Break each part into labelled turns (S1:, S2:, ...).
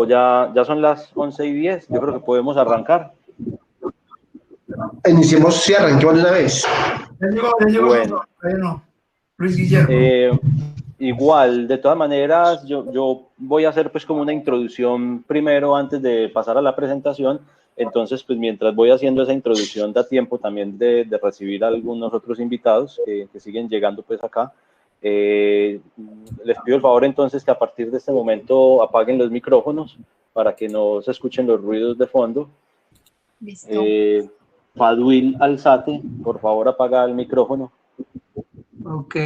S1: Juanjo, ya son las 11:10, yo creo que podemos arrancar.
S2: Iniciemos, sí, arranquemos de una vez.
S3: Ya llegó
S1: Bueno,
S3: Luis Guillermo.
S1: Igual, de todas maneras, yo voy a hacer pues como una introducción primero antes de pasar a la presentación. Entonces, pues mientras voy haciendo esa introducción, da tiempo también de recibir a algunos otros invitados que siguen llegando pues acá. Les pido el favor entonces que a partir de este momento apaguen los micrófonos para que no se escuchen los ruidos de fondo.
S4: Listo.
S1: Faduil Alzate, por favor apaga el micrófono.
S3: Ok.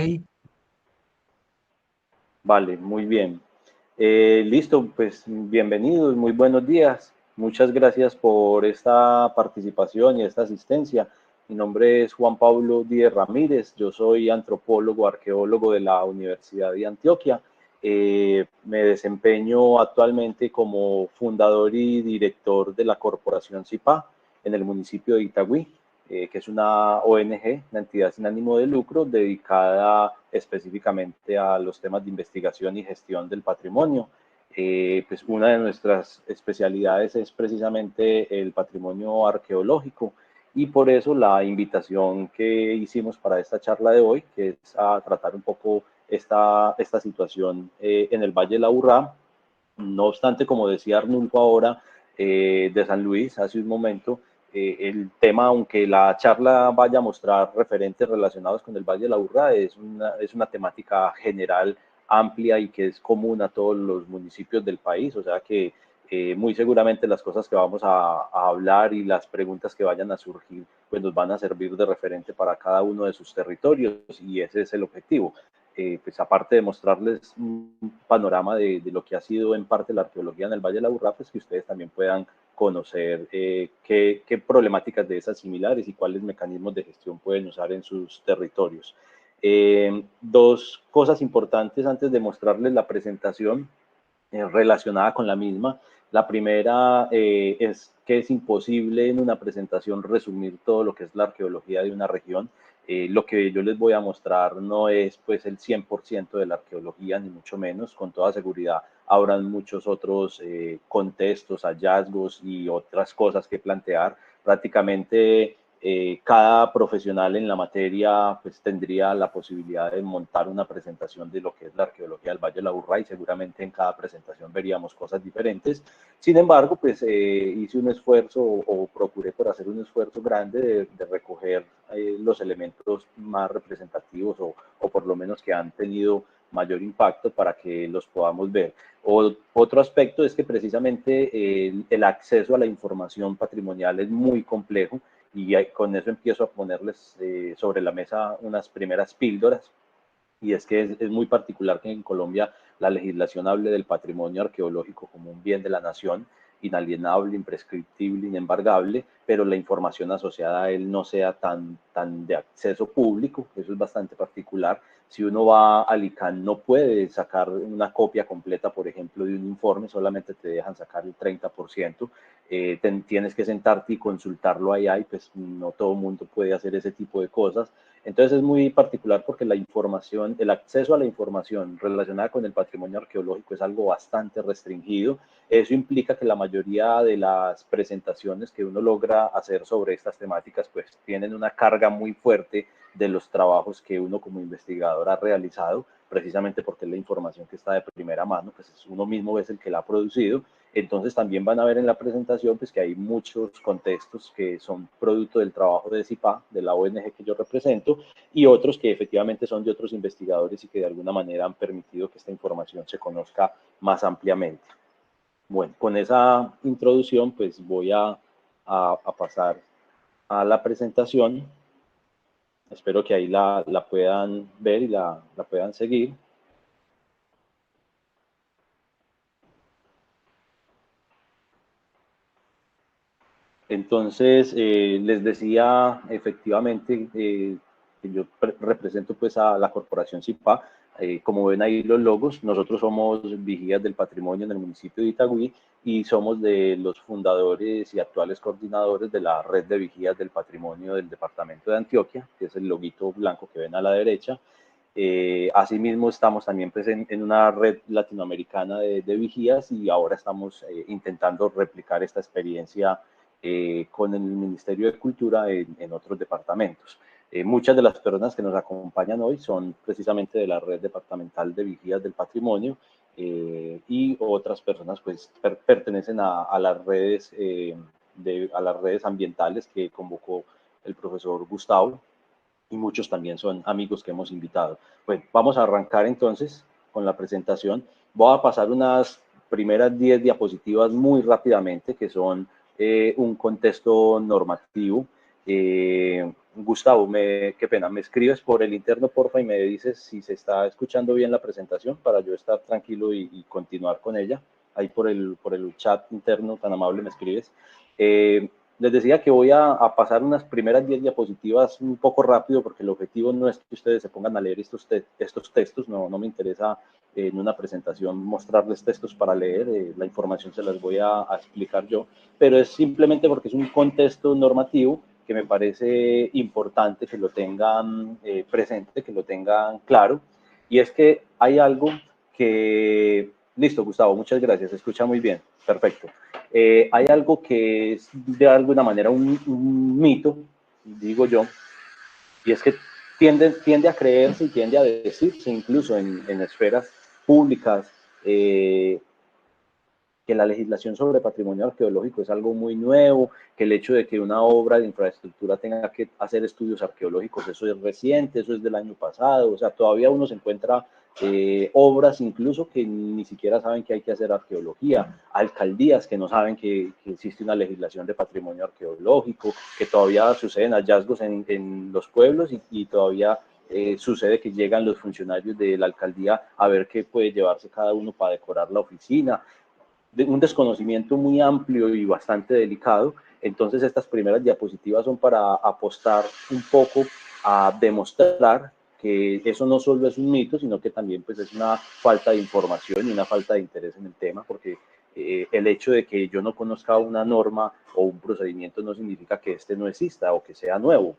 S1: Vale, muy bien. Listo, pues bienvenidos, muy buenos días. Muchas gracias por esta participación y esta asistencia. Mi nombre es Juan Pablo Díez Ramírez, yo soy antropólogo, arqueólogo de la Universidad de Antioquia. Me desempeño actualmente como fundador y director de la Corporación CIPA en el municipio de Itagüí, que es una ONG, una entidad sin ánimo de lucro dedicada específicamente a los temas de investigación y gestión del patrimonio. Pues una de nuestras especialidades es precisamente el patrimonio arqueológico y por eso la invitación que hicimos para esta charla de hoy, que es a tratar un poco esta situación en el Valle de la Urrá. No obstante, como decía Arnulfo ahora, de San Luis hace un momento, el tema, aunque la charla vaya a mostrar referentes relacionados con el Valle de la Urrá, es una temática general amplia y que es común a todos los municipios del país, o sea que muy seguramente las cosas que vamos a hablar y las preguntas que vayan a surgir, pues nos van a servir de referente para cada uno de sus territorios y ese es el objetivo. Pues aparte de mostrarles un panorama de lo que ha sido en parte la arqueología en el Valle de la Urrá, pues que ustedes también puedan conocer qué problemáticas de esas similares y cuáles mecanismos de gestión pueden usar en sus territorios. Dos cosas importantes antes de mostrarles la presentación relacionada con la misma. La primera es que es imposible en una presentación resumir todo lo que es la arqueología de una región. Lo que yo les voy a mostrar no es pues el 100% de la arqueología, ni mucho menos. Con toda seguridad habrán muchos otros contextos, hallazgos y otras cosas que plantear. Prácticamente cada profesional en la materia pues tendría la posibilidad de montar una presentación de lo que es la arqueología del Valle de la Urrá y seguramente en cada presentación veríamos cosas diferentes. Sin embargo, pues hice un esfuerzo o procuré por hacer un esfuerzo grande de recoger los elementos más representativos o por lo menos que han tenido mayor impacto para que los podamos ver. Otro aspecto es que precisamente el acceso a la información patrimonial es muy complejo y con eso empiezo a ponerles sobre la mesa unas primeras píldoras. Y es que es muy particular que en Colombia la legislación hable del patrimonio arqueológico como un bien de la nación, inalienable, imprescriptible, inembargable, pero la información asociada a él no sea tan de acceso público. Eso es bastante particular. Si uno va al ICANN no puede sacar una copia completa, por ejemplo, de un informe, solamente te dejan sacar el 30%. Tienes que sentarte y consultarlo ahí, pues no todo el mundo puede hacer ese tipo de cosas. Entonces es muy particular porque la información, el acceso a la información relacionada con el patrimonio arqueológico es algo bastante restringido. Eso implica que la mayoría de las presentaciones que uno logra hacer sobre estas temáticas pues tienen una carga muy fuerte de los trabajos que uno como investigador ha realizado, precisamente porque es la información que está de primera mano, pues es uno mismo es el que la ha producido. Entonces también van a ver en la presentación pues que hay muchos contextos que son producto del trabajo de CIPA, de la ONG que yo represento, y otros que efectivamente son de otros investigadores y que de alguna manera han permitido que esta información se conozca más ampliamente. Bueno, con esa introducción pues voy a pasar a la presentación. Espero que ahí la puedan ver y la puedan seguir. Entonces, les decía efectivamente que yo represento pues a la corporación CIPA. Como ven ahí los logos, nosotros somos vigías del patrimonio en el municipio de Itagüí y somos de los fundadores y actuales coordinadores de la red de vigías del patrimonio del departamento de Antioquia, que es el loguito blanco que ven a la derecha. Asimismo, estamos también pues, en una red latinoamericana de vigías y ahora estamos intentando replicar esta experiencia con el Ministerio de Cultura en otros departamentos. Muchas de las personas que nos acompañan hoy son precisamente de la red departamental de vigías del patrimonio y otras personas pues pertenecen a las redes a las redes ambientales que convocó el profesor Gustavo, y muchos también son amigos que hemos invitado. Bueno, vamos a arrancar entonces con la presentación. Voy a pasar unas primeras 10 diapositivas muy rápidamente, que son un contexto normativo. Gustavo, qué pena, me escribes por el interno, porfa, y me dices si se está escuchando bien la presentación para yo estar tranquilo y continuar con ella. Ahí por el chat interno, tan amable, me escribes. Les decía que voy a pasar unas primeras 10 diapositivas un poco rápido, porque el objetivo no es que ustedes se pongan a leer estos textos, no me interesa en una presentación mostrarles textos para leer, la información se las voy a explicar yo, pero es simplemente porque es un contexto normativo que me parece importante que lo tengan presente, que lo tengan claro, y es que hay algo que... Listo, Gustavo, muchas gracias, se escucha muy bien, perfecto. Hay algo que es de alguna manera un mito, digo yo, y es que tiende a creerse y tiende a decirse incluso en esferas públicas que la legislación sobre patrimonio arqueológico es algo muy nuevo, que el hecho de que una obra de infraestructura tenga que hacer estudios arqueológicos, eso es reciente, eso es del año pasado, o sea, todavía uno se encuentra obras incluso que ni siquiera saben que hay que hacer arqueología, alcaldías que no saben que existe una legislación de patrimonio arqueológico, que todavía suceden hallazgos en los pueblos y todavía sucede que llegan los funcionarios de la alcaldía a ver qué puede llevarse cada uno para decorar la oficina. Un desconocimiento muy amplio y bastante delicado. Entonces estas primeras diapositivas son para apostar un poco a demostrar que eso no solo es un mito, sino que también pues, es una falta de información y una falta de interés en el tema, porque el hecho de que yo no conozca una norma o un procedimiento no significa que este no exista o que sea nuevo.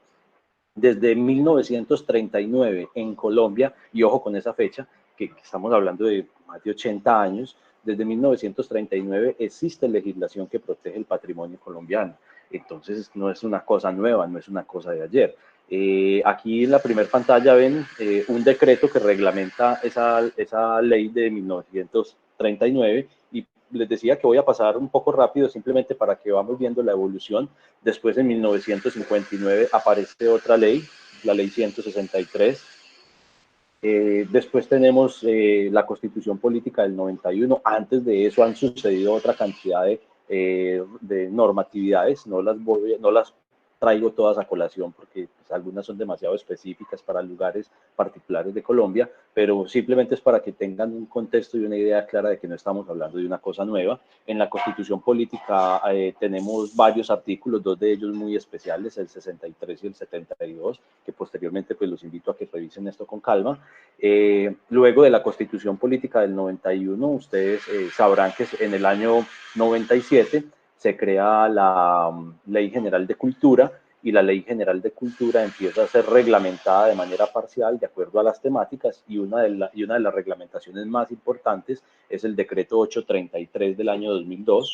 S1: Desde 1939 en Colombia, y ojo con esa fecha, que estamos hablando de más de 80 años, desde 1939 existe legislación que protege el patrimonio colombiano. Entonces no es una cosa nueva, no es una cosa de ayer. Aquí en la primera pantalla ven un decreto que reglamenta esa ley de 1939 y les decía que voy a pasar un poco rápido simplemente para que vamos viendo la evolución. Después en 1959 aparece otra ley, la ley 163. Después tenemos la Constitución Política del 91. Antes de eso han sucedido otra cantidad de normatividades. No las traigo todas a colación porque pues, algunas son demasiado específicas para lugares particulares de Colombia, pero simplemente es para que tengan un contexto y una idea clara de que no estamos hablando de una cosa nueva. En la Constitución Política tenemos varios artículos, dos de ellos muy especiales, el 63 y el 72, que posteriormente pues los invito a que revisen esto con calma. Luego de la Constitución Política del 91, ustedes sabrán que en el año 97 se crea la Ley General de Cultura, y la Ley General de Cultura empieza a ser reglamentada de manera parcial de acuerdo a las temáticas, y una de las reglamentaciones más importantes es el Decreto 833 del año 2002,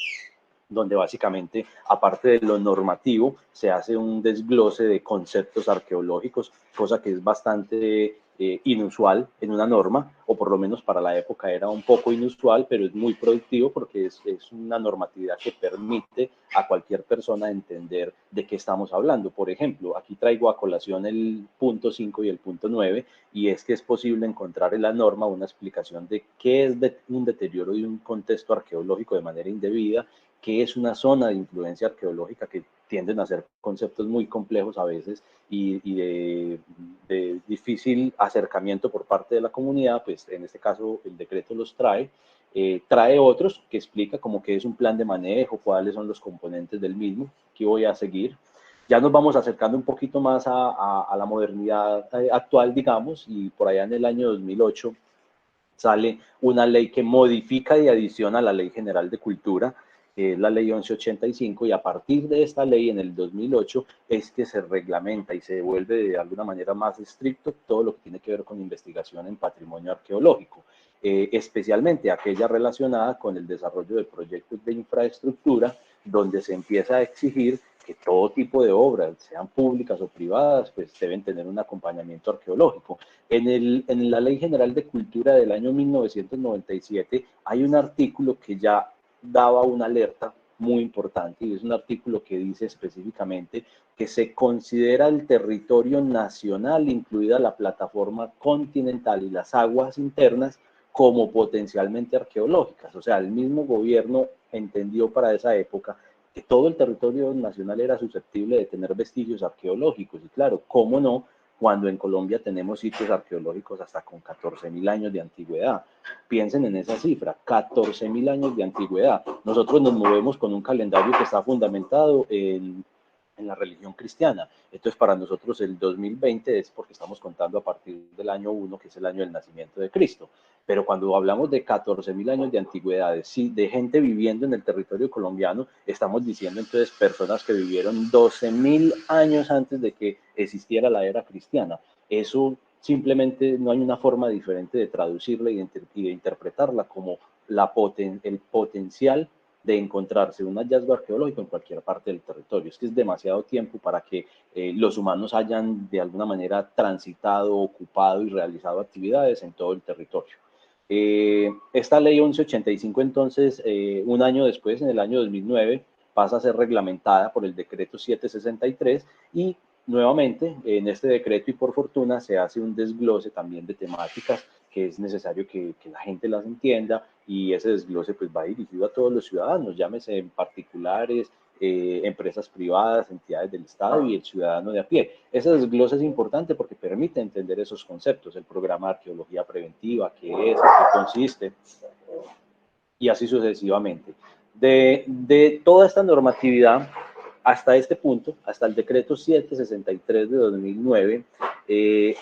S1: donde básicamente, aparte de lo normativo, se hace un desglose de conceptos arqueológicos, cosa que es bastante inusual en una norma, o por lo menos para la época era un poco inusual, pero es muy productivo porque es una normatividad que permite a cualquier persona entender de qué estamos hablando. Por ejemplo, aquí traigo a colación el punto 5 y el punto 9, y es que es posible encontrar en la norma una explicación de qué es un deterioro de un contexto arqueológico de manera indebida, qué es una zona de influencia arqueológica, que tienden a ser conceptos muy complejos a veces y de difícil acercamiento por parte de la comunidad. Pues en este caso el decreto los trae. Trae otros que explica como qué es un plan de manejo, cuáles son los componentes del mismo. Aquí voy a seguir. Ya nos vamos acercando un poquito más a la modernidad actual, digamos, y por allá en el año 2008 sale una ley que modifica y adiciona a la Ley General de Cultura, la ley 1185, y a partir de esta ley en el 2008 es que se reglamenta y se vuelve de alguna manera más estricto todo lo que tiene que ver con investigación en patrimonio arqueológico, especialmente aquella relacionada con el desarrollo de proyectos de infraestructura, donde se empieza a exigir que todo tipo de obras, sean públicas o privadas, pues deben tener un acompañamiento arqueológico. En la Ley General de Cultura del año 1997 hay un artículo que ya daba una alerta muy importante, y es un artículo que dice específicamente que se considera el territorio nacional, incluida la plataforma continental y las aguas internas, como potencialmente arqueológicas. O sea, el mismo gobierno entendió para esa época que todo el territorio nacional era susceptible de tener vestigios arqueológicos, y claro, ¿cómo no?, cuando en Colombia tenemos sitios arqueológicos hasta con 14.000 años de antigüedad. Piensen en esa cifra, 14.000 años de antigüedad. Nosotros nos movemos con un calendario que está fundamentado en la religión cristiana. Entonces, para nosotros el 2020 es porque estamos contando a partir del año 1, que es el año del nacimiento de Cristo. Pero cuando hablamos de 14.000 años de antigüedad, de gente viviendo en el territorio colombiano, estamos diciendo entonces personas que vivieron 12.000 años antes de que existiera la era cristiana. Eso simplemente no hay una forma diferente de traducirla y de interpretarla como el potencial de encontrarse un hallazgo arqueológico en cualquier parte del territorio. Es que es demasiado tiempo para que los humanos hayan de alguna manera transitado, ocupado y realizado actividades en todo el territorio. Esta ley 1185 entonces, un año después, en el año 2009, pasa a ser reglamentada por el decreto 763, y nuevamente en este decreto, y por fortuna, se hace un desglose también de temáticas que es necesario que la gente las entienda, y ese desglose pues va dirigido a todos los ciudadanos, llámese en particulares, empresas privadas, entidades del Estado y el ciudadano de a pie. Ese desglose es importante porque permite entender esos conceptos, el programa de arqueología preventiva, qué es, en qué consiste, y así sucesivamente. De toda esta normatividad, hasta este punto, hasta el decreto 763 de 2009,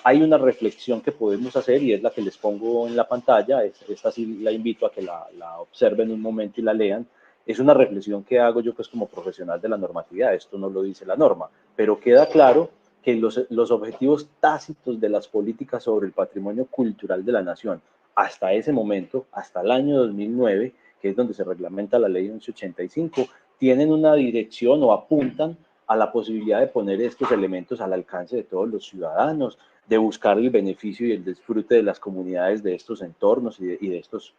S1: hay una reflexión que podemos hacer, y es la que les pongo en la pantalla. Esta sí la invito a que la observen un momento y la lean. Es una reflexión que hago yo pues como profesional de la normatividad. Esto no lo dice la norma, pero queda claro que los objetivos tácitos de las políticas sobre el patrimonio cultural de la nación hasta ese momento, hasta el año 2009, que es donde se reglamenta la ley 1185, tienen una dirección o apuntan a la posibilidad de poner estos elementos al alcance de todos los ciudadanos, de buscar el beneficio y el disfrute de las comunidades de estos entornos y de estos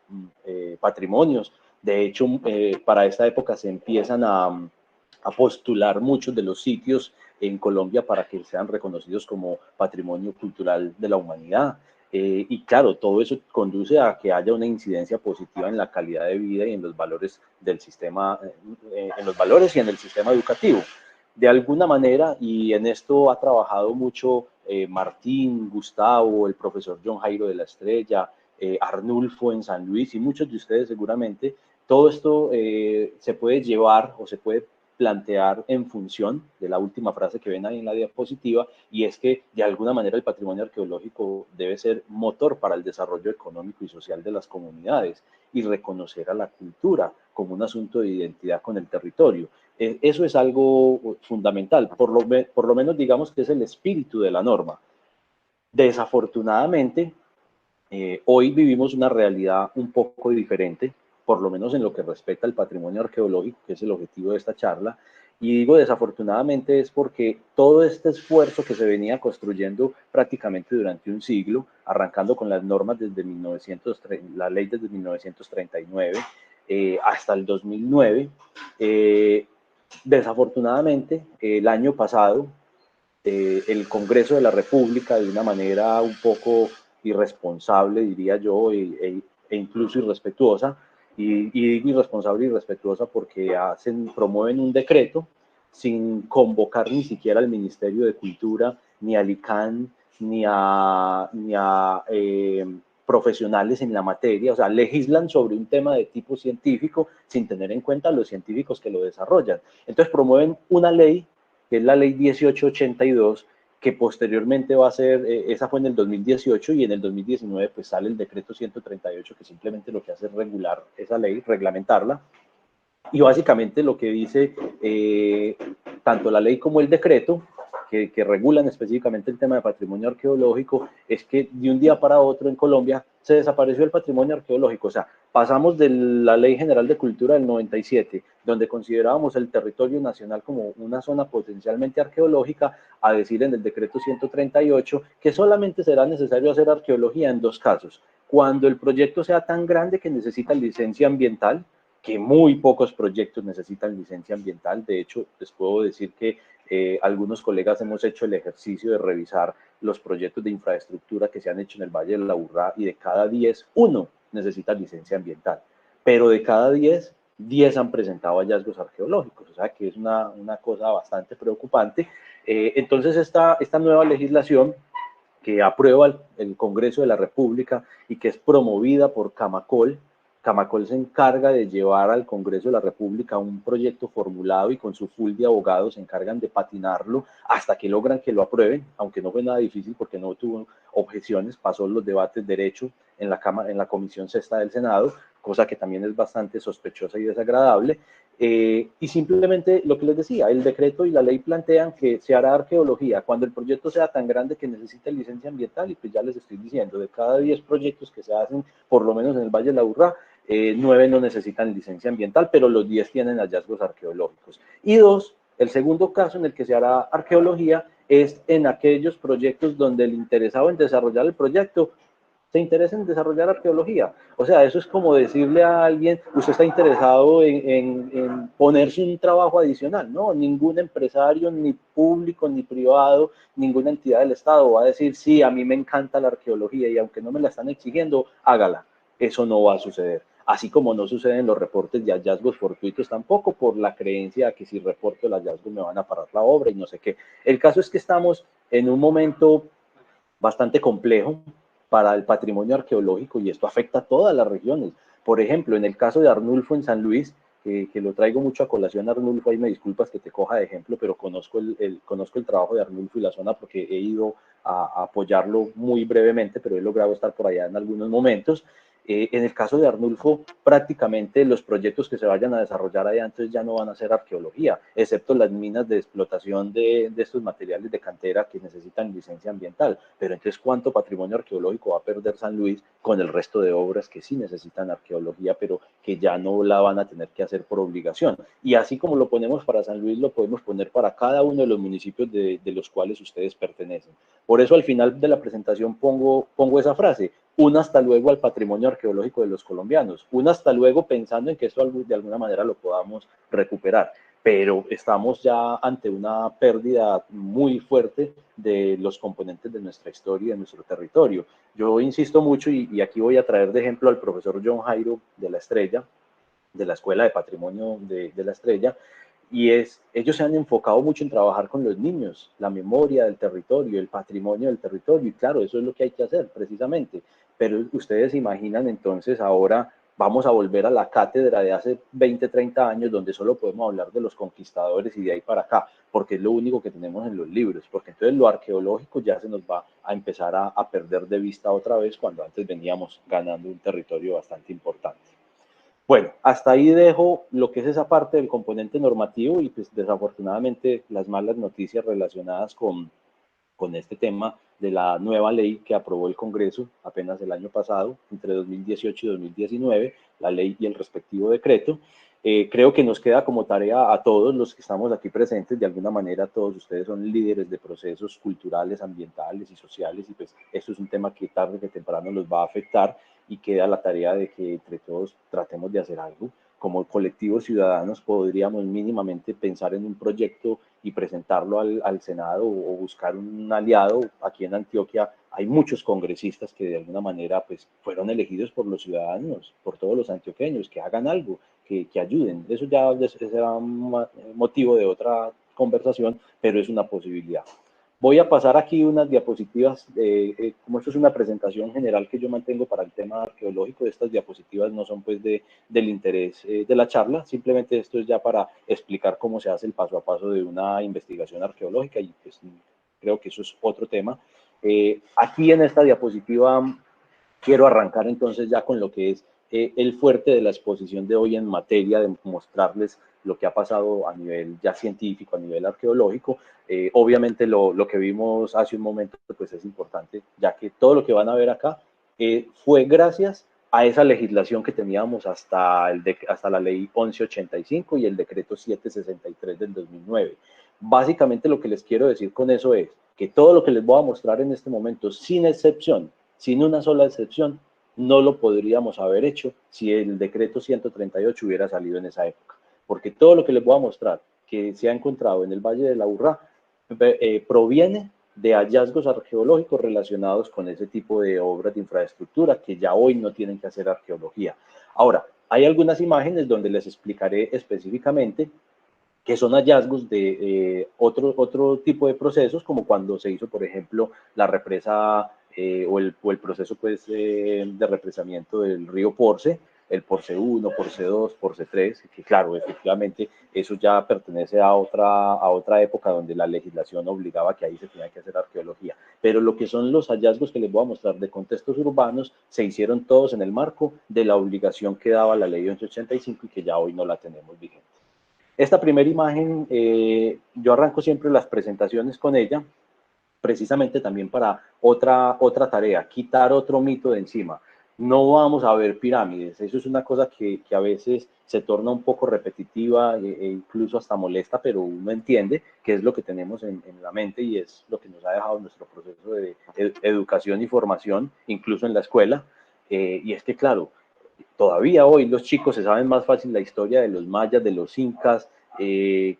S1: patrimonios. De hecho, para esta época se empiezan a postular muchos de los sitios en Colombia para que sean reconocidos como patrimonio cultural de la humanidad. Y claro, todo eso conduce a que haya una incidencia positiva en la calidad de vida y en los valores del sistema, en los valores y en el sistema educativo. De alguna manera, y en esto ha trabajado mucho Martín, Gustavo, el profesor John Jairo de la Estrella, Arnulfo en San Luis y muchos de ustedes seguramente, todo esto se puede llevar o se puede plantear en función de la última frase que ven ahí en la diapositiva, y es que de alguna manera el patrimonio arqueológico debe ser motor para el desarrollo económico y social de las comunidades, y reconocer a la cultura como un asunto de identidad con el territorio. Eso es algo fundamental, por lo menos digamos que es el espíritu de la norma. Desafortunadamente, hoy vivimos una realidad un poco diferente, por lo menos en lo que respecta al patrimonio arqueológico, que es el objetivo de esta charla. Y digo desafortunadamente es porque todo este esfuerzo que se venía construyendo prácticamente durante un siglo, arrancando con las normas desde la ley desde 1939 hasta el 2009, desafortunadamente el año pasado el Congreso de la República, de una manera un poco irresponsable, diría yo, e incluso irrespetuosa, y digo irresponsable y irrespetuosa porque promueven un decreto sin convocar ni siquiera al Ministerio de Cultura, ni al ICANN, ni a profesionales en la materia. O sea, legislan sobre un tema de tipo científico sin tener en cuenta a los científicos que lo desarrollan. Entonces promueven una ley, que es la ley 1882, que posteriormente va a ser, esa fue en el 2018, y en el 2019 pues sale el decreto 138, que simplemente lo que hace es regular esa ley, reglamentarla, Y básicamente lo que dice tanto la ley como el decreto, que regulan específicamente el tema de patrimonio arqueológico, es que de un día para otro en Colombia se desapareció el patrimonio arqueológico. O sea, pasamos de la Ley General de Cultura del 97, donde considerábamos el territorio nacional como una zona potencialmente arqueológica, a decir en el decreto 138 que solamente será necesario hacer arqueología en 2 casos: cuando el proyecto sea tan grande que necesita licencia ambiental, que muy pocos proyectos necesitan licencia ambiental. De hecho, les puedo decir que algunos colegas hemos hecho el ejercicio de revisar los proyectos de infraestructura que se han hecho en el Valle de la Aburrá, y de cada 10, 1 necesita licencia ambiental, pero de cada 10, 10 han presentado hallazgos arqueológicos, o sea que es una cosa bastante preocupante. Entonces esta nueva legislación que aprueba el Congreso de la República y que es promovida por Camacol. Camacol se encarga de llevar al Congreso de la República un proyecto formulado, y con su pool de abogados se encargan de patinarlo hasta que logran que lo aprueben, aunque no fue nada difícil porque no tuvo objeciones, pasó los debates de derecho en la Comisión Sexta del Senado, cosa que también es bastante sospechosa y desagradable. Y simplemente lo que les decía, el decreto y la ley plantean que se hará arqueología cuando el proyecto sea tan grande que necesite licencia ambiental, y pues ya les estoy diciendo, de cada 10 proyectos que se hacen, por lo menos en el Valle de la Aburrá, 9 no necesitan licencia ambiental, pero los 10 tienen hallazgos arqueológicos. Y 2, el segundo caso en el que se hará arqueología es en aquellos proyectos donde el interesado en desarrollar el proyecto se interesa en desarrollar arqueología. O sea, eso es como decirle a alguien, usted está interesado en ponerse un trabajo adicional, ¿no? Ningún empresario, ni público, ni privado, ninguna entidad del Estado va a decir, sí, a mí me encanta la arqueología y aunque no me la están exigiendo, hágala. Eso no va a suceder. Así como no suceden los reportes de hallazgos fortuitos tampoco, por la creencia de que si reporto el hallazgo me van a parar la obra y no sé qué. El caso es que estamos en un momento bastante complejo para el patrimonio arqueológico, y esto afecta a todas las regiones. Por ejemplo, en el caso de Arnulfo en San Luis, que lo traigo mucho a colación, Arnulfo, ahí me disculpas que te coja de ejemplo, pero conozco el trabajo de Arnulfo y la zona porque he ido a apoyarlo muy brevemente, pero he logrado estar por allá en algunos momentos. En el caso de Arnulfo, prácticamente los proyectos que se vayan a desarrollar allá entonces ya no van a ser arqueología, excepto las minas de explotación de estos materiales de cantera que necesitan licencia ambiental. Pero entonces, ¿cuánto patrimonio arqueológico va a perder San Luis con el resto de obras que sí necesitan arqueología, pero que ya no la van a tener que hacer por obligación? Y así como lo ponemos para San Luis, lo podemos poner para cada uno de los municipios de los cuales ustedes pertenecen. Por eso al final de la presentación pongo esa frase: un hasta luego al patrimonio arqueológico de los colombianos, un hasta luego pensando en que esto de alguna manera lo podamos recuperar, pero estamos ya ante una pérdida muy fuerte de los componentes de nuestra historia y de nuestro territorio. Yo insisto mucho, y aquí voy a traer de ejemplo al profesor John Jairo de La Estrella, de la Escuela de Patrimonio de La Estrella, y ellos se han enfocado mucho en trabajar con los niños, la memoria del territorio, el patrimonio del territorio, y claro, eso es lo que hay que hacer precisamente. Pero ustedes se imaginan entonces ahora vamos a volver a la cátedra de hace 20, 30 años, donde solo podemos hablar de los conquistadores y de ahí para acá, porque es lo único que tenemos en los libros, porque entonces lo arqueológico ya se nos va a empezar a perder de vista otra vez, cuando antes veníamos ganando un territorio bastante importante. Bueno, hasta ahí dejo lo que es esa parte del componente normativo, y pues desafortunadamente las malas noticias relacionadas con este tema de la nueva ley que aprobó el Congreso apenas el año pasado, entre 2018 y 2019, la ley y el respectivo decreto. Creo que nos queda como tarea a todos los que estamos aquí presentes, de alguna manera todos ustedes son líderes de procesos culturales, ambientales y sociales, y pues esto es un tema que tarde que temprano los va a afectar, y queda la tarea de que entre todos tratemos de hacer algo. Como colectivos ciudadanos podríamos mínimamente pensar en un proyecto y presentarlo al Senado, o buscar un aliado. Aquí en Antioquia hay muchos congresistas que de alguna manera pues fueron elegidos por los ciudadanos, por todos los antioqueños, que hagan algo, que ayuden. Eso ya será un motivo de otra conversación, pero es una posibilidad. Voy a pasar aquí unas diapositivas, como esto es una presentación general que yo mantengo para el tema arqueológico. Estas diapositivas no son pues del interés de la charla, simplemente esto es ya para explicar cómo se hace el paso a paso de una investigación arqueológica, y pues creo que eso es otro tema. Aquí en esta diapositiva quiero arrancar entonces ya con lo que es el fuerte de la exposición de hoy en materia de mostrarles lo que ha pasado a nivel ya científico, a nivel arqueológico. Obviamente lo que vimos hace un momento pues es importante, ya que todo lo que van a ver acá fue gracias a esa legislación que teníamos hasta la ley 1185 y el decreto 763 del 2009. Básicamente lo que les quiero decir con eso es que todo lo que les voy a mostrar en este momento, sin excepción, sin una sola excepción, no lo podríamos haber hecho si el decreto 138 hubiera salido en esa época. Porque todo lo que les voy a mostrar que se ha encontrado en el Valle de la Aburrá proviene de hallazgos arqueológicos relacionados con ese tipo de obras de infraestructura que ya hoy no tienen que hacer arqueología. Ahora, hay algunas imágenes donde les explicaré específicamente que son hallazgos de otro tipo de procesos, como cuando se hizo, por ejemplo, la represa o el proceso pues, de represamiento del río Porce, el Porce 1, Porce 2, Porce 3, que claro, efectivamente eso ya pertenece a otra época donde la legislación obligaba que ahí se tenía que hacer arqueología. Pero lo que son los hallazgos que les voy a mostrar de contextos urbanos se hicieron todos en el marco de la obligación que daba la ley 1185 y que ya hoy no la tenemos vigente. Esta primera imagen, yo arranco siempre las presentaciones con ella, precisamente también para otra tarea, quitar otro mito de encima. No vamos a ver pirámides, eso es una cosa que a veces se torna un poco repetitiva e incluso hasta molesta, pero uno entiende que es lo que tenemos en la mente y es lo que nos ha dejado nuestro proceso de educación y formación, incluso en la escuela, y es que claro, todavía hoy los chicos se saben más fácil la historia de los mayas, de los incas, que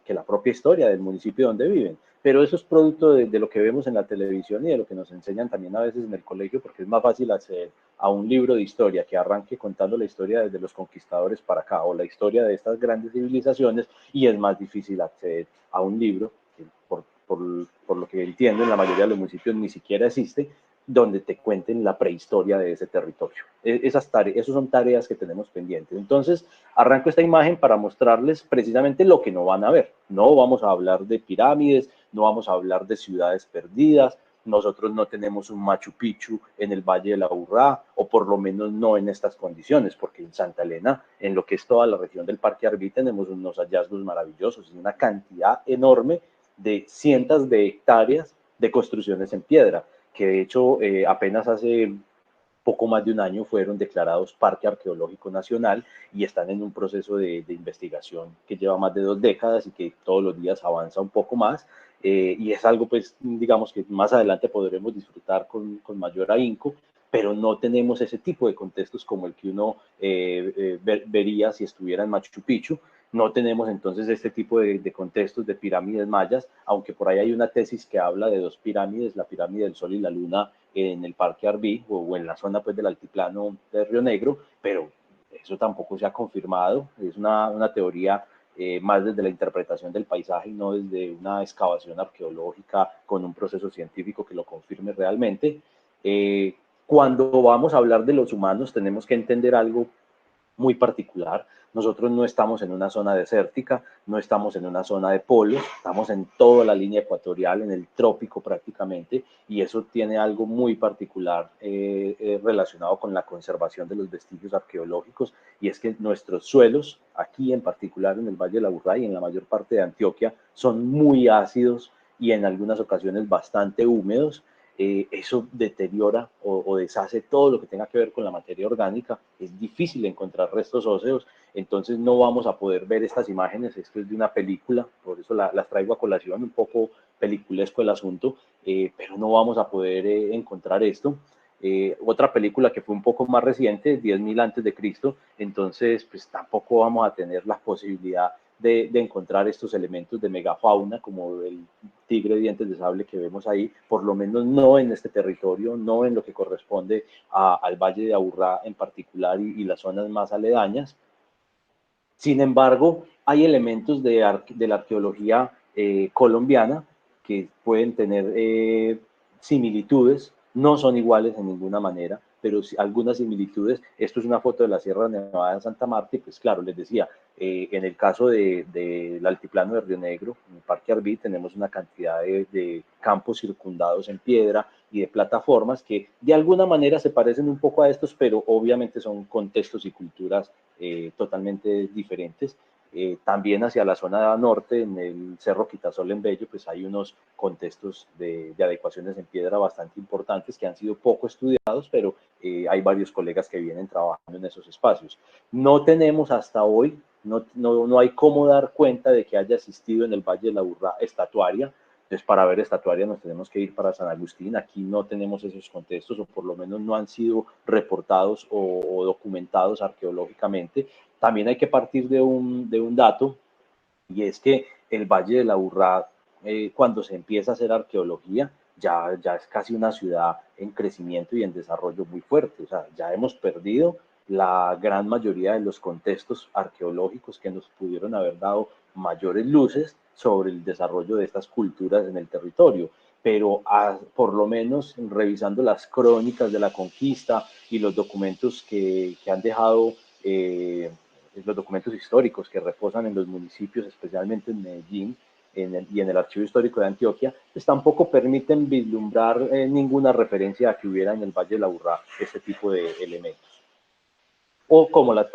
S1: la propia historia del municipio donde viven. Pero eso es producto de lo que vemos en la televisión y de lo que nos enseñan también a veces en el colegio, porque es más fácil acceder a un libro de historia que arranque contando la historia desde los conquistadores para acá, o la historia de estas grandes civilizaciones, y es más difícil acceder a un libro que por lo que entiendo en la mayoría de los municipios ni siquiera existe, donde te cuenten la prehistoria de ese territorio. Esas son tareas que tenemos pendientes. Entonces, arranco esta imagen para mostrarles precisamente lo que no van a ver. No vamos a hablar de pirámides, no vamos a hablar de ciudades perdidas, nosotros no tenemos un Machu Picchu en el Valle de la Aburrá, o por lo menos no en estas condiciones, porque en Santa Elena, en lo que es toda la región del Parque Arví, tenemos unos hallazgos maravillosos y una cantidad enorme de cientos de hectáreas de construcciones en piedra, que de hecho apenas hace poco más de un año fueron declarados Parque Arqueológico Nacional y están en un proceso de investigación que lleva más de 2 décadas y que todos los días avanza un poco más, y es algo pues digamos que más adelante podremos disfrutar con mayor ahínco, pero no tenemos ese tipo de contextos como el que uno vería si estuviera en Machu Picchu. No tenemos entonces este tipo de contextos de pirámides mayas, aunque por ahí hay una tesis que habla de 2 pirámides, la pirámide del Sol y la Luna en el Parque Arví o en la zona pues del altiplano de Río Negro, pero eso tampoco se ha confirmado, es una teoría más desde la interpretación del paisaje y no desde una excavación arqueológica con un proceso científico que lo confirme realmente. Cuando vamos a hablar de los humanos tenemos que entender algo muy particular. Nosotros no estamos en una zona desértica, no estamos en una zona de polos, estamos en toda la línea ecuatorial, en el trópico prácticamente, y eso tiene algo muy particular relacionado con la conservación de los vestigios arqueológicos, y es que nuestros suelos, aquí en particular en el Valle de la Aburrá y en la mayor parte de Antioquia, son muy ácidos y en algunas ocasiones bastante húmedos. Eso deteriora o deshace todo lo que tenga que ver con la materia orgánica. Es difícil encontrar restos óseos, entonces no vamos a poder ver estas imágenes. Esto es de una película, por eso las traigo a colación, un poco peliculesco el asunto, pero no vamos a poder encontrar esto. Otra película que fue un poco más reciente, 10.000 antes de Cristo, entonces pues tampoco vamos a tener la posibilidad de encontrar estos elementos de megafauna como el tigre de dientes de sable que vemos ahí, por lo menos no en este territorio, no en lo que corresponde al Valle de Aburrá en particular y las zonas más aledañas. Sin embargo, hay elementos de la arqueología colombiana que pueden tener similitudes, no son iguales en ninguna manera, pero sí, algunas similitudes. Esto es una foto de la Sierra Nevada de Santa Marta y pues claro, les decía, en el caso del altiplano de Río Negro, en el Parque Arví, tenemos una cantidad de campos circundados en piedra y de plataformas que de alguna manera se parecen un poco a estos, pero obviamente son contextos y culturas totalmente diferentes. También hacia la zona norte, en el Cerro Quitasol en Bello, pues hay unos contextos de adecuaciones en piedra bastante importantes que han sido poco estudiados, pero hay varios colegas que vienen trabajando en esos espacios. No tenemos hasta hoy, no hay cómo dar cuenta de que haya existido en el Valle de la Urrá estatuaria. Entonces, para ver estatuaria nos tenemos que ir para San Agustín. Aquí no tenemos esos contextos, o por lo menos no han sido reportados o documentados arqueológicamente. También hay que partir de un dato, y es que el Valle de la Urrá, cuando se empieza a hacer arqueología, ya es casi una ciudad en crecimiento y en desarrollo muy fuerte. O sea, ya hemos perdido la gran mayoría de los contextos arqueológicos que nos pudieron haber dado mayores luces sobre el desarrollo de estas culturas en el territorio. Pero por lo menos revisando las crónicas de la conquista y los documentos que han dejado los documentos históricos que reposan en los municipios, especialmente en Medellín y en el Archivo Histórico de Antioquia, pues tampoco permiten vislumbrar ninguna referencia a que hubiera en el Valle de la Urrá este tipo de elementos. O como los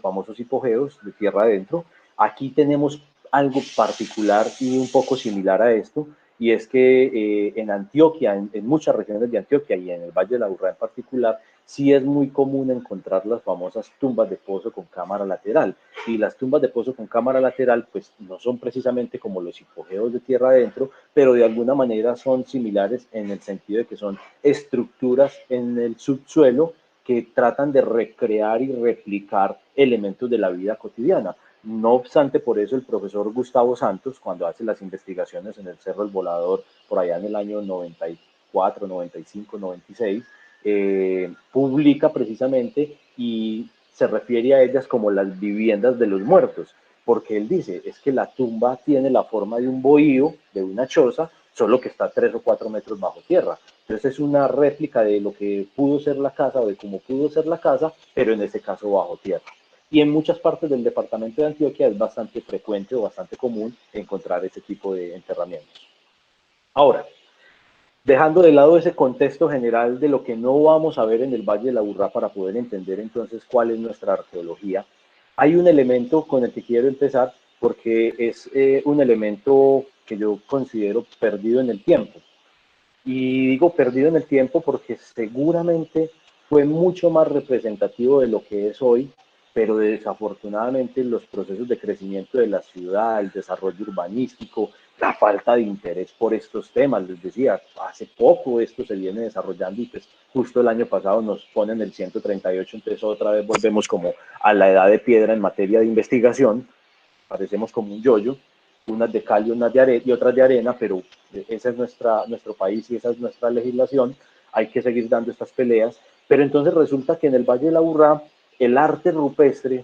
S1: famosos hipogeos de tierra adentro. Aquí tenemos algo particular y un poco similar a esto, y es que en Antioquia, en muchas regiones de Antioquia y en el Valle de la Urrá en particular, sí es muy común encontrar las famosas tumbas de pozo con cámara lateral. Y las tumbas de pozo con cámara lateral, pues no son precisamente como los hipogeos de tierra adentro, pero de alguna manera son similares en el sentido de que son estructuras en el subsuelo que tratan de recrear y replicar elementos de la vida cotidiana. No obstante, por eso el profesor Gustavo Santos, cuando hace las investigaciones en el Cerro El Volador, por allá en el año 94, 95, 96, publica precisamente y se refiere a ellas como las viviendas de los muertos, porque él dice, es que la tumba tiene la forma de un bohío, de una choza, solo que está 3 o 4 metros bajo tierra. Entonces es una réplica de lo que pudo ser la casa o de cómo pudo ser la casa, pero en este caso bajo tierra. Y en muchas partes del departamento de Antioquia es bastante frecuente o bastante común encontrar ese tipo de enterramientos. Ahora, dejando de lado ese contexto general de lo que no vamos a ver en el Valle de la Urrá para poder entender entonces cuál es nuestra arqueología, hay un elemento con el que quiero empezar porque es un elemento que yo considero perdido en el tiempo. Y digo perdido en el tiempo porque seguramente fue mucho más representativo de lo que es hoy, pero desafortunadamente los procesos de crecimiento de la ciudad, el desarrollo urbanístico, la falta de interés por estos temas, les decía, hace poco esto se viene desarrollando y pues justo el año pasado nos ponen el 138, entonces otra vez volvemos como a la edad de piedra en materia de investigación, parecemos como un yoyo, unas de cal y unas de arena, y otras de arena, pero ese es nuestro país y esa es nuestra legislación, hay que seguir dando estas peleas, pero entonces resulta que en el Valle de la Urrá, el arte rupestre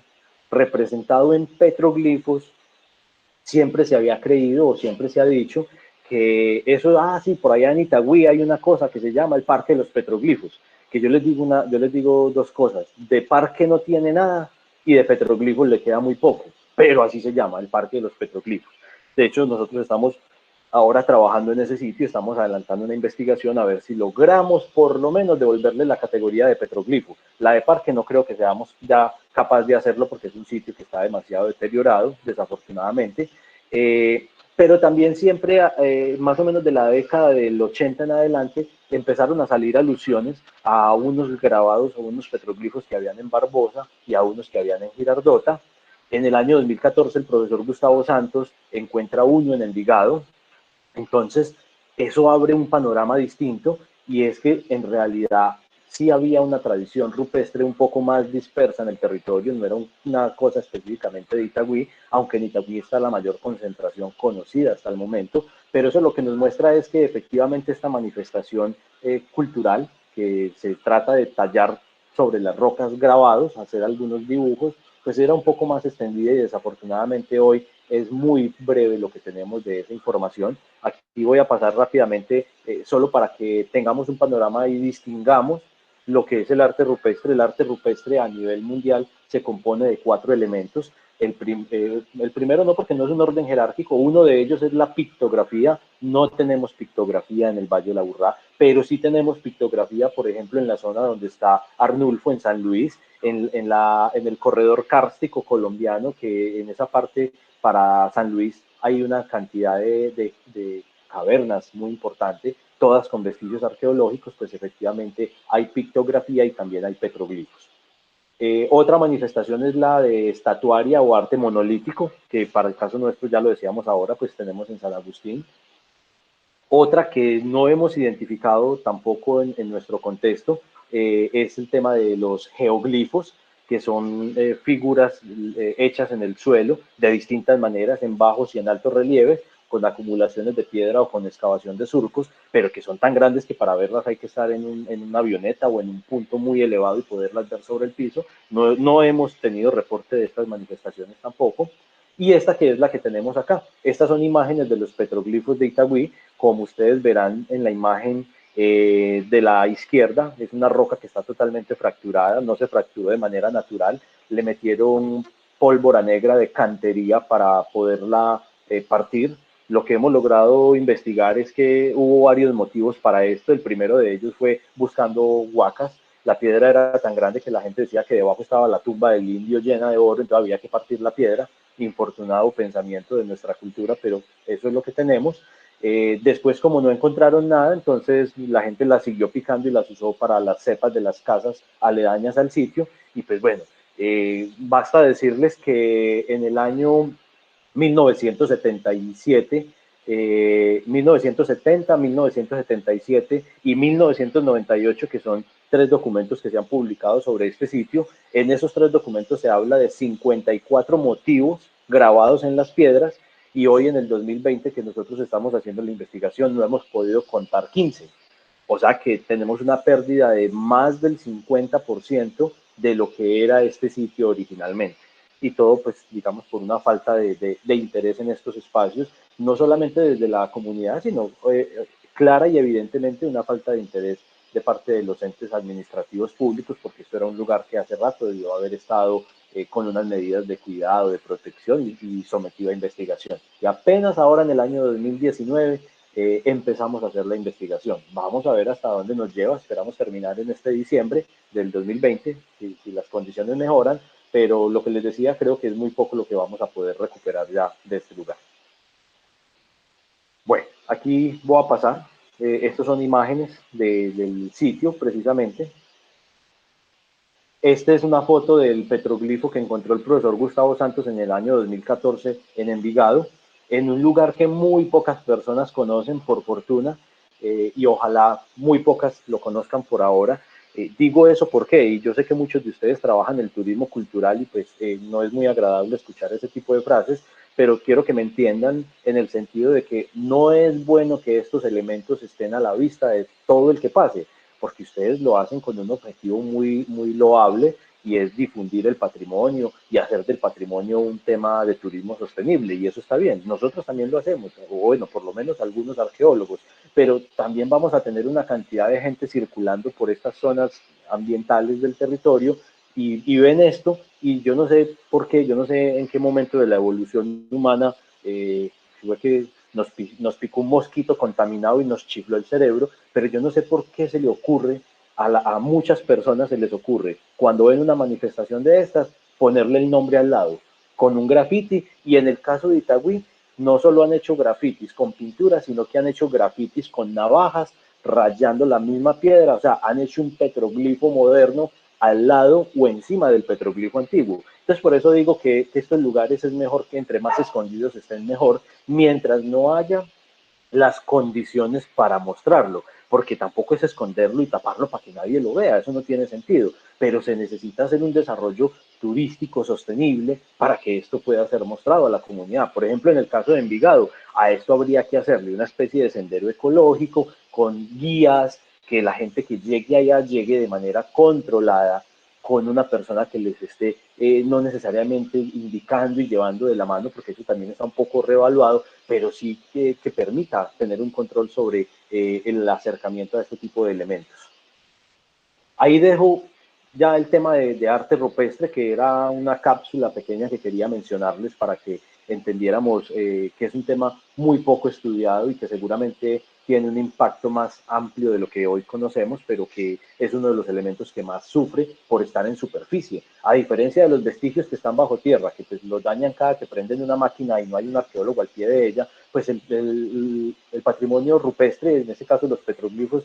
S1: representado en petroglifos, siempre se había creído o siempre se ha dicho que eso, sí, por allá en Itagüí hay una cosa que se llama el Parque de los Petroglifos, que yo les digo dos cosas, de parque no tiene nada y de petroglifos le queda muy poco, pero así se llama, el Parque de los Petroglifos. De hecho, nosotros estamos ahora trabajando en ese sitio, estamos adelantando una investigación a ver si logramos por lo menos devolverle la categoría de petroglifo. La de parque no creo que seamos ya capaz de hacerlo porque es un sitio que está demasiado deteriorado, desafortunadamente, pero también siempre, más o menos de la década del 80 en adelante, empezaron a salir alusiones a unos grabados o unos petroglifos que habían en Barbosa y a unos que habían en Girardota. En el año 2014 el profesor Gustavo Santos encuentra uno en Envigado. Entonces, eso abre un panorama distinto y es que en realidad sí había una tradición rupestre un poco más dispersa en el territorio, no era una cosa específicamente de Itagüí, aunque en Itagüí está la mayor concentración conocida hasta el momento, pero eso lo que nos muestra es que efectivamente esta manifestación cultural, que se trata de tallar sobre las rocas grabados, hacer algunos dibujos, pues era un poco más extendida y desafortunadamente hoy es muy breve lo que tenemos de esa información. Aquí voy a pasar rápidamente, solo para que tengamos un panorama y distingamos lo que es el arte rupestre. El arte rupestre a nivel mundial se compone de 4 elementos. El primero no, porque no es un orden jerárquico, uno de ellos es la pictografía. No tenemos pictografía en el Valle de la Aburrá, pero sí tenemos pictografía, por ejemplo, en la zona donde está Arnulfo, en San Luis, en el corredor kárstico colombiano, que en esa parte para San Luis hay una cantidad de cavernas muy importante, todas con vestigios arqueológicos. Pues efectivamente hay pictografía y también hay petroglifos. Otra manifestación es la de estatuaria o arte monolítico, que para el caso nuestro, ya lo decíamos ahora, pues tenemos en San Agustín. Otra que no hemos identificado tampoco en nuestro contexto es el tema de los geoglifos, que son figuras hechas en el suelo de distintas maneras, en bajos y en altos relieves, con acumulaciones de piedra o con excavación de surcos, pero que son tan grandes que para verlas hay que estar en una avioneta o en un punto muy elevado y poderlas ver sobre el piso. No hemos tenido reporte de estas manifestaciones tampoco. Y esta que es la que tenemos acá. Estas son imágenes de los petroglifos de Itagüí. Como ustedes verán en la imagen de la izquierda, es una roca que está totalmente fracturada, no se fracturó de manera natural, le metieron pólvora negra de cantería para poderla partir. Lo que hemos logrado investigar es que hubo varios motivos para esto. El primero de ellos fue buscando huacas. La piedra era tan grande que la gente decía que debajo estaba la tumba del indio llena de oro, entonces había que partir la piedra. Infortunado pensamiento de nuestra cultura, pero eso es lo que tenemos. Después, como no encontraron nada, entonces la gente las siguió picando y las usó para las cepas de las casas aledañas al sitio. Y pues bueno, basta decirles que en el año 1977, 1970, 1977 y 1998, que son 3 documentos que se han publicado sobre este sitio. En esos 3 documentos se habla de 54 motivos grabados en las piedras, y hoy en el 2020 que nosotros estamos haciendo la investigación no hemos podido contar 15. O sea que tenemos una pérdida de más del 50% de lo que era este sitio originalmente. Y todo, pues, digamos, por una falta de interés en estos espacios, no solamente desde la comunidad, sino clara y evidentemente una falta de interés de parte de los entes administrativos públicos, porque esto era un lugar que hace rato debió haber estado con unas medidas de cuidado, de protección y sometido a investigación. Y apenas ahora en el año 2019 empezamos a hacer la investigación. Vamos a ver hasta dónde nos lleva. Esperamos terminar en este diciembre del 2020, si las condiciones mejoran, pero lo que les decía, creo que es muy poco lo que vamos a poder recuperar ya de este lugar. Bueno, aquí voy a pasar. Estas son imágenes del sitio, precisamente. Esta es una foto del petroglifo que encontró el profesor Gustavo Santos en el año 2014 en Envigado, en un lugar que muy pocas personas conocen, por fortuna, y ojalá muy pocas lo conozcan por ahora. Digo eso porque, y yo sé que muchos de ustedes trabajan en el turismo cultural y pues no es muy agradable escuchar ese tipo de frases, pero quiero que me entiendan en el sentido de que no es bueno que estos elementos estén a la vista de todo el que pase, porque ustedes lo hacen con un objetivo muy, muy loable, y es difundir el patrimonio y hacer del patrimonio un tema de turismo sostenible, y eso está bien. Nosotros también lo hacemos, o bueno, por lo menos algunos arqueólogos, pero también vamos a tener una cantidad de gente circulando por estas zonas ambientales del territorio y ven esto, y yo no sé por qué, yo no sé en qué momento de la evolución humana fue que nos picó un mosquito contaminado y nos chifló el cerebro, pero yo no sé por qué se le ocurre, a muchas personas se les ocurre, cuando ven una manifestación de estas, ponerle el nombre al lado, con un grafiti, y en el caso de Itagüí, no solo han hecho grafitis con pintura, sino que han hecho grafitis con navajas, rayando la misma piedra. O sea, han hecho un petroglifo moderno al lado o encima del petroglifo antiguo. Entonces, por eso digo que estos lugares es mejor que entre más escondidos estén mejor, mientras no haya las condiciones para mostrarlo, porque tampoco es esconderlo y taparlo para que nadie lo vea, eso no tiene sentido, pero se necesita hacer un desarrollo turístico sostenible para que esto pueda ser mostrado a la comunidad. Por ejemplo, en el caso de Envigado, a esto habría que hacerle una especie de sendero ecológico con guías, que la gente que llegue allá llegue de manera controlada, con una persona que les esté no necesariamente indicando y llevando de la mano, porque eso también está un poco revaluado, pero sí que permita tener un control sobre el acercamiento a este tipo de elementos. Ahí dejo ya el tema de arte rupestre, que era una cápsula pequeña que quería mencionarles para que entendiéramos que es un tema muy poco estudiado y que seguramente tiene un impacto más amplio de lo que hoy conocemos, pero que es uno de los elementos que más sufre por estar en superficie. A diferencia de los vestigios que están bajo tierra, que pues los dañan cada que prenden una máquina y no hay un arqueólogo al pie de ella, pues el patrimonio rupestre, en este caso los petroglifos,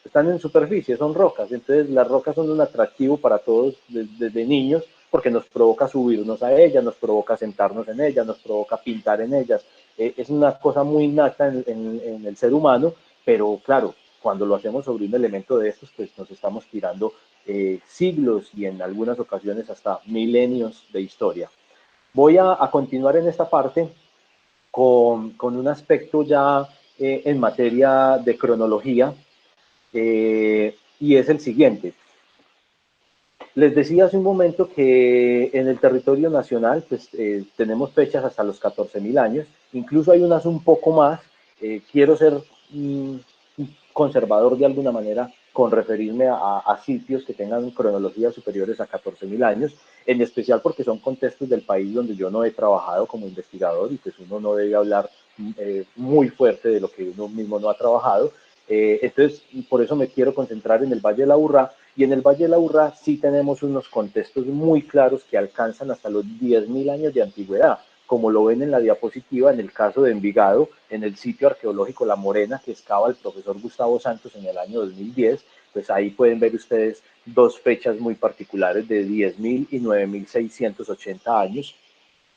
S1: están en superficie, son rocas. Entonces las rocas son un atractivo para todos desde niños, porque nos provoca subirnos a ellas, nos provoca sentarnos en ellas, nos provoca pintar en ellas. Es una cosa muy innata en el ser humano, pero claro, cuando lo hacemos sobre un elemento de estos, pues nos estamos tirando siglos y en algunas ocasiones hasta milenios de historia. Voy a continuar en esta parte con un aspecto ya en materia de cronología, y es el siguiente. Les decía hace un momento que en el territorio nacional pues, tenemos fechas hasta los 14.000 años, incluso hay unas un poco más. Quiero ser conservador de alguna manera con referirme a sitios que tengan cronologías superiores a 14.000 años, en especial porque son contextos del país donde yo no he trabajado como investigador y pues uno no debe hablar muy fuerte de lo que uno mismo no ha trabajado. Entonces, por eso me quiero concentrar en el Valle de la Aburrá, y en el Valle de la Aburrá sí tenemos unos contextos muy claros que alcanzan hasta los 10.000 años de antigüedad, como lo ven en la diapositiva en el caso de Envigado, en el sitio arqueológico La Morena, que excava el profesor Gustavo Santos en el año 2010, pues ahí pueden ver ustedes dos fechas muy particulares de 10.000 y 9.680 años,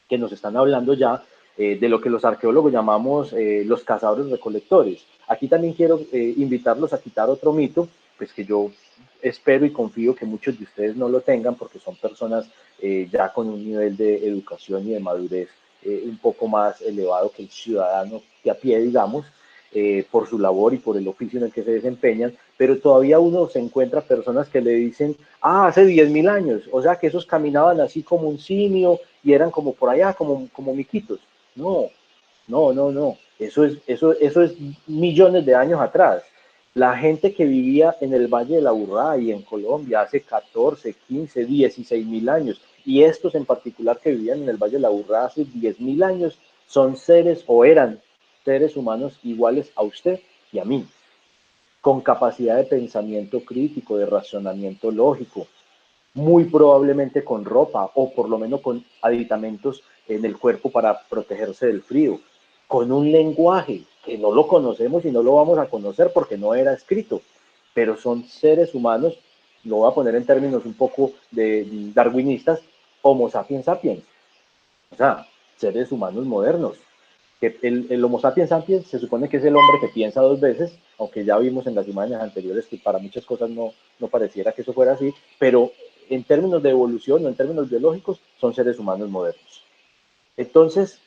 S1: que nos están hablando ya de lo que los arqueólogos llamamos los cazadores recolectores. Aquí también quiero invitarlos a quitar otro mito, pues que yo espero y confío que muchos de ustedes no lo tengan, porque son personas ya con un nivel de educación y de madurez un poco más elevado que el ciudadano que a pie, digamos, por su labor y por el oficio en el que se desempeñan, pero todavía uno se encuentra personas que le dicen, ah, hace 10.000 años, o sea que esos caminaban así como un simio y eran como por allá, como miquitos. No, no, no, no. Eso es millones de años atrás. La gente que vivía en el Valle de la Aburrá y en Colombia hace 14, 15, 16.000 años, y estos en particular que vivían en el Valle de la Aburrá hace 10.000 años, son seres o eran seres humanos iguales a usted y a mí, con capacidad de pensamiento crítico, de razonamiento lógico, muy probablemente con ropa o por lo menos con aditamentos en el cuerpo para protegerse del frío, con un lenguaje que no lo conocemos y no lo vamos a conocer porque no era escrito, pero son seres humanos, lo voy a poner en términos un poco de darwinistas, Homo sapiens sapiens, o sea, seres humanos modernos. Que el Homo sapiens sapiens se supone que es el hombre que piensa dos veces, aunque ya vimos en las imágenes anteriores que para muchas cosas no pareciera que eso fuera así, pero en términos de evolución o en términos biológicos son seres humanos modernos. Entonces,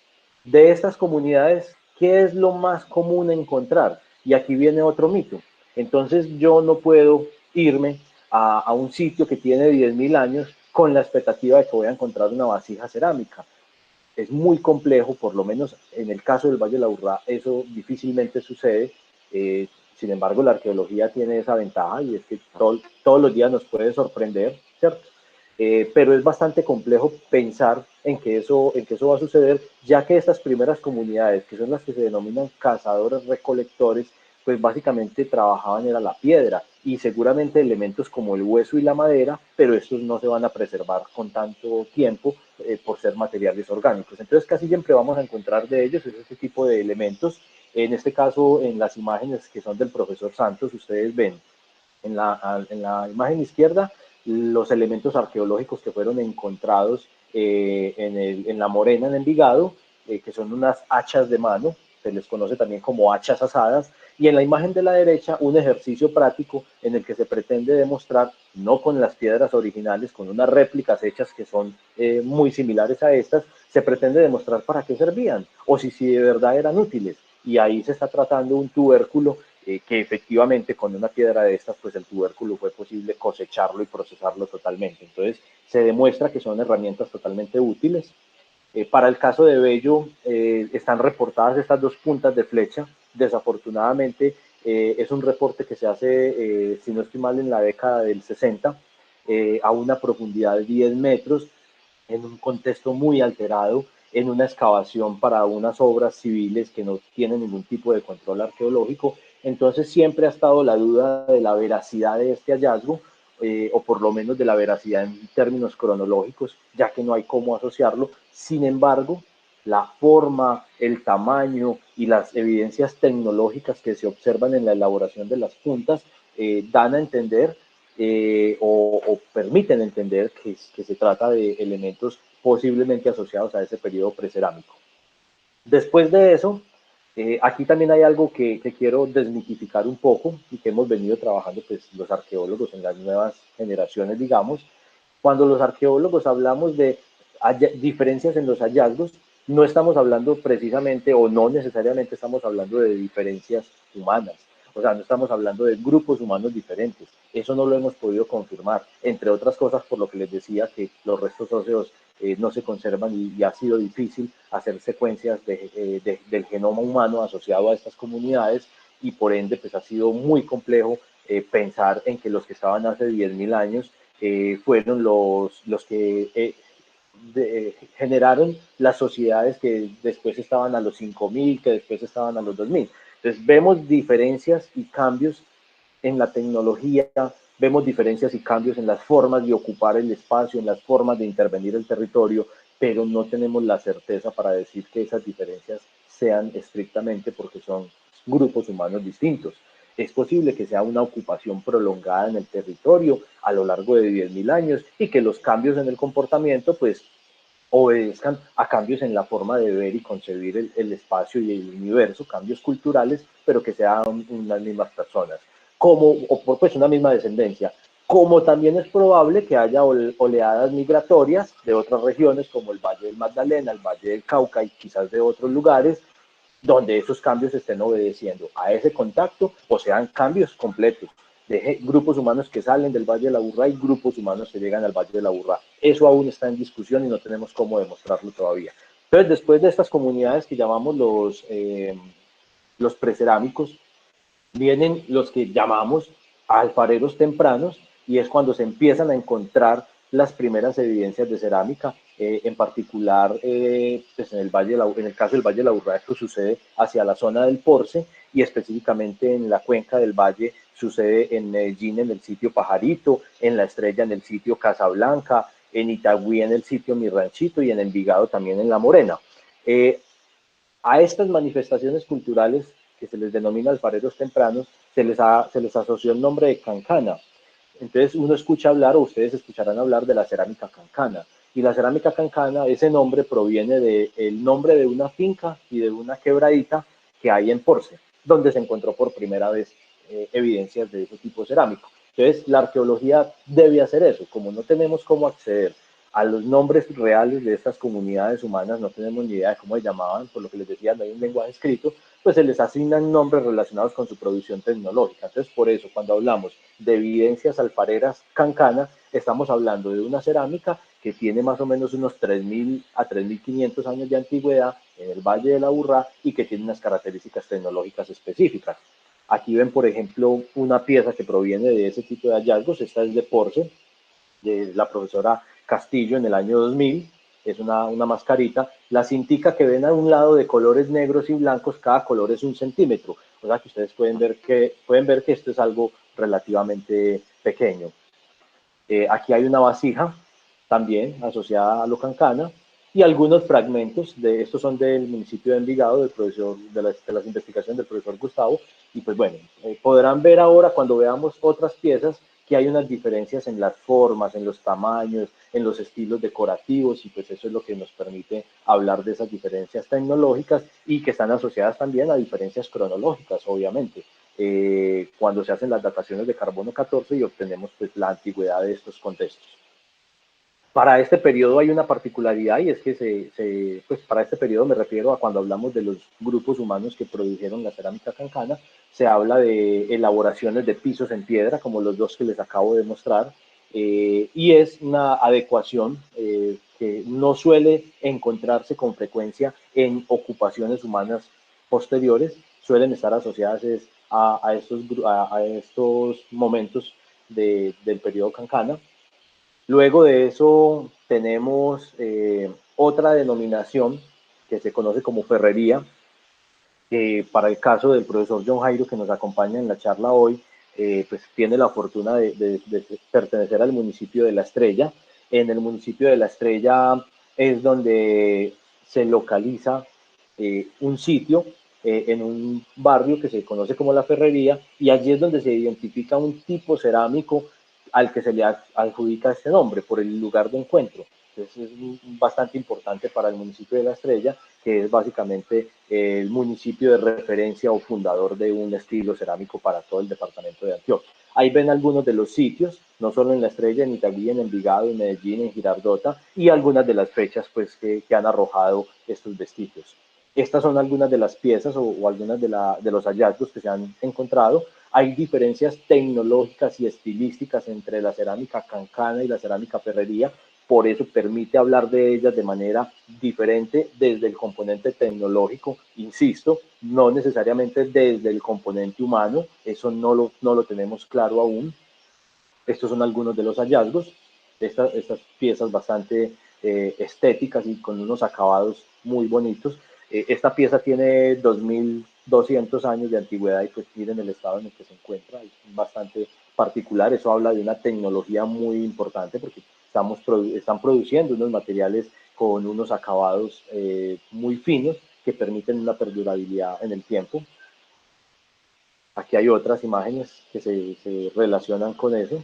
S1: de estas comunidades, ¿qué es lo más común encontrar? Y aquí viene otro mito. Entonces yo no puedo irme a un sitio que tiene 10.000 años con la expectativa de que voy a encontrar una vasija cerámica. Es muy complejo, por lo menos en el caso del Valle de la Aburrá, eso difícilmente sucede. Sin embargo, la arqueología tiene esa ventaja y es que todos los días nos puede sorprender, ¿cierto? Pero es bastante complejo pensar en que eso va a suceder, ya que estas primeras comunidades, que son las que se denominan cazadores recolectores, pues básicamente trabajaban era la piedra y seguramente elementos como el hueso y la madera, pero estos no se van a preservar con tanto tiempo por ser materiales orgánicos. Entonces casi siempre vamos a encontrar de ellos ese tipo de elementos. En este caso, en las imágenes que son del profesor Santos, ustedes ven en la imagen izquierda los elementos arqueológicos que fueron encontrados en La Morena, en Envigado, que son unas hachas de mano, se les conoce también como hachas asadas, y en la imagen de la derecha un ejercicio práctico en el que se pretende demostrar, no con las piedras originales, con unas réplicas hechas que son muy similares a estas, se pretende demostrar para qué servían o si de verdad eran útiles. Y ahí se está tratando un tubérculo que efectivamente con una piedra de estas, pues el tubérculo fue posible cosecharlo y procesarlo totalmente. Entonces se demuestra que son herramientas totalmente útiles. Para el caso de Bello están reportadas estas dos puntas de flecha. Desafortunadamente es un reporte que se hace, si no estoy mal, en la década del 60, a una profundidad de 10 metros, en un contexto muy alterado, en una excavación para unas obras civiles que no tienen ningún tipo de control arqueológico. Entonces siempre ha estado la duda de la veracidad de este hallazgo, o por lo menos de la veracidad en términos cronológicos, ya que no hay cómo asociarlo. Sin embargo, la forma, el tamaño y las evidencias tecnológicas que se observan en la elaboración de las puntas dan a entender o permiten entender que se trata de elementos posiblemente asociados a ese periodo precerámico. Después de eso, aquí también hay algo que quiero desmitificar un poco y que hemos venido trabajando pues, los arqueólogos en las nuevas generaciones, digamos. Cuando los arqueólogos hablamos de diferencias en los hallazgos, no estamos hablando precisamente o no necesariamente estamos hablando de diferencias humanas. O sea, no estamos hablando de grupos humanos diferentes. Eso no lo hemos podido confirmar, entre otras cosas por lo que les decía que los restos óseos no se conservan y ha sido difícil hacer secuencias del genoma humano asociado a estas comunidades y por ende pues ha sido muy complejo pensar en que los que estaban hace 10.000 años fueron los que generaron las sociedades que después estaban a los 5.000, que después estaban a los 2.000. Entonces vemos diferencias y cambios en la tecnología, vemos diferencias y cambios en las formas de ocupar el espacio, en las formas de intervenir el territorio, pero no tenemos la certeza para decir que esas diferencias sean estrictamente porque son grupos humanos distintos. Es posible que sea una ocupación prolongada en el territorio a lo largo de 10.000 años y que los cambios en el comportamiento pues obedezcan a cambios en la forma de ver y concebir el espacio y el universo, cambios culturales, pero que sean unas mismas personas, o pues una misma descendencia. Como también es probable que haya oleadas migratorias de otras regiones, como el Valle del Magdalena, el Valle del Cauca y quizás de otros lugares, donde esos cambios estén obedeciendo a ese contacto o sean cambios completos de grupos humanos que salen del Valle de la Aburrá y grupos humanos que llegan al Valle de la Aburrá. Eso aún está en discusión y no tenemos cómo demostrarlo todavía. Entonces, después de estas comunidades que llamamos los precerámicos, vienen los que llamamos alfareros tempranos y es cuando se empiezan a encontrar las primeras evidencias de cerámica, en particular pues en el caso del Valle de la Aburrá esto sucede hacia la zona del Porce y específicamente en la cuenca del Valle sucede en Medellín en el sitio Pajarito, en La Estrella en el sitio Casablanca, en Itagüí en el sitio Mi Ranchito y en Envigado también en La Morena. A estas manifestaciones culturales que se les denomina alfareros tempranos, se les asoció el nombre de cancana. Entonces uno escucha hablar, o ustedes escucharán hablar de la cerámica cancana. Y la cerámica cancana, ese nombre proviene del nombre de una finca y de una quebradita que hay en Porce, donde se encontró por primera vez evidencias de ese tipo cerámico. Entonces la arqueología debe hacer eso, como no tenemos cómo acceder a los nombres reales de estas comunidades humanas, no tenemos ni idea de cómo se llamaban, por lo que les decía, no hay un lenguaje escrito, pues se les asignan nombres relacionados con su producción tecnológica. Entonces, por eso, cuando hablamos de evidencias alfareras cancana, estamos hablando de una cerámica que tiene más o menos unos 3.000 a 3.500 años de antigüedad en el Valle de la Aburrá y que tiene unas características tecnológicas específicas. Aquí ven, por ejemplo, una pieza que proviene de ese tipo de hallazgos, esta es de Porce, de la profesora Castillo en el año 2000, es una mascarita. La cintica que ven a un lado de colores negros y blancos, cada color es 1 centímetro, o sea que ustedes pueden ver que esto es algo relativamente pequeño. Aquí hay una vasija también asociada a lo cancana y algunos fragmentos de estos son del municipio de Envigado, del profesor, de las investigaciones del profesor Gustavo, y pues bueno, podrán ver ahora cuando veamos otras piezas que hay unas diferencias en las formas, en los tamaños, en los estilos decorativos, y pues eso es lo que nos permite hablar de esas diferencias tecnológicas y que están asociadas también a diferencias cronológicas, obviamente. Cuando se hacen las dataciones de carbono 14 y obtenemos pues la antigüedad de estos contextos. Para este periodo hay una particularidad y es que pues para este periodo me refiero a cuando hablamos de los grupos humanos que produjeron la cerámica cancana, se habla de elaboraciones de pisos en piedra, como los dos que les acabo de mostrar, y es una adecuación que no suele encontrarse con frecuencia en ocupaciones humanas posteriores, suelen estar asociadas a estos momentos del periodo Cancana. Luego de eso tenemos otra denominación que se conoce como ferrería, que para el caso del profesor John Jairo, que nos acompaña en la charla hoy, pues tiene la fortuna de pertenecer al municipio de La Estrella. En el municipio de La Estrella es donde se localiza un sitio en un barrio que se conoce como La Ferrería, y allí es donde se identifica un tipo cerámico al que se le adjudica este nombre por el lugar de encuentro. Entonces es bastante importante para el municipio de La Estrella, que es básicamente el municipio de referencia o fundador de un estilo cerámico para todo el departamento de Antioquia. Ahí ven algunos de los sitios, no solo en La Estrella, en Itagüí, en Envigado, en Medellín, en Girardota, y algunas de las fechas pues, que han arrojado estos vestigios. Estas son algunas de las piezas o algunas de los hallazgos que se han encontrado. Hay diferencias tecnológicas y estilísticas entre la cerámica cancana y la cerámica ferrería, por eso permite hablar de ellas de manera diferente desde el componente tecnológico, insisto, no necesariamente desde el componente humano, eso no lo tenemos claro aún. Estos son algunos de los hallazgos, estas piezas bastante estéticas y con unos acabados muy bonitos. Esta pieza tiene 2200 años de antigüedad y pues miren el estado en el que se encuentra, es bastante particular. Eso habla de una tecnología muy importante porque están produciendo unos materiales con unos acabados muy finos que permiten una perdurabilidad en el tiempo. Aquí hay otras imágenes que se relacionan con eso.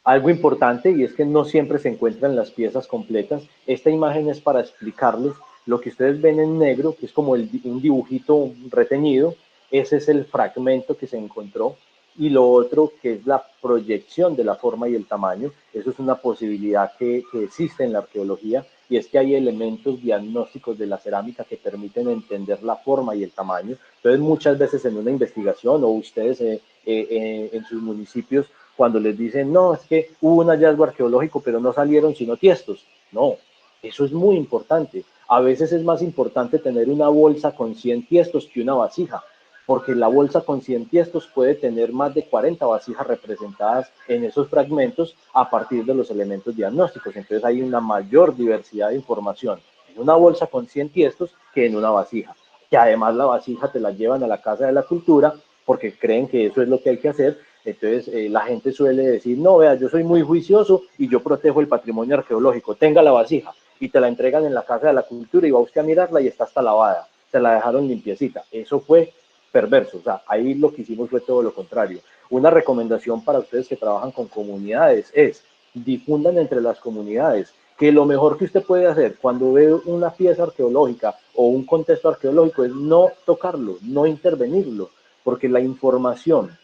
S1: Algo importante, y es que no siempre se encuentran las piezas completas. Esta imagen es para explicarles lo que ustedes ven en negro, que es como un dibujito reteñido. Ese es el fragmento que se encontró. Y lo otro, que es la proyección de la forma y el tamaño. Eso es una posibilidad que existe en la arqueología, y es que hay elementos diagnósticos de la cerámica que permiten entender la forma y el tamaño. Entonces, muchas veces en una investigación, o ustedes en sus municipios, cuando les dicen, no, es que hubo un hallazgo arqueológico, pero no salieron sino tiestos. No, eso es muy importante. A veces es más importante tener una bolsa con 100 tiestos que una vasija, porque la bolsa con 100 tiestos puede tener más de 40 vasijas representadas en esos fragmentos a partir de los elementos diagnósticos. Entonces hay una mayor diversidad de información en una bolsa con 100 tiestos que en una vasija. Que además la vasija te la llevan a la Casa de la Cultura porque creen que eso es lo que hay que hacer. Entonces la gente suele decir, no, vea, yo soy muy juicioso y yo protejo el patrimonio arqueológico, tenga la vasija, y te la entregan en la Casa de la Cultura y va usted a mirarla y está hasta lavada, se la dejaron limpiecita. Eso fue perverso, o sea, ahí lo que hicimos fue todo lo contrario. Una recomendación para ustedes que trabajan con comunidades es, difundan entre las comunidades que lo mejor que usted puede hacer cuando ve una pieza arqueológica o un contexto arqueológico es no tocarlo, no intervenirlo, porque la información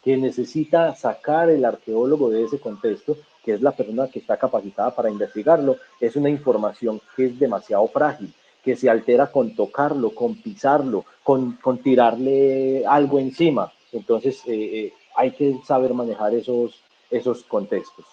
S1: que necesita sacar el arqueólogo de ese contexto, que es la persona que está capacitada para investigarlo, es una información que es demasiado frágil, que se altera con tocarlo, con pisarlo, con tirarle algo encima. Entonces hay que saber manejar esos contextos.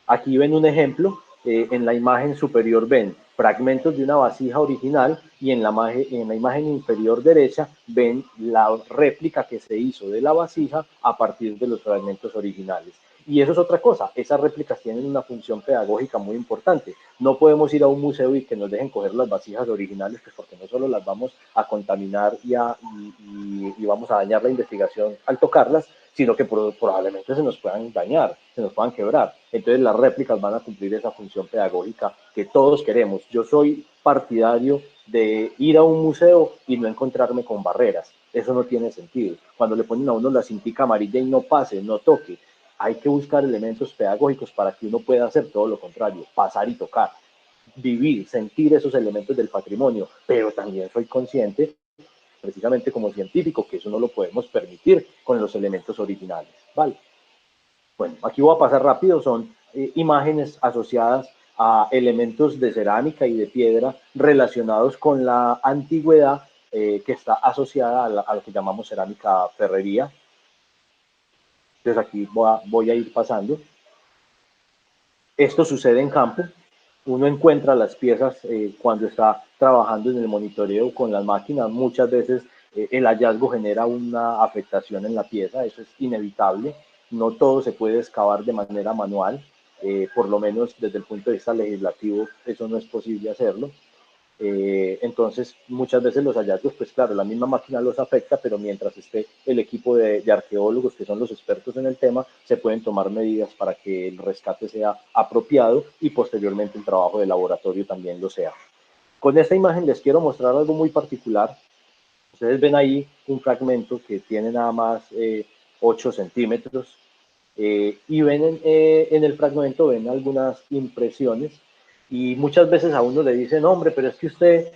S1: Aquí ven un ejemplo, en la imagen superior ven fragmentos de una vasija original, y en la imagen inferior derecha ven la réplica que se hizo de la vasija a partir de los fragmentos originales. Y eso es otra cosa, esas réplicas tienen una función pedagógica muy importante. No podemos ir a un museo y que nos dejen coger las vasijas originales, pues porque no solo las vamos a contaminar y vamos a dañar la investigación al tocarlas, sino que probablemente se nos puedan dañar, se nos puedan quebrar. Entonces las réplicas van a cumplir esa función pedagógica que todos queremos. Yo soy partidario de ir a un museo y no encontrarme con barreras. Eso no tiene sentido. Cuando le ponen a uno la cintica amarilla y no pase, no toque, hay que buscar elementos pedagógicos para que uno pueda hacer todo lo contrario, pasar y tocar, vivir, sentir esos elementos del patrimonio. Pero también soy consciente, precisamente como científico, que eso no lo podemos permitir con los elementos originales, ¿vale? Bueno, aquí voy a pasar rápido, son imágenes asociadas a elementos de cerámica y de piedra relacionados con la antigüedad, que está asociada a lo que llamamos cerámica ferrería. Entonces aquí voy a ir pasando. Esto sucede en campo. Uno encuentra las piezas cuando está trabajando en el monitoreo con las máquinas. Muchas veces el hallazgo genera una afectación en la pieza, eso es inevitable, no todo se puede excavar de manera manual, por lo menos desde el punto de vista legislativo eso no es posible hacerlo. Entonces muchas veces los hallazgos, pues claro, la misma máquina los afecta, pero mientras esté el equipo de arqueólogos que son los expertos en el tema, se pueden tomar medidas para que el rescate sea apropiado y posteriormente el trabajo de laboratorio también lo sea. Con esta imagen les quiero mostrar algo muy particular. Ustedes ven ahí un fragmento que tiene nada más 8 centímetros y ven en el fragmento ven algunas impresiones y muchas veces a uno le dicen, hombre, pero es que usted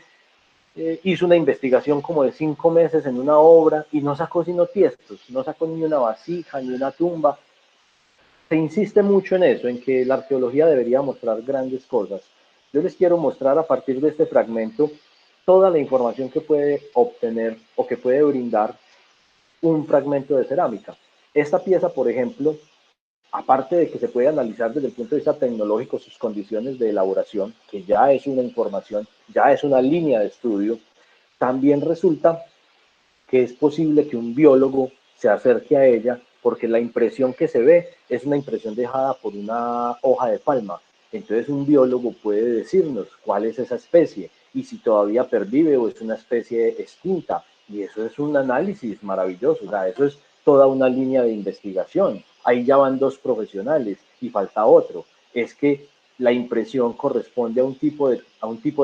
S1: hizo una investigación como de 5 meses en una obra y no sacó sino tiestos, no sacó ni una vasija, ni una tumba. Se insiste mucho en eso, en que la arqueología debería mostrar grandes cosas. Yo les quiero mostrar a partir de este fragmento toda la información que puede obtener o que puede brindar un fragmento de cerámica. Esta pieza, por ejemplo, aparte de que se puede analizar desde el punto de vista tecnológico sus condiciones de elaboración, que ya es una información, ya es una línea de estudio, también resulta que es posible que un biólogo se acerque a ella porque la impresión que se ve es una impresión dejada por una hoja de palma. Entonces un biólogo puede decirnos cuál es esa especie y si todavía pervive o es una especie extinta. Y eso es un análisis maravilloso, o sea, eso es toda una línea de investigación. Ahí ya van 2 profesionales y falta otro. Es que la impresión corresponde a un tipo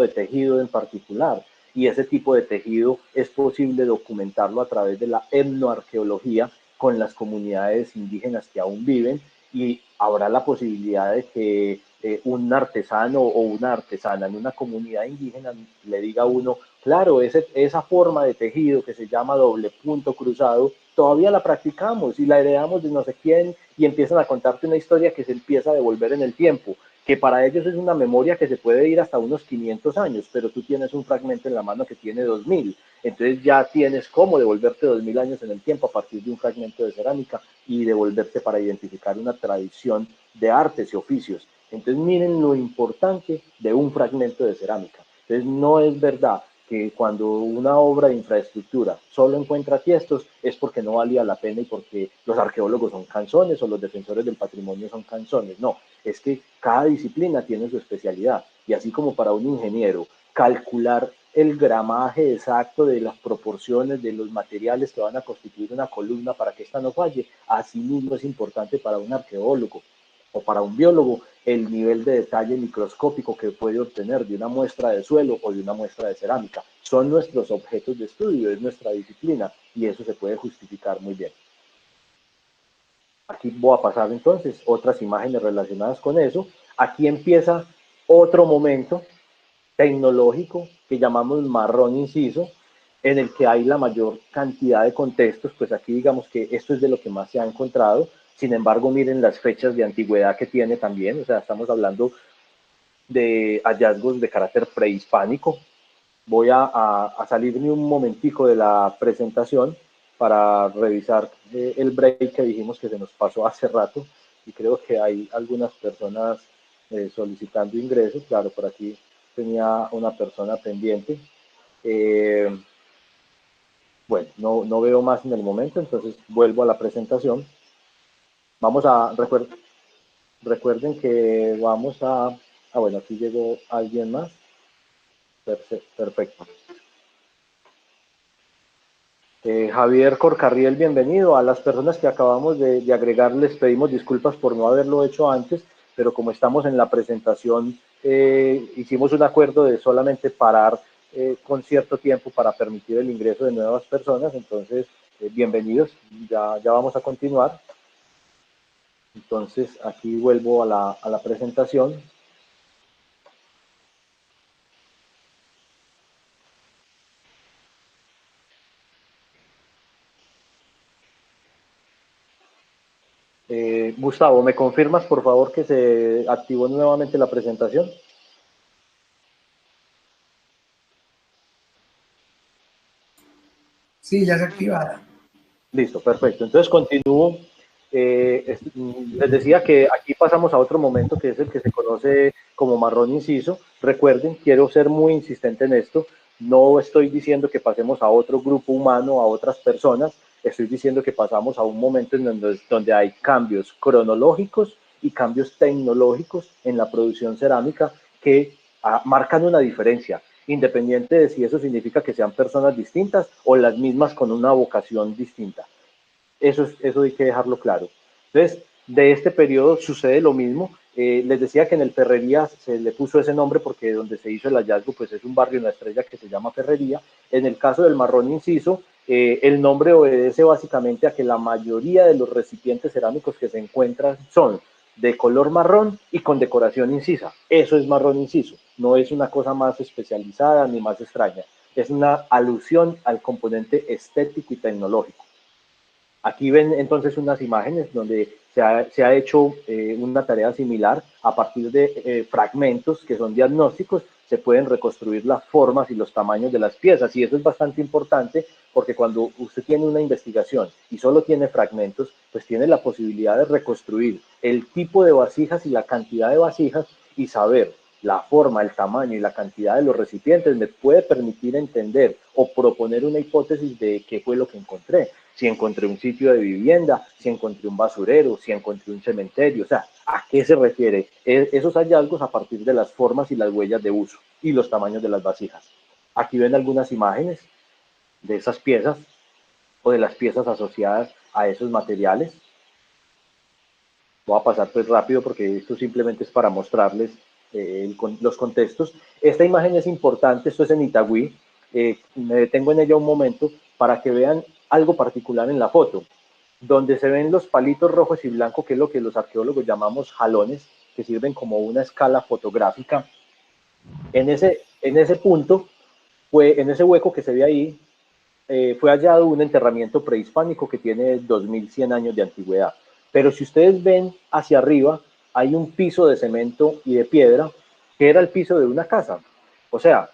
S1: de tejido en particular y ese tipo de tejido es posible documentarlo a través de la etnoarqueología con las comunidades indígenas que aún viven y habrá la posibilidad de que un artesano o una artesana en una comunidad indígena le diga a uno, claro, esa forma de tejido que se llama doble punto cruzado, todavía la practicamos y la heredamos de no sé quién y empiezan a contarte una historia que se empieza a devolver en el tiempo, que para ellos es una memoria que se puede ir hasta unos 500 años, pero tú tienes un fragmento en la mano que tiene 2000, entonces ya tienes cómo devolverte 2000 años en el tiempo a partir de un fragmento de cerámica y devolverte para identificar una tradición de artes y oficios. Entonces miren lo importante de un fragmento de cerámica. Entonces no es verdad que cuando una obra de infraestructura solo encuentra tiestos es porque no valía la pena y porque los arqueólogos son canzones o los defensores del patrimonio son canzones. No, es que cada disciplina tiene su especialidad y así como para un ingeniero calcular el gramaje exacto de las proporciones de los materiales que van a constituir una columna para que ésta no falle, así mismo es importante para un arqueólogo o para un biólogo el nivel de detalle microscópico que puede obtener de una muestra de suelo o de una muestra de cerámica. Son nuestros objetos de estudio, es nuestra disciplina y eso se puede justificar muy bien. Aquí voy a pasar entonces otras imágenes relacionadas con eso. Aquí empieza otro momento tecnológico que llamamos marrón inciso, en el que hay la mayor cantidad de contextos, pues aquí digamos que esto es de lo que más se ha encontrado. Sin embargo, miren las fechas de antigüedad que tiene también, o sea, estamos hablando de hallazgos de carácter prehispánico. Voy a salirme un momentico de la presentación para revisar el break que dijimos que se nos pasó hace rato y creo que hay algunas personas solicitando ingresos. Claro, por aquí tenía una persona pendiente. Bueno, no veo más en el momento, entonces vuelvo a la presentación. Vamos a, recuerden que vamos a, bueno, aquí llegó alguien más. Perfecto. Javier Corcarriel, bienvenido. A las personas que acabamos de agregar les pedimos disculpas por no haberlo hecho antes, pero como estamos en la presentación, hicimos un acuerdo de solamente parar con cierto tiempo para permitir el ingreso de nuevas personas, entonces bienvenidos, ya vamos a continuar. Entonces aquí vuelvo a la presentación. Gustavo, ¿me confirmas por favor que se activó nuevamente la presentación?
S3: Sí, ya se activada.
S1: Listo, perfecto. Entonces continúo. Les decía que aquí pasamos a otro momento que es el que se conoce como marrón inciso. Recuerden, quiero ser muy insistente en esto, No estoy diciendo que pasemos a otro grupo humano, a otras personas, estoy diciendo que pasamos a un momento en donde hay cambios cronológicos y cambios tecnológicos en la producción cerámica que marcan una diferencia, independiente de si eso significa que sean personas distintas o las mismas con una vocación distinta. Eso hay que dejarlo claro. Entonces, de este periodo sucede lo mismo. Les decía que en el Ferrería se le puso ese nombre porque donde se hizo el hallazgo pues es un barrio en La Estrella que se llama Ferrería. En el caso del marrón inciso, el nombre obedece básicamente a que la mayoría de los recipientes cerámicos que se encuentran son de color marrón y con decoración incisa. Eso es marrón inciso, no es una cosa más especializada ni más extraña. Es una alusión al componente estético y tecnológico. Aquí ven entonces unas imágenes donde se ha hecho una tarea similar. A partir de fragmentos que son diagnósticos, se pueden reconstruir las formas y los tamaños de las piezas, y eso es bastante importante porque cuando usted tiene una investigación y solo tiene fragmentos, pues tiene la posibilidad de reconstruir el tipo de vasijas y la cantidad de vasijas, y saber la forma, el tamaño y la cantidad de los recipientes me puede permitir entender o proponer una hipótesis de qué fue lo que encontré. Si encontré un sitio de vivienda, si encontré un basurero, si encontré un cementerio, o sea, ¿a qué se refiere esos hallazgos? A partir de las formas y las huellas de uso y los tamaños de las vasijas. Aquí ven algunas imágenes de esas piezas o de las piezas asociadas a esos materiales. Voy a pasar pues rápido porque esto simplemente es para mostrarles los contextos. Esta imagen es importante, esto es en Itagüí, me detengo en ella un momento para que vean algo particular en la foto, donde se ven los palitos rojos y blancos, que es lo que los arqueólogos llamamos jalones, que sirven como una escala fotográfica. En ese punto, en ese hueco que se ve ahí, fue hallado un enterramiento prehispánico que tiene 2100 años de antigüedad. Pero si ustedes ven hacia arriba, hay un piso de cemento y de piedra que era el piso de una casa. O sea,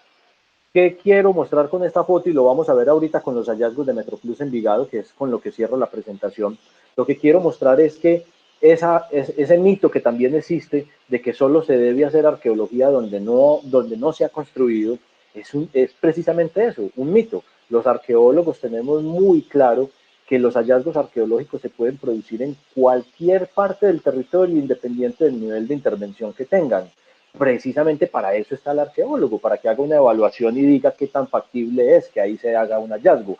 S1: ¿qué quiero mostrar con esta foto? Y lo vamos a ver ahorita con los hallazgos de Metroplus Envigado, que es con lo que cierro la presentación. Lo que quiero mostrar es que ese mito que también existe de que solo se debe hacer arqueología donde no se ha construido, es precisamente eso, un mito. Los arqueólogos tenemos muy claro que los hallazgos arqueológicos se pueden producir en cualquier parte del territorio, independiente del nivel de intervención que tengan. Precisamente para eso está el arqueólogo, para que haga una evaluación y diga qué tan factible es que ahí se haga un hallazgo.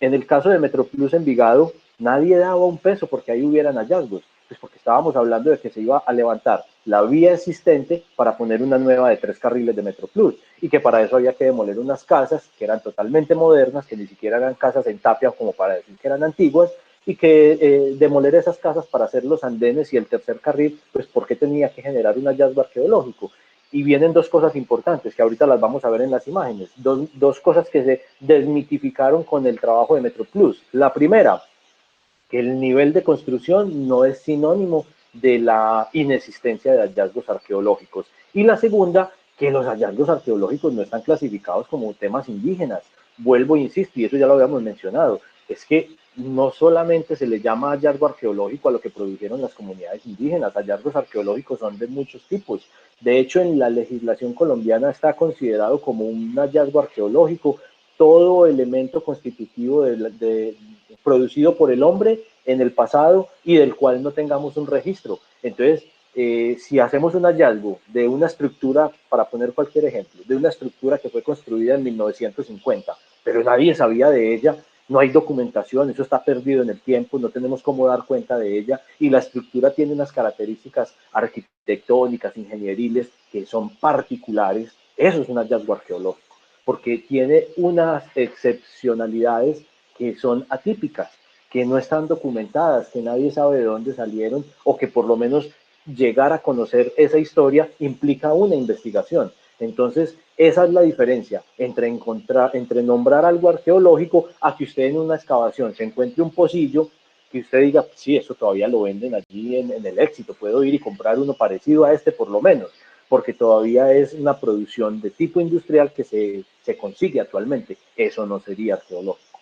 S1: En el caso de Metroplus Envigado, nadie daba un peso porque ahí hubieran hallazgos, pues porque estábamos hablando de que se iba a levantar la vía existente para poner una nueva de 3 carriles de Metroplus, y que para eso había que demoler unas casas que eran totalmente modernas, que ni siquiera eran casas en tapia como para decir que eran antiguas, y que demoler esas casas para hacer los andenes y el tercer carril, pues ¿por qué tenía que generar un hallazgo arqueológico? Y vienen dos cosas importantes que ahorita las vamos a ver en las imágenes, dos cosas que se desmitificaron con el trabajo de Metroplus. La primera, que el nivel de construcción no es sinónimo de la inexistencia de hallazgos arqueológicos. Y la segunda, que los hallazgos arqueológicos no están clasificados como temas indígenas. Vuelvo e insisto, y eso ya lo habíamos mencionado, es que no solamente se le llama hallazgo arqueológico a lo que produjeron las comunidades indígenas, hallazgos arqueológicos son de muchos tipos. De hecho, en la legislación colombiana está considerado como un hallazgo arqueológico todo elemento constitutivo producido por el hombre en el pasado y del cual no tengamos un registro. Entonces, si hacemos un hallazgo de una estructura, para poner cualquier ejemplo, de una estructura que fue construida en 1950, pero nadie sabía de ella, no hay documentación, eso está perdido en el tiempo, no tenemos cómo dar cuenta de ella, y la estructura tiene unas características arquitectónicas, ingenieriles, que son particulares, eso es un hallazgo arqueológico, porque tiene unas excepcionalidades que son atípicas, que no están documentadas, que nadie sabe de dónde salieron, o que por lo menos llegar a conocer esa historia implica una investigación. Entonces, esa es la diferencia entre nombrar algo arqueológico a que usted en una excavación se encuentre un pocillo que usted diga, sí, eso todavía lo venden allí en el Éxito, puedo ir y comprar uno parecido a este por lo menos, porque todavía es una producción de tipo industrial que se consigue actualmente. Eso no sería arqueológico.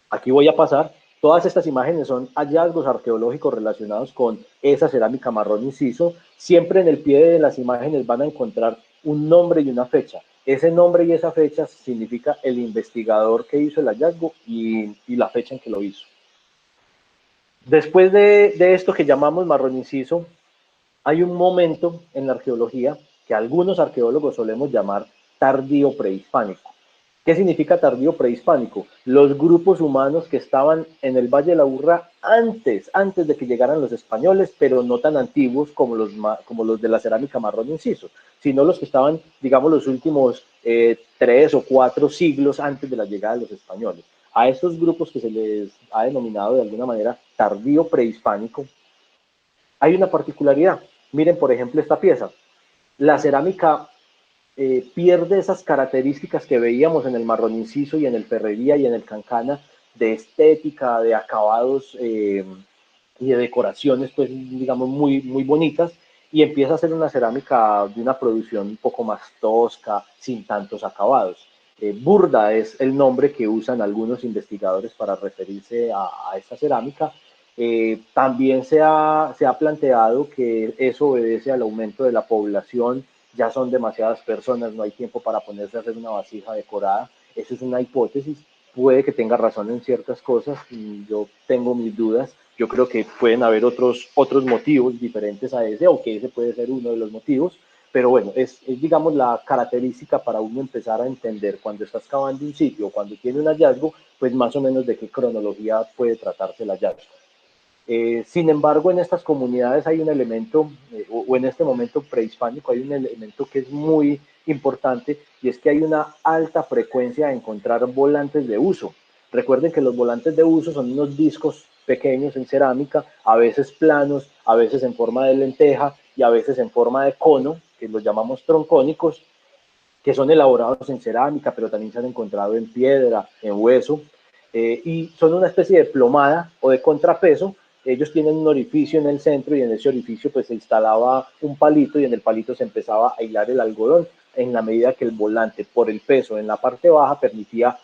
S1: Aquí voy a pasar. Todas estas imágenes son hallazgos arqueológicos relacionados con esa cerámica marrón inciso. Siempre en el pie de las imágenes van a encontrar un nombre y una fecha. Ese nombre y esa fecha significa el investigador que hizo el hallazgo y la fecha en que lo hizo. Después de esto que llamamos marrón inciso, hay un momento en la arqueología que algunos arqueólogos solemos llamar tardío prehispánico. ¿Qué significa tardío prehispánico? Los grupos humanos que estaban en el Valle de la Urra antes de que llegaran los españoles, pero no tan antiguos como los de la cerámica marrón inciso, sino los que estaban, digamos, los últimos 3 o 4 siglos antes de la llegada de los españoles. A estos grupos que se les ha denominado de alguna manera tardío prehispánico, hay una particularidad. Miren, por ejemplo, esta pieza. La cerámica pierde esas características que veíamos en el marrón inciso y en el ferrería y en el cancana de estética, de acabados y de decoraciones, pues digamos muy, muy bonitas, y empieza a ser una cerámica de una producción un poco más tosca, sin tantos acabados. Burda es el nombre que usan algunos investigadores para referirse a esta cerámica. También se ha planteado que eso obedece al aumento de la población, ya son demasiadas personas, no hay tiempo para ponerse a hacer una vasija decorada. Esa es una hipótesis, puede que tenga razón en ciertas cosas, y yo tengo mis dudas. Yo creo que pueden haber otros motivos diferentes a ese, o que ese puede ser uno de los motivos, pero bueno, es digamos la característica para uno empezar a entender cuando está excavando un sitio, cuando tiene un hallazgo, pues más o menos de qué cronología puede tratarse el hallazgo. Sin embargo, en estas comunidades hay un elemento, o en este momento prehispánico, hay un elemento que es muy importante, y es que hay una alta frecuencia de encontrar volantes de uso. Recuerden que los volantes de uso son unos discos pequeños en cerámica, a veces planos, a veces en forma de lenteja y a veces en forma de cono, que los llamamos troncónicos, que son elaborados en cerámica, pero también se han encontrado en piedra, en hueso, y son una especie de plomada o de contrapeso. Ellos tienen un orificio en el centro, y en ese orificio pues se instalaba un palito, y en el palito se empezaba a hilar el algodón, en la medida que el volante, por el peso en la parte baja, permitía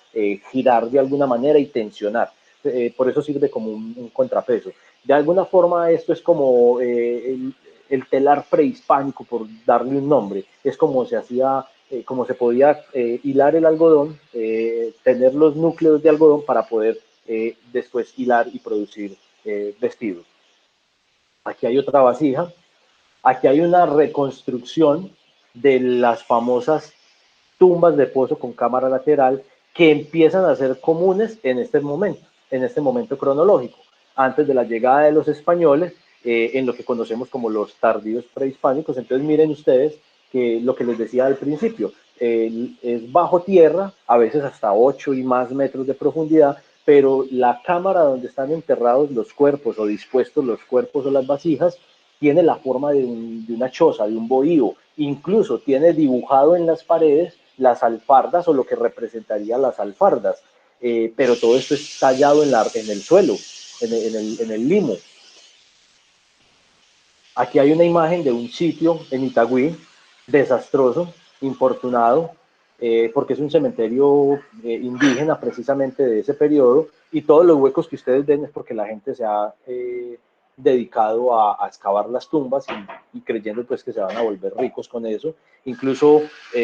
S1: girar de alguna manera y tensionar. Por eso sirve como un contrapeso. De alguna forma esto es como el telar prehispánico, por darle un nombre. Es como se hacía, como se podía hilar el algodón, tener los núcleos de algodón para poder después hilar y producir vestidos. Aquí hay otra vasija. Aquí hay una reconstrucción de las famosas tumbas de pozo con cámara lateral, que empiezan a ser comunes en este momento cronológico, antes de la llegada de los españoles, en lo que conocemos como los tardíos prehispánicos. Entonces miren ustedes que lo que les decía al principio, es bajo tierra, a veces hasta 8 y más metros de profundidad, pero la cámara donde están enterrados los cuerpos, o dispuestos los cuerpos o las vasijas, tiene la forma de una choza, de un bohío. Incluso tiene dibujado en las paredes las alfardas, o lo que representaría las alfardas, pero todo esto es tallado en el suelo, en el limo. Aquí hay una imagen de un sitio en Itagüí, desastroso, infortunado, porque es un cementerio indígena precisamente de ese periodo, y todos los huecos que ustedes ven es porque la gente se ha dedicado a excavar las tumbas, y creyendo pues que se van a volver ricos con eso. Incluso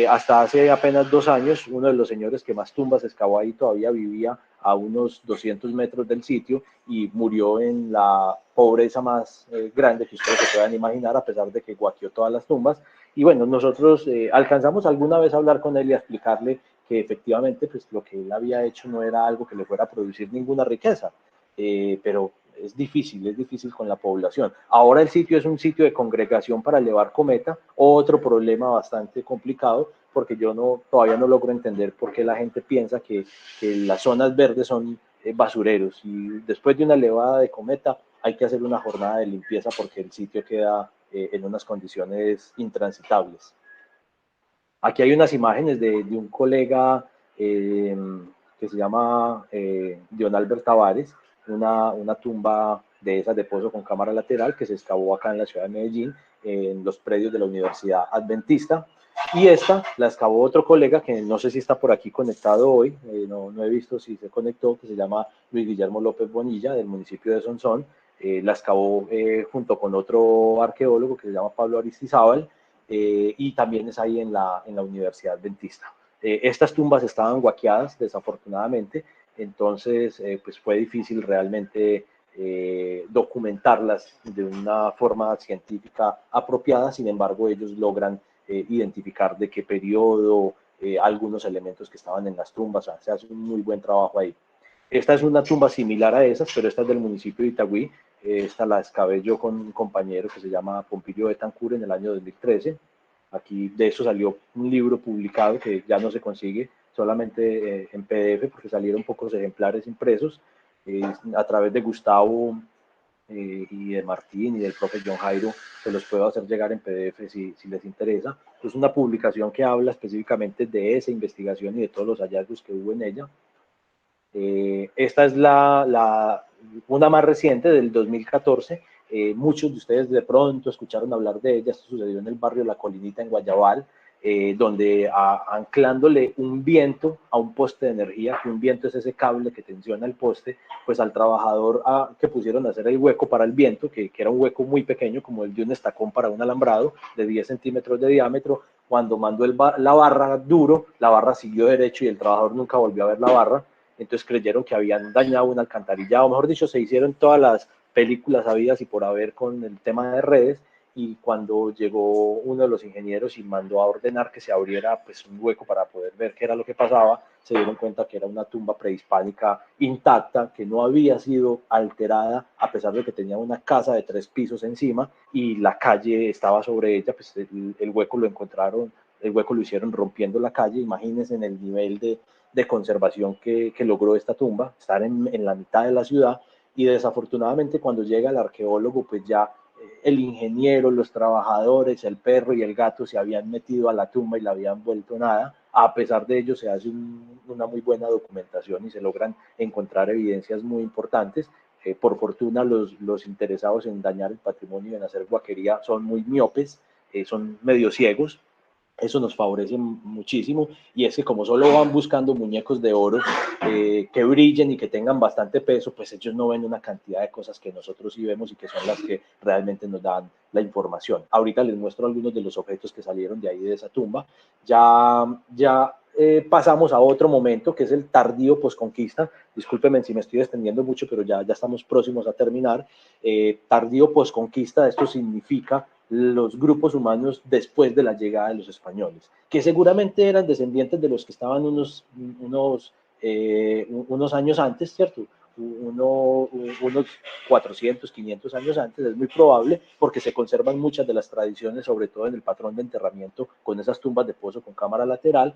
S1: hasta hace apenas 2 años, uno de los señores que más tumbas excavó ahí todavía vivía a unos 200 metros del sitio, y murió en la pobreza más grande que ustedes se puedan imaginar, a pesar de que guaqueó todas las tumbas. Y bueno, nosotros alcanzamos alguna vez a hablar con él y a explicarle que efectivamente pues lo que él había hecho no era algo que le fuera a producir ninguna riqueza, pero es difícil con la población. Ahora el sitio es un sitio de congregación para elevar cometa, otro problema bastante complicado, porque yo todavía no logro entender por qué la gente piensa que las zonas verdes son basureros, y después de una elevada de cometa hay que hacer una jornada de limpieza porque el sitio queda en unas condiciones intransitables. Aquí hay unas imágenes de un colega que se llama John Albert Tavares, una tumba de esas de pozo con cámara lateral que se excavó acá en la ciudad de Medellín, en los predios de la Universidad Adventista. Y esta la excavó otro colega que no sé si está por aquí conectado hoy, no he visto si se conectó, que se llama Luis Guillermo López Bonilla, del municipio de Sonsón. La excavó junto con otro arqueólogo que se llama Pablo Aristizábal, y también es ahí en la Universidad Adventista. Estas tumbas estaban huaqueadas, desafortunadamente, entonces pues fue difícil realmente documentarlas de una forma científica apropiada. Sin embargo, ellos logran identificar de qué periodo, algunos elementos que estaban en las tumbas. O sea, se hace un muy buen trabajo ahí. Esta es una tumba similar a esas, pero esta es del municipio de Itagüí. Esta la excavé yo con un compañero que se llama Pompilio Betancur en el año 2013. Aquí de eso salió un libro publicado que ya no se consigue, solamente en PDF, porque salieron pocos ejemplares impresos. A través de Gustavo y de Martín y del profe John Jairo, se los puedo hacer llegar en PDF si les interesa. Es una publicación que habla específicamente de esa investigación y de todos los hallazgos que hubo en ella. Esta es una más reciente, del 2014. Muchos de ustedes de pronto escucharon hablar de ella. Esto sucedió en el barrio La Colinita, en Guayabal, donde anclándole un viento a un poste de energía, que un viento es ese cable que tensiona el poste, pues al trabajador que pusieron a hacer el hueco para el viento, que era un hueco muy pequeño, como el de un estacón para un alambrado, de 10 centímetros de diámetro. Cuando mandó la barra duro, la barra siguió derecho y el trabajador nunca volvió a ver la barra. Entonces creyeron que habían dañado un alcantarillado, mejor dicho, se hicieron todas las películas habidas y por haber con el tema de redes, y cuando llegó uno de los ingenieros y mandó a ordenar que se abriera pues un hueco para poder ver qué era lo que pasaba, se dieron cuenta que era una tumba prehispánica intacta, que no había sido alterada, a pesar de que tenía una casa de 3 pisos encima y la calle estaba sobre ella. Pues el hueco lo encontraron, el hueco lo hicieron rompiendo la calle. Imagínense en el nivel de conservación que logró esta tumba, estar en la mitad de la ciudad. Y desafortunadamente cuando llega el arqueólogo, pues ya el ingeniero, los trabajadores, el perro y el gato se habían metido a la tumba y la habían vuelto nada. A pesar de ello, se hace una muy buena documentación y se logran encontrar evidencias muy importantes. Por fortuna, los interesados en dañar el patrimonio y en hacer guaquería son muy miopes, son medio ciegos. Eso nos favorece muchísimo, y es que como solo van buscando muñecos de oro que brillen y que tengan bastante peso, pues ellos no ven una cantidad de cosas que nosotros sí vemos y que son las que realmente nos dan la información. Ahorita les muestro algunos de los objetos que salieron de ahí, de esa tumba. Ya pasamos a otro momento, que es el tardío posconquista. Discúlpenme si me estoy extendiendo mucho, pero ya estamos próximos a terminar. Tardío posconquista, esto significa los grupos humanos después de la llegada de los españoles, que seguramente eran descendientes de los que estaban unos años antes, ¿cierto? Unos 400, 500 años antes, es muy probable, porque se conservan muchas de las tradiciones, sobre todo en el patrón de enterramiento, con esas tumbas de pozo con cámara lateral.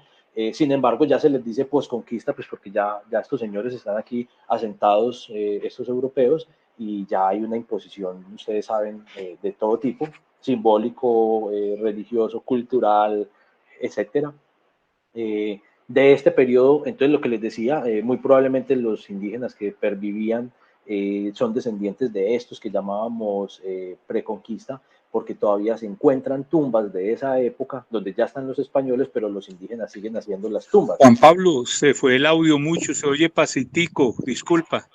S1: Sin embargo, ya se les dice posconquista, pues porque ya estos señores están aquí asentados, estos europeos, y ya hay una imposición, ustedes saben, de todo tipo, simbólico, religioso, cultural, etcétera. De este periodo, entonces lo que les decía, muy probablemente los indígenas que pervivían son descendientes de estos que llamábamos preconquista, porque todavía se encuentran tumbas de esa época donde ya están los españoles, pero los indígenas siguen haciendo las tumbas.
S4: Juan Pablo, se fue el audio mucho, se oye pasitico, disculpa.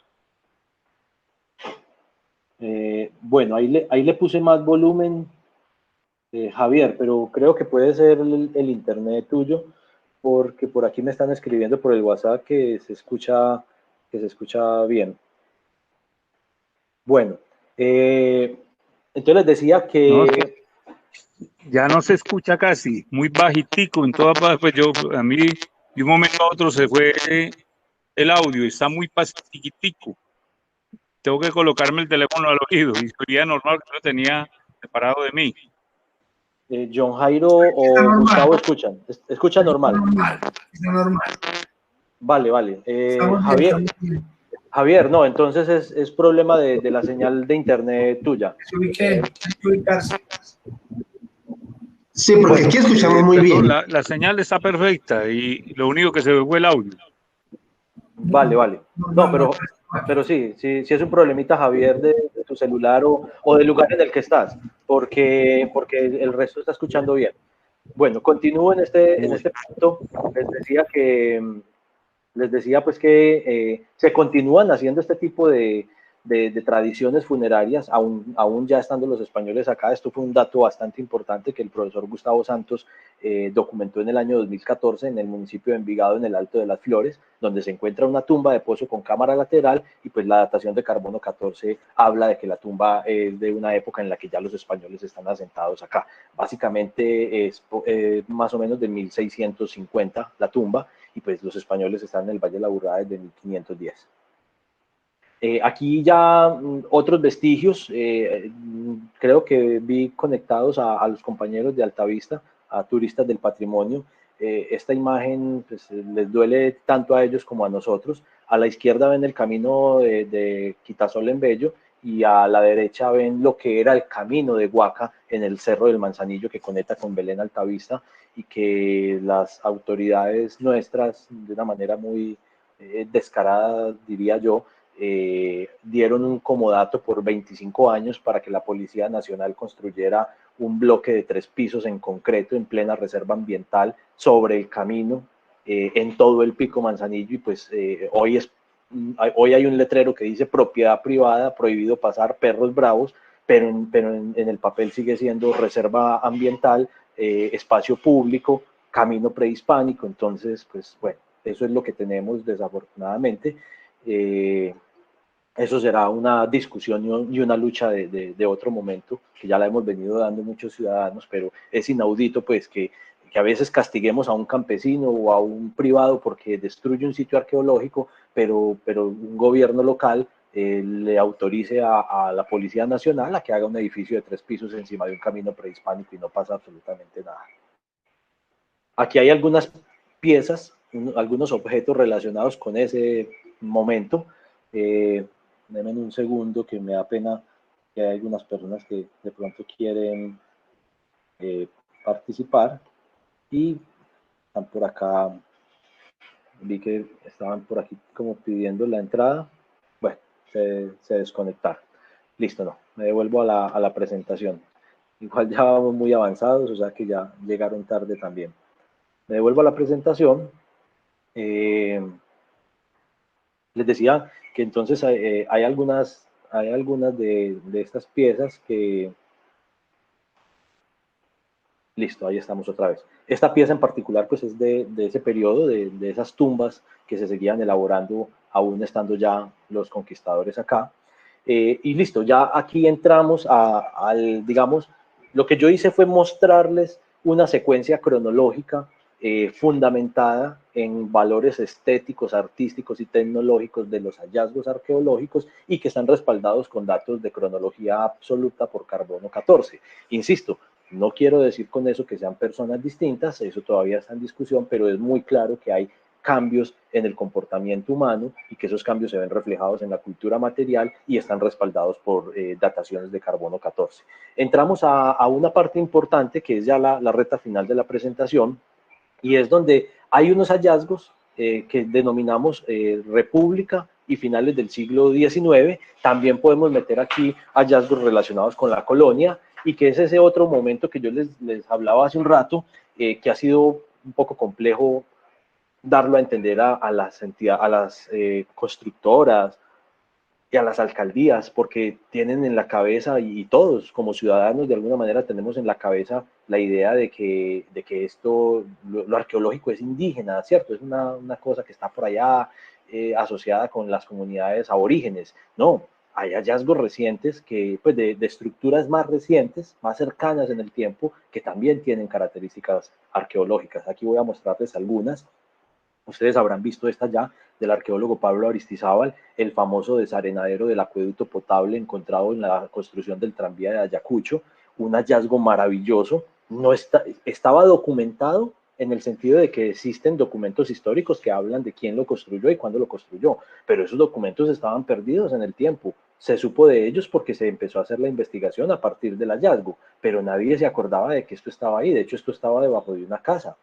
S1: Bueno, ahí le puse más volumen, Javier, pero creo que puede ser el internet tuyo, porque por aquí me están escribiendo por el WhatsApp que se escucha bien. Bueno, entonces les decía que...
S4: Ya no se escucha casi, muy bajitico en todas partes. Pues a mí de un momento a otro se fue el audio, está muy pasitico. Tengo que colocarme el teléfono al oído y sería normal que lo tenía separado de mí.
S1: John Jairo o Gustavo escuchan. Escucha normal.
S3: Está normal.
S1: Vale. Javier, no, entonces es problema de la señal de internet tuya.
S2: Sí, porque aquí escuchamos muy bien.
S4: La señal está perfecta y lo único que se ve fue el audio.
S1: Vale. No, pero sí es un problemita, Javier, de tu celular o del lugar en el que estás, porque el resto está escuchando bien. Bueno, continúo en este punto. Les decía pues que se continúan haciendo este tipo de de tradiciones funerarias, aún ya estando los españoles acá. Esto fue un dato bastante importante que el profesor Gustavo Santos documentó en el año 2014 en el municipio de Envigado, en el Alto de las Flores, donde se encuentra una tumba de pozo con cámara lateral, y pues la datación de carbono 14 habla de que la tumba es de una época en la que ya los españoles están asentados acá. Básicamente es más o menos de 1650 la tumba, y pues los españoles están en el Valle de la Burrada desde 1510. Aquí ya otros vestigios, creo que vi conectados a los compañeros de Altavista, a turistas del patrimonio. Esta imagen pues, les duele tanto a ellos como a nosotros. A la izquierda ven el camino de Quitasol en Bello, y a la derecha ven lo que era el camino de Huaca en el Cerro del Manzanillo, que conecta con Belén Altavista, y que las autoridades nuestras, de una manera muy descarada, diría yo, dieron un comodato por 25 años para que la Policía Nacional construyera un bloque de 3 pisos en concreto en plena reserva ambiental sobre el camino en todo el Pico Manzanillo, y pues hoy hay un letrero que dice propiedad privada, prohibido pasar, perros bravos, pero en el papel sigue siendo reserva ambiental, espacio público, camino prehispánico. Entonces, pues bueno, eso es lo que tenemos desafortunadamente. Eso será una discusión y una lucha de otro momento, que ya la hemos venido dando muchos ciudadanos, pero es inaudito pues que a veces castiguemos a un campesino o a un privado porque destruye un sitio arqueológico, pero un gobierno local le autorice a la Policía Nacional a que haga un edificio de 3 pisos encima de un camino prehispánico, y no pasa absolutamente nada. Aquí hay algunas piezas, algunos objetos relacionados con ese momento. Denme un segundo, que me da pena que hay algunas personas que de pronto quieren participar, y están por acá, vi que estaban por aquí como pidiendo la entrada. Bueno, se desconectaron. Listo, no, me devuelvo a la presentación. Igual ya vamos muy avanzados, o sea que ya llegaron tarde también. Me devuelvo a la presentación. Les decía que entonces hay algunas de estas piezas que... Listo, ahí estamos otra vez. Esta pieza en particular pues es de ese periodo, de esas tumbas que se seguían elaborando aún estando ya los conquistadores acá. Y listo, ya aquí entramos al, digamos, lo que yo hice fue mostrarles una secuencia cronológica fundamentada en valores estéticos, artísticos y tecnológicos de los hallazgos arqueológicos, y que están respaldados con datos de cronología absoluta por carbono 14. Insisto, no quiero decir con eso que sean personas distintas, eso todavía está en discusión, pero es muy claro que hay cambios en el comportamiento humano, y que esos cambios se ven reflejados en la cultura material y están respaldados por dataciones de carbono 14. Entramos a una parte importante que es ya la recta final de la presentación, y es donde hay unos hallazgos que denominamos República y finales del siglo XIX. También podemos meter aquí hallazgos relacionados con la colonia, y que es ese otro momento que yo les hablaba hace un rato, que ha sido un poco complejo darlo a entender a las entidades, a las constructoras y a las alcaldías, porque tienen en la cabeza, y todos como ciudadanos de alguna manera tenemos en la cabeza la idea de que esto, lo arqueológico es indígena, ¿cierto? Es una cosa que está por allá asociada con las comunidades aborígenes. No, hay hallazgos recientes que, pues de estructuras más recientes, más cercanas en el tiempo, que también tienen características arqueológicas. Aquí voy a mostrarles algunas. Ustedes habrán visto esta ya, del arqueólogo Pablo Aristizábal, el famoso desarenadero del acueducto potable encontrado en la construcción del tranvía de Ayacucho, un hallazgo maravilloso. No estaba documentado en el sentido de que existen documentos históricos que hablan de quién lo construyó y cuándo lo construyó, pero esos documentos estaban perdidos en el tiempo. Se supo de ellos porque se empezó a hacer la investigación a partir del hallazgo, pero nadie se acordaba de que esto estaba ahí. De hecho, esto estaba debajo de una casa.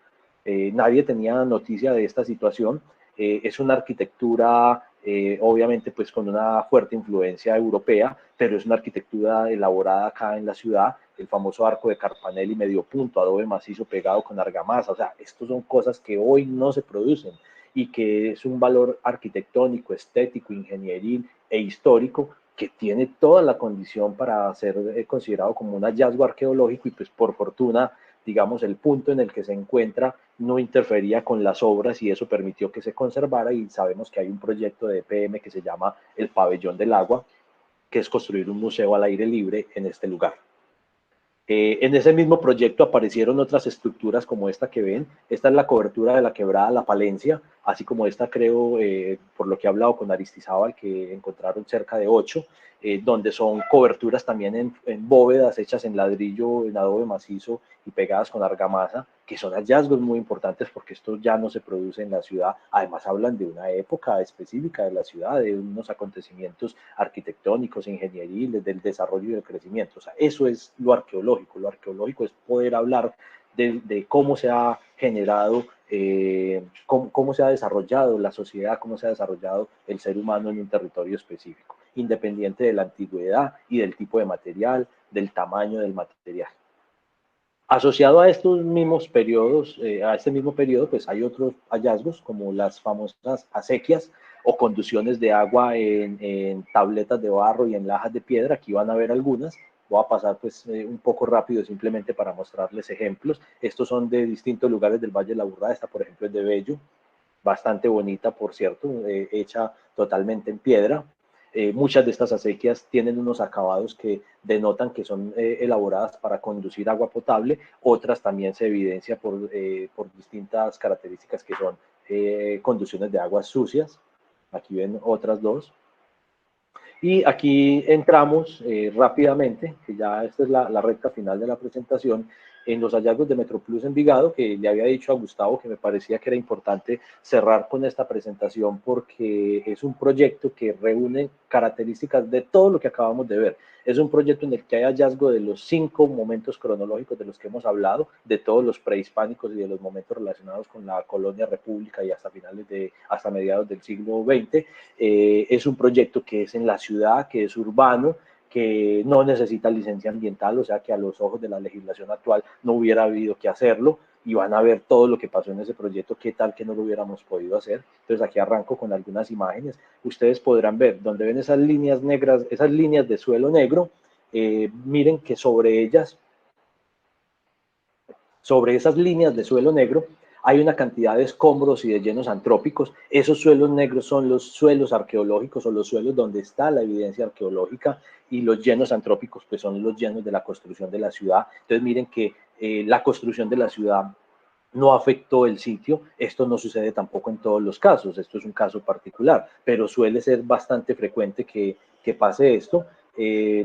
S1: Nadie tenía noticia de esta situación. Es una arquitectura, obviamente, pues con una fuerte influencia europea, pero es una arquitectura elaborada acá en la ciudad, el famoso arco de Carpanel y medio punto, adobe macizo pegado con argamasa. O sea, estos son cosas que hoy no se producen, y que es un valor arquitectónico, estético, ingenieril e histórico que tiene toda la condición para ser considerado como un hallazgo arqueológico, y pues por fortuna, digamos, el punto en el que se encuentra no interfería con las obras y eso permitió que se conservara, y sabemos que hay un proyecto de EPM que se llama el Pabellón del Agua, que es construir un museo al aire libre en este lugar. En ese mismo proyecto aparecieron otras estructuras como esta que ven. Esta es la cobertura de la quebrada La Palencia, así como esta, creo, por lo que he hablado con Aristizábal, que encontraron cerca de 8, donde son coberturas también en bóvedas hechas en ladrillo, en adobe macizo y pegadas con argamasa, que son hallazgos muy importantes porque esto ya no se produce en la ciudad. Además hablan de una época específica de la ciudad, de unos acontecimientos arquitectónicos, ingenieriles, del desarrollo y del crecimiento. O sea, eso es lo arqueológico. Lo arqueológico es poder hablar de cómo se ha generado, cómo se ha desarrollado la sociedad, cómo se ha desarrollado el ser humano en un territorio específico, independiente de la antigüedad y del tipo de material, del tamaño del material. Asociado a estos mismos periodos, a este mismo periodo, pues hay otros hallazgos como las famosas acequias o conducciones de agua en tabletas de barro y en lajas de piedra. Aquí van a ver algunas. Voy a pasar pues un poco rápido simplemente para mostrarles ejemplos. Estos son de distintos lugares del Valle de la Aburrá. Esta, por ejemplo, es de Bello, bastante bonita, por cierto, hecha totalmente en piedra. Muchas de estas acequias tienen unos acabados que denotan que son elaboradas para conducir agua potable. Otras también se evidencia por distintas características que son conducciones de aguas sucias. Aquí ven otras dos. Y aquí entramos rápidamente, que ya esta es la recta final de la presentación, en los hallazgos de Metroplus Envigado, que le había dicho a Gustavo que me parecía que era importante cerrar con esta presentación porque es un proyecto que reúne características de todo lo que acabamos de ver. Es un proyecto en el que hay hallazgo de los 5 momentos cronológicos de los que hemos hablado, de todos los prehispánicos y de los momentos relacionados con la colonia república y hasta mediados del siglo XX. Es un proyecto que es en la ciudad, que es urbano, que no necesita licencia ambiental, o sea que a los ojos de la legislación actual no hubiera habido que hacerlo, y van a ver todo lo que pasó en ese proyecto, qué tal que no lo hubiéramos podido hacer. Entonces aquí arranco con algunas imágenes. Ustedes podrán ver, donde ven esas líneas negras, esas líneas de suelo negro, miren que sobre esas líneas de suelo negro, hay una cantidad de escombros y de llenos antrópicos. Esos suelos negros son los suelos arqueológicos o los suelos donde está la evidencia arqueológica, y los llenos antrópicos pues son los llenos de la construcción de la ciudad. Entonces miren que la construcción de la ciudad no afectó el sitio. Esto no sucede tampoco en todos los casos, esto es un caso particular, pero suele ser bastante frecuente que pase esto.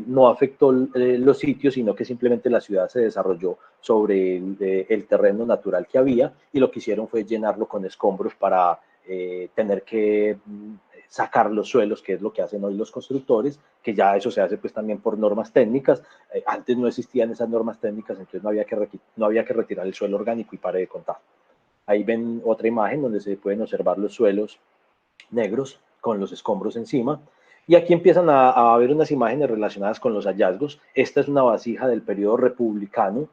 S1: No afectó los sitios, sino que simplemente la ciudad se desarrolló sobre el terreno natural que había, y lo que hicieron fue llenarlo con escombros para tener que sacar los suelos, que es lo que hacen hoy los constructores, que ya eso se hace pues también por normas técnicas. Antes no existían esas normas técnicas, entonces no había que retirar el suelo orgánico, y pare de contar. Ahí ven otra imagen donde se pueden observar los suelos negros con los escombros encima. Y aquí empiezan a ver unas imágenes relacionadas con los hallazgos. Esta es una vasija del periodo republicano,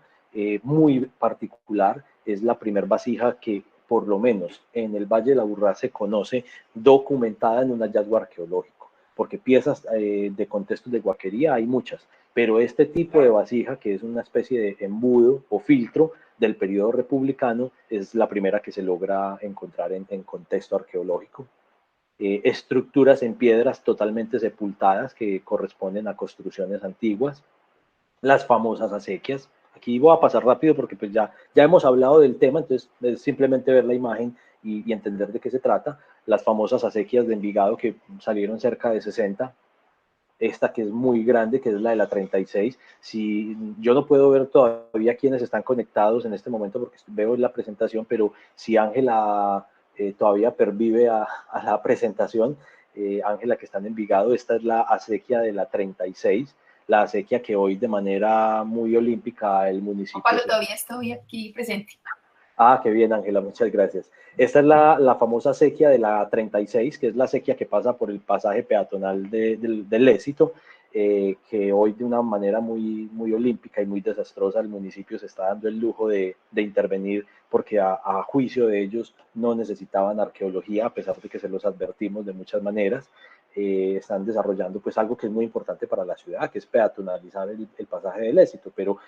S1: muy particular. Es la primera vasija que, por lo menos en el Valle de la Aburrá, se conoce documentada en un hallazgo arqueológico, porque piezas de contextos de guaquería hay muchas, pero este tipo de vasija, que es una especie de embudo o filtro del periodo republicano, es la primera que se logra encontrar en contexto arqueológico. Estructuras en piedras totalmente sepultadas que corresponden a construcciones antiguas, las famosas acequias. Aquí voy a pasar rápido porque pues ya hemos hablado del tema, entonces es simplemente ver la imagen y entender de qué se trata. Las famosas acequias de Envigado, que salieron cerca de 60. Esta que es muy grande, que es la de la 36. Si, yo no puedo ver todavía quiénes están conectados en este momento porque veo la presentación, pero si Ángela todavía pervive a la presentación, Ángela, que está en Envigado, esta es la acequia de la 36, la acequia que hoy de manera muy olímpica el municipio...
S5: Pablo, todavía estoy aquí presente.
S1: Ah, qué bien, Ángela, muchas gracias. Esta es la famosa acequia de la 36, que es la acequia que pasa por el pasaje peatonal del Éxito, que hoy de una manera muy, muy olímpica y muy desastrosa el municipio se está dando el lujo de intervenir, porque a juicio de ellos no necesitaban arqueología, a pesar de que se los advertimos de muchas maneras. están desarrollando pues algo que es muy importante para la ciudad, que es peatonalizar el pasaje del Éxito, pero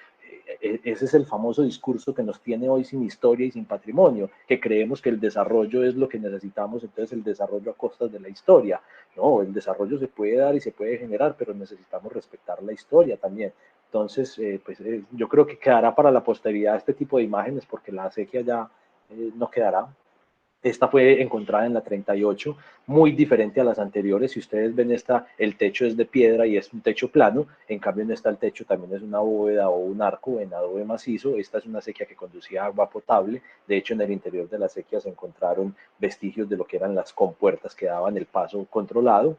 S1: ese es el famoso discurso que nos tiene hoy sin historia y sin patrimonio, que creemos que el desarrollo es lo que necesitamos, entonces el desarrollo a costas de la historia. No, el desarrollo se puede dar y se puede generar, pero necesitamos respetar la historia también. Entonces, yo creo que quedará para la posteridad este tipo de imágenes, porque la acequia ya no quedará. Esta fue encontrada en la 38, muy diferente a las anteriores. Si ustedes ven esta, el techo es de piedra y es un techo plano, en cambio en esta el techo también es una bóveda o un arco en adobe macizo. Esta es una acequia que conducía a agua potable. De hecho, en el interior de la acequia se encontraron vestigios de lo que eran las compuertas que daban el paso controlado.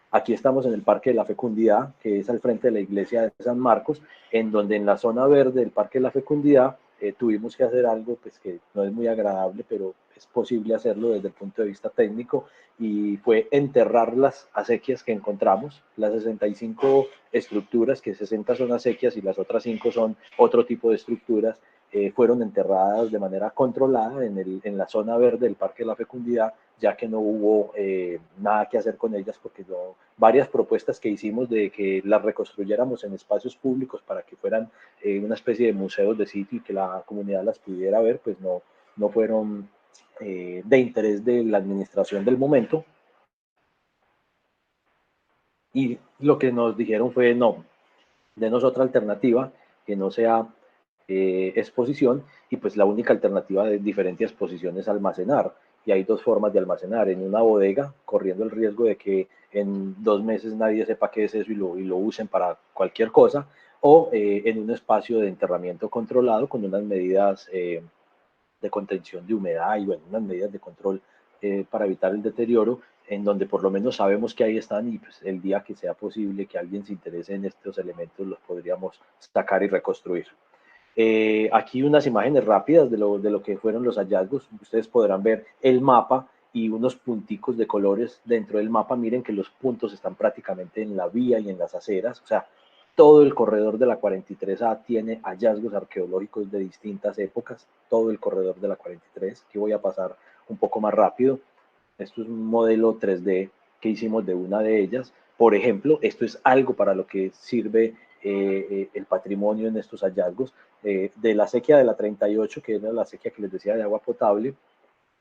S1: Aquí estamos en el Parque de la Fecundidad, que es al frente de la iglesia de San Marcos, en donde en la zona verde del Parque de la Fecundidad tuvimos que hacer algo pues, que no es muy agradable, pero es posible hacerlo desde el punto de vista técnico, y fue enterrar las acequias que encontramos, las 65 estructuras, que 60 son acequias y las otras 5 son otro tipo de estructuras, fueron enterradas de manera controlada en la zona verde del Parque de la Fecundidad, ya que no hubo nada que hacer con ellas, porque varias propuestas que hicimos de que las reconstruyéramos en espacios públicos para que fueran una especie de museos de sitio y que la comunidad las pudiera ver, pues no fueron de interés de la administración del momento. Y lo que nos dijeron fue, no, denos otra alternativa que no sea exposición, y pues la única alternativa de diferente exposición es almacenar. Y hay dos formas de almacenar: en una bodega, corriendo el riesgo de que en 2 meses nadie sepa qué es eso y lo usen para cualquier cosa, o en un espacio de enterramiento controlado con unas medidas de contención de humedad y bueno, unas medidas de control para evitar el deterioro, en donde por lo menos sabemos que ahí están, y pues el día que sea posible que alguien se interese en estos elementos los podríamos sacar y reconstruir. Aquí unas imágenes rápidas de lo que fueron los hallazgos. Ustedes podrán ver el mapa y unos punticos de colores dentro del mapa. Miren que los puntos están prácticamente en la vía y en las aceras, o sea, todo el corredor de la 43A tiene hallazgos arqueológicos de distintas épocas, todo el corredor de la 43. Aquí voy a pasar un poco más rápido. Esto es un modelo 3D que hicimos de una de ellas. Por ejemplo, esto es algo para lo que sirve el patrimonio en estos hallazgos. De la acequia de la 38, que era la acequia que les decía de agua potable,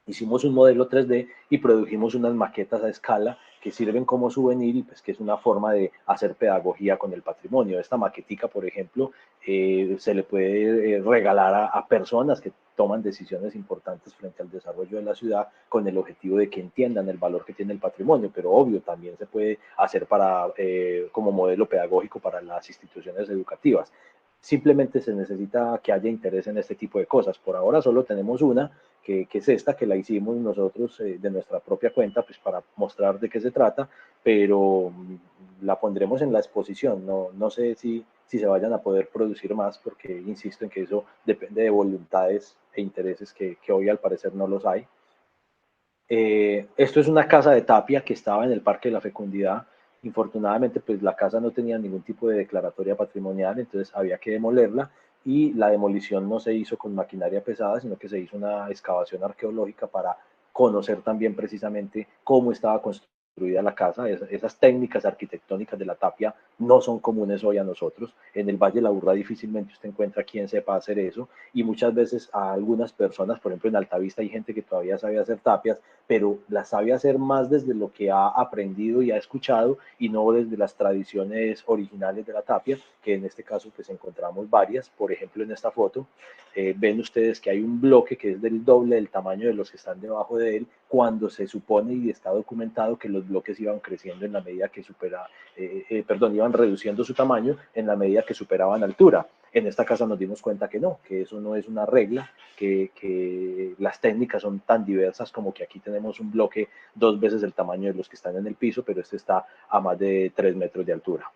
S1: hicimos un modelo 3D y produjimos unas maquetas a escala que sirven como souvenir, y pues que es una forma de hacer pedagogía con el patrimonio. Esta maquetica, por ejemplo, se le puede regalar a personas que toman decisiones importantes frente al desarrollo de la ciudad, con el objetivo de que entiendan el valor que tiene el patrimonio, pero obvio, también se puede hacer como modelo pedagógico para las instituciones educativas. Simplemente se necesita que haya interés en este tipo de cosas. Por ahora solo tenemos una, que es esta, que la hicimos nosotros de nuestra propia cuenta, pues para mostrar de qué se trata, pero la pondremos en la exposición. No sé si se vayan a poder producir más, porque insisto en que eso depende de voluntades e intereses que hoy al parecer no los hay. Esto es una casa de tapia que estaba en el Parque de la Fecundidad. Infortunadamente, pues la casa no tenía ningún tipo de declaratoria patrimonial, entonces había que demolerla, y la demolición no se hizo con maquinaria pesada, sino que se hizo una excavación arqueológica para conocer también precisamente cómo estaba construida la casa. Esas técnicas arquitectónicas de la tapia no son comunes hoy a nosotros. En el Valle de la Urrá difícilmente usted encuentra quien sepa hacer eso, y muchas veces a algunas personas, por ejemplo en Altavista hay gente que todavía sabe hacer tapias, pero las sabe hacer más desde lo que ha aprendido y ha escuchado, y no desde las tradiciones originales de la tapia, que en este caso pues encontramos varias. Por ejemplo, en esta foto ven ustedes que hay un bloque que es del doble del tamaño de los que están debajo de él, cuando se supone y está documentado que los bloques iban creciendo en la medida que iban reduciendo su tamaño en la medida que superaban altura. En esta casa nos dimos cuenta que no, que eso no es una regla, que las técnicas son tan diversas como que aquí tenemos un bloque 2 veces el tamaño de los que están en el piso, pero este está a más de 3 metros de altura.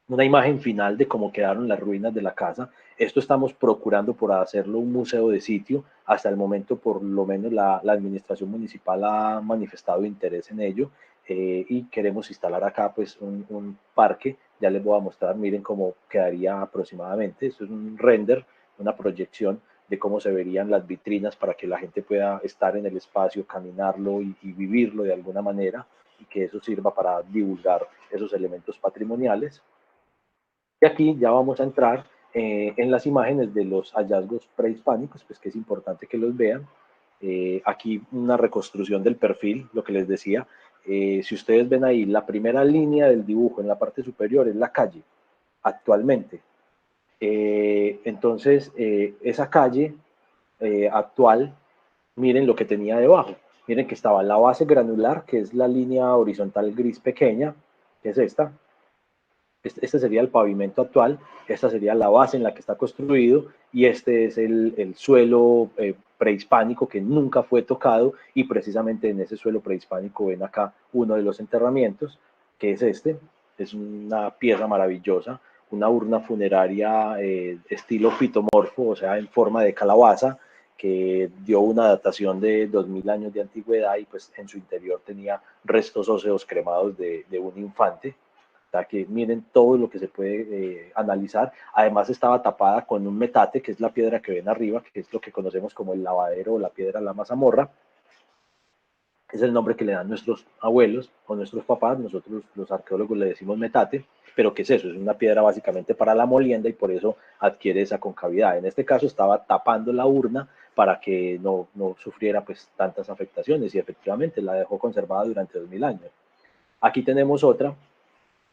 S1: Una imagen final de cómo quedaron las ruinas de la casa. Esto estamos procurando por hacerlo un museo de sitio. Hasta el momento, por lo menos, la administración municipal ha manifestado interés en ello, y queremos instalar acá pues un parque. Ya les voy a mostrar, miren cómo quedaría aproximadamente. Esto es un render, una proyección de cómo se verían las vitrinas para que la gente pueda estar en el espacio, caminarlo y vivirlo de alguna manera. y que eso sirva para divulgar esos elementos patrimoniales. Y aquí ya vamos a entrar en las imágenes de los hallazgos prehispánicos, pues que es importante que los vean. Aquí una reconstrucción del perfil, lo que les decía. Si ustedes ven ahí, la primera línea del dibujo en la parte superior es la calle, actualmente. Entonces, esa calle actual, miren lo que tenía debajo. Miren que estaba la base granular, que es la línea horizontal gris pequeña, que es esta. Este sería el pavimento actual, esta sería la base en la que está construido, y este es el suelo prehispánico que nunca fue tocado, y precisamente en ese suelo prehispánico ven acá uno de los enterramientos, que es este. Es una pieza maravillosa, una urna funeraria estilo fitomorfo, o sea, en forma de calabaza, que dio una datación de 2000 años de antigüedad, y pues en su interior tenía restos óseos cremados de un infante. Que miren todo lo que se puede analizar. Además estaba tapada con un metate, que es la piedra que ven arriba, que es lo que conocemos como el lavadero o la piedra la mazamorra. Es el nombre que le dan nuestros abuelos o nuestros papás. Nosotros los arqueólogos le decimos metate, pero ¿qué es eso? Es una piedra básicamente para la molienda, y por eso adquiere esa concavidad. En este caso estaba tapando la urna para que no sufriera pues tantas afectaciones, y efectivamente la dejó conservada durante 2000 años. Aquí tenemos otra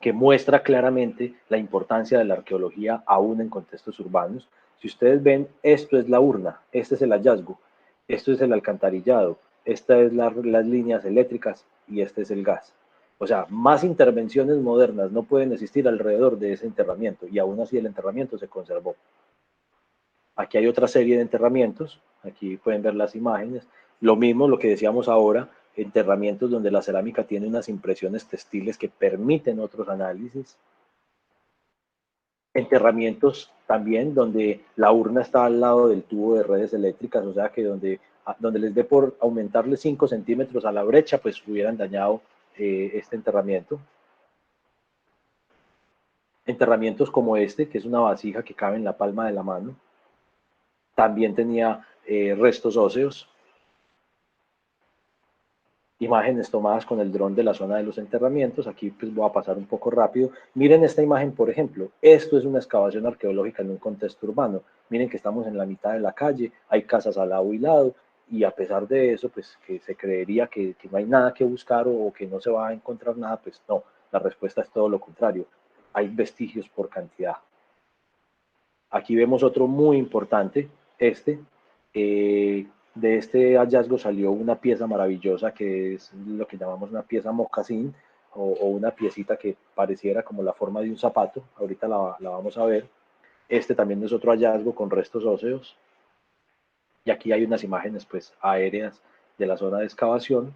S1: que muestra claramente la importancia de la arqueología aún en contextos urbanos. Si ustedes ven, esto es la urna, este es el hallazgo, esto es el alcantarillado, estas es las líneas eléctricas y este es el gas. O sea, más intervenciones modernas no pueden existir alrededor de ese enterramiento, y aún así el enterramiento se conservó. Aquí hay otra serie de enterramientos, aquí pueden ver las imágenes. Lo mismo, lo que decíamos ahora, enterramientos donde la cerámica tiene unas impresiones textiles que permiten otros análisis. Enterramientos también donde la urna está al lado del tubo de redes eléctricas, o sea que donde les dé por aumentarle 5 centímetros a la brecha, pues hubieran dañado este enterramiento. Enterramientos como este, que es una vasija que cabe en la palma de la mano, también tenía restos óseos. Imágenes tomadas con el dron de la zona de los enterramientos. Aquí pues voy a pasar un poco rápido. Miren esta imagen, por ejemplo. Esto es una excavación arqueológica en un contexto urbano. Miren que estamos en la mitad de la calle, hay casas al lado y lado, y a pesar de eso, pues que se creería que no hay nada que buscar o que no se va a encontrar nada, pues no, la respuesta es todo lo contrario. Hay vestigios por cantidad. Aquí vemos otro muy importante, de este hallazgo salió una pieza maravillosa que es lo que llamamos una pieza mocasín, o una piecita que pareciera como la forma de un zapato. Ahorita la vamos a ver. Este también es otro hallazgo con restos óseos. Y aquí hay unas imágenes pues aéreas de la zona de excavación.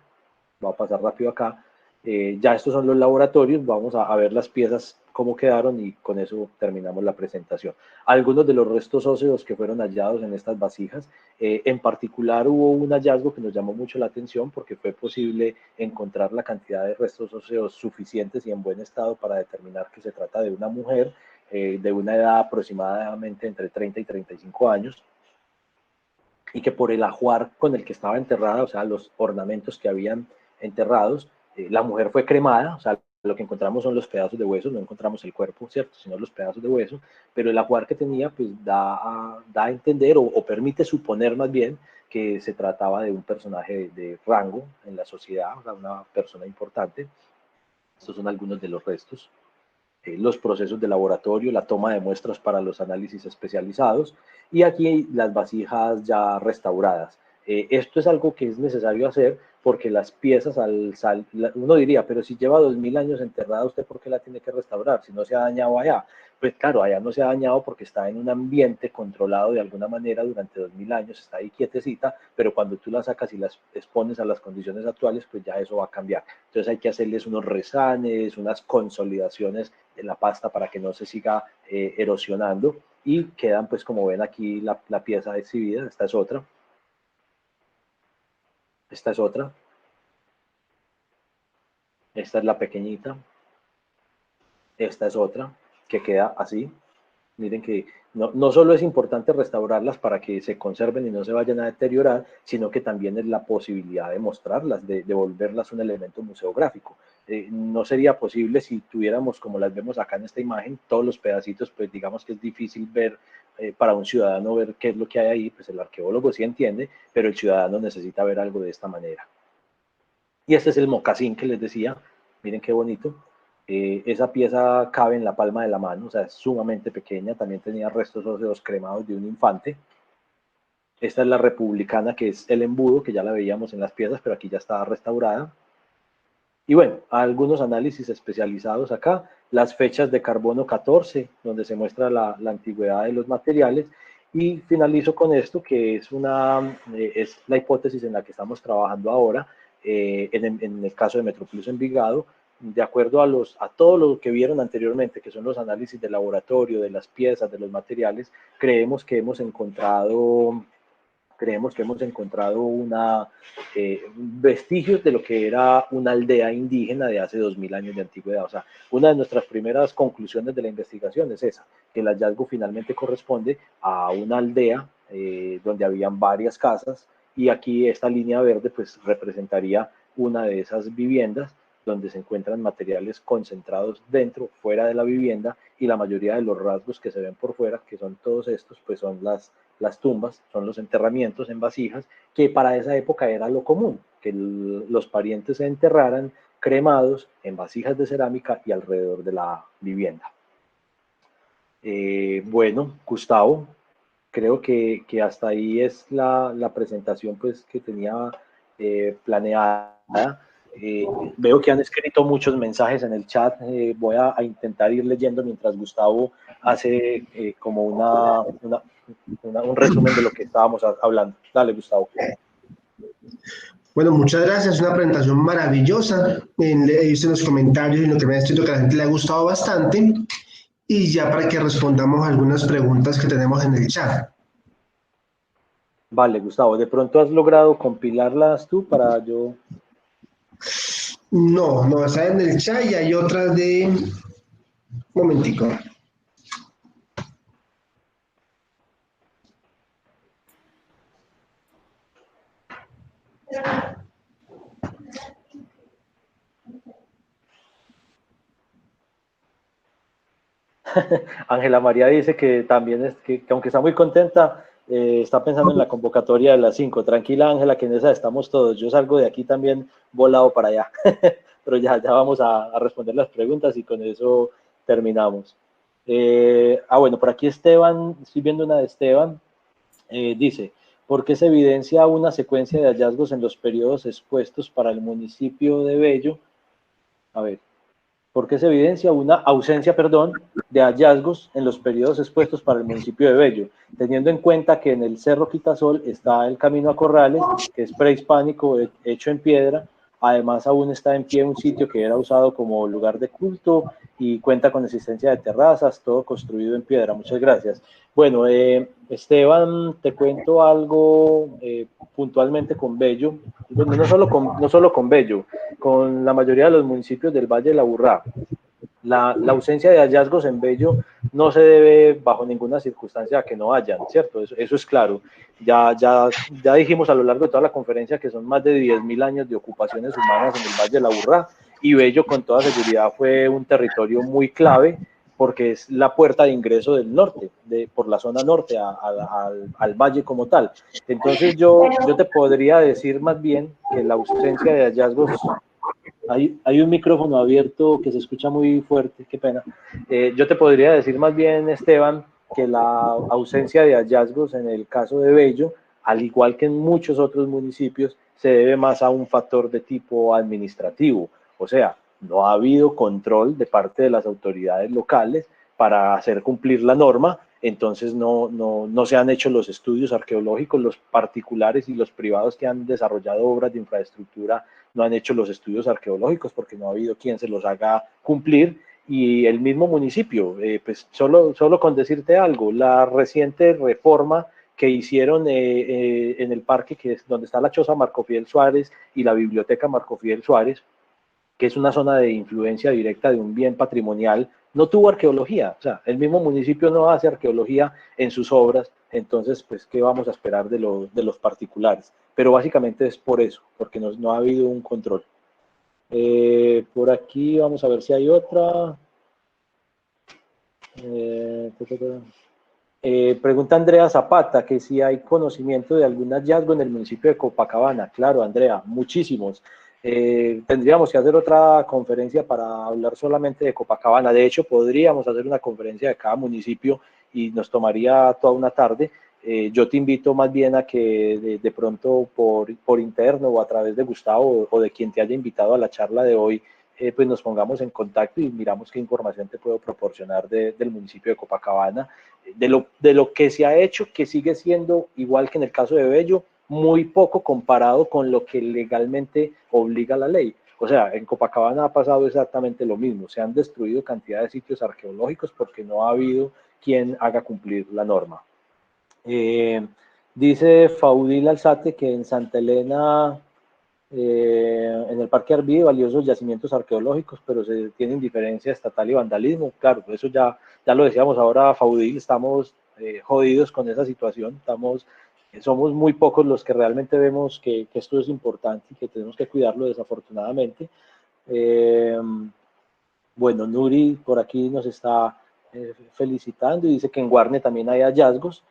S1: Voy a pasar rápido acá. Ya estos son los laboratorios, vamos a ver las piezas cómo quedaron, y con eso terminamos la presentación. Algunos de los restos óseos que fueron hallados en estas vasijas, en particular hubo un hallazgo que nos llamó mucho la atención porque fue posible encontrar la cantidad de restos óseos suficientes y en buen estado para determinar que se trata de una mujer de una edad aproximadamente entre 30 y 35 años, y que por el ajuar con el que estaba enterrada, o sea, los ornamentos que habían enterrados, la mujer fue cremada, o sea, lo que encontramos son los pedazos de hueso, no encontramos el cuerpo, ¿cierto?, sino los pedazos de hueso, pero el ajuar que tenía, pues da a entender, o permite suponer más bien, que se trataba de un personaje de rango en la sociedad, o sea, una persona importante. Estos son algunos de los restos. Los procesos de laboratorio, la toma de muestras para los análisis especializados, y aquí las vasijas ya restauradas. Esto es algo que es necesario hacer porque las piezas, uno diría, pero si lleva 2000 años enterrada, ¿usted por qué la tiene que restaurar si no se ha dañado allá? Pues claro, allá no se ha dañado porque está en un ambiente controlado de alguna manera durante 2000 años, está ahí quietecita, pero cuando tú la sacas y las expones a las condiciones actuales, pues ya eso va a cambiar. Entonces hay que hacerles unos resanes, unas consolidaciones de la pasta para que no se siga erosionando, y quedan pues como ven aquí la pieza exhibida. Esta es otra. Esta es otra. Esta es la pequeñita. Esta es otra que queda así. Miren que no solo es importante restaurarlas para que se conserven y no se vayan a deteriorar, sino que también es la posibilidad de mostrarlas, de volverlas un elemento museográfico. No sería posible si tuviéramos, como las vemos acá en esta imagen, todos los pedacitos, pues digamos que es difícil ver, para un ciudadano ver qué es lo que hay ahí, pues el arqueólogo sí entiende, pero el ciudadano necesita ver algo de esta manera. Y este es el mocasín que les decía, miren qué bonito. Esa pieza cabe en la palma de la mano, o sea, es sumamente pequeña, también tenía restos óseos cremados de un infante. Esta es la republicana, que es el embudo, que ya la veíamos en las piezas, pero aquí ya está restaurada. Y bueno, algunos análisis especializados acá, las fechas de carbono 14, donde se muestra la antigüedad de los materiales, y finalizo con esto, que es la hipótesis en la que estamos trabajando ahora, en el caso de Metroplus Envigado, de acuerdo a todo lo que vieron anteriormente, que son los análisis de laboratorio, de las piezas, de los materiales, creemos que hemos encontrado vestigios de lo que era una aldea indígena de hace 2000 años de antigüedad. O sea, una de nuestras primeras conclusiones de la investigación es esa, que el hallazgo finalmente corresponde a una aldea donde habían varias casas, y aquí esta línea verde pues representaría una de esas viviendas donde se encuentran materiales concentrados dentro, fuera de la vivienda, y la mayoría de los rasgos que se ven por fuera, que son todos estos, pues son las tumbas, son los enterramientos en vasijas, que para esa época era lo común, que los parientes se enterraran cremados en vasijas de cerámica y alrededor de la vivienda. Bueno, Gustavo, creo que hasta ahí es la presentación pues, que tenía planeada. Veo que han escrito muchos mensajes en el chat. Voy a intentar ir leyendo mientras Gustavo hace como un resumen de lo que estábamos hablando. Dale, Gustavo.
S2: Bueno, muchas gracias, una presentación maravillosa. He visto en los comentarios y en lo que me ha escrito que a la gente le ha gustado bastante. Y ya para que respondamos algunas preguntas que tenemos en el chat.
S1: Vale, Gustavo, ¿de pronto has logrado compilarlas tú para yo...?
S2: No, está en el chat y hay otras de... Un momentico.
S1: Ángela María dice que también que aunque está muy contenta, está pensando en la convocatoria de las 5. Tranquila, Ángela, que en esa estamos todos. Yo salgo de aquí también volado para allá. Pero ya vamos a responder las preguntas y con eso terminamos. Bueno, por aquí Esteban, estoy viendo una de Esteban, dice, ¿por qué se evidencia una secuencia de hallazgos en los periodos expuestos para el municipio de Bello? A ver. Porque se evidencia una ausencia, de hallazgos en los periodos expuestos para el municipio de Bello, teniendo en cuenta que en el Cerro Quitasol está el Camino a Corrales, que es prehispánico, hecho en piedra. Además, aún está en pie un sitio que era usado como lugar de culto y cuenta con existencia de terrazas, todo construido en piedra. Muchas gracias. Bueno, Esteban, te cuento algo puntualmente con Bello. Bueno, no solo con Bello, con la mayoría de los municipios del Valle de la Aburrá. La ausencia de hallazgos en Bello no se debe bajo ninguna circunstancia a que no hayan, ¿cierto? Eso es claro. Ya dijimos a lo largo de toda la conferencia que son más de 10.000 años de ocupaciones humanas en el Valle de la Aburrá, y Bello con toda seguridad fue un territorio muy clave porque es la puerta de ingreso del norte, por la zona norte al valle como tal. Entonces yo te podría decir más bien que la ausencia de hallazgos... Hay un micrófono abierto que se escucha muy fuerte, qué pena. Yo te podría decir más bien, Esteban, que la ausencia de hallazgos en el caso de Bello, al igual que en muchos otros municipios, se debe más a un factor de tipo administrativo. O sea, no ha habido control de parte de las autoridades locales para hacer cumplir la norma, entonces no se han hecho los estudios arqueológicos, los particulares y los privados que han desarrollado obras de infraestructura no han hecho los estudios arqueológicos porque no ha habido quien se los haga cumplir, y el mismo municipio, pues solo con decirte algo, la reciente reforma que hicieron en el parque, que es donde está la choza Marco Fidel Suárez y la biblioteca Marco Fidel Suárez, que es una zona de influencia directa de un bien patrimonial, no tuvo arqueología. O sea, el mismo municipio no hace arqueología en sus obras, entonces, pues, ¿qué vamos a esperar de los particulares? Pero básicamente es por eso, porque no ha habido un control. Por aquí vamos a ver si hay otra. Pregunta Andrea Zapata que si hay conocimiento de algún hallazgo en el municipio de Copacabana. Claro, Andrea, muchísimos. Tendríamos que hacer otra conferencia para hablar solamente de Copacabana. De hecho, podríamos hacer una conferencia de cada municipio y nos tomaría toda una tarde. Yo te invito más bien a que de pronto por interno o a través de Gustavo o de quien te haya invitado a la charla de hoy, pues nos pongamos en contacto y miramos qué información te puedo proporcionar del municipio de Copacabana, de lo que se ha hecho, que sigue siendo, igual que en el caso de Bello, muy poco comparado con lo que legalmente obliga la ley. O sea, en Copacabana ha pasado exactamente lo mismo. Se han destruido cantidad de sitios arqueológicos porque no ha habido quien haga cumplir la norma. Dice Faudil Alzate que en Santa Elena, en el Parque Arví, valiosos yacimientos arqueológicos, pero se tiene indiferencia estatal y vandalismo. Claro, eso ya lo decíamos ahora, Faudil, estamos jodidos con esa situación, somos muy pocos los que realmente vemos que esto es importante y que tenemos que cuidarlo, desafortunadamente. Bueno, Nuri por aquí nos está felicitando y dice que en Guarne también hay hallazgos,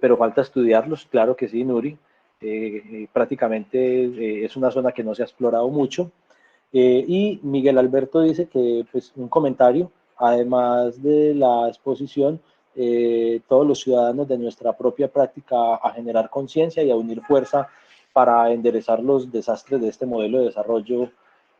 S1: pero falta estudiarlos. Claro que sí, Nuri. Prácticamente es una zona que no se ha explorado mucho. Y Miguel Alberto dice que, pues, un comentario, además de la exposición, todos los ciudadanos de nuestra propia práctica a generar conciencia y a unir fuerza para enderezar los desastres de este modelo de desarrollo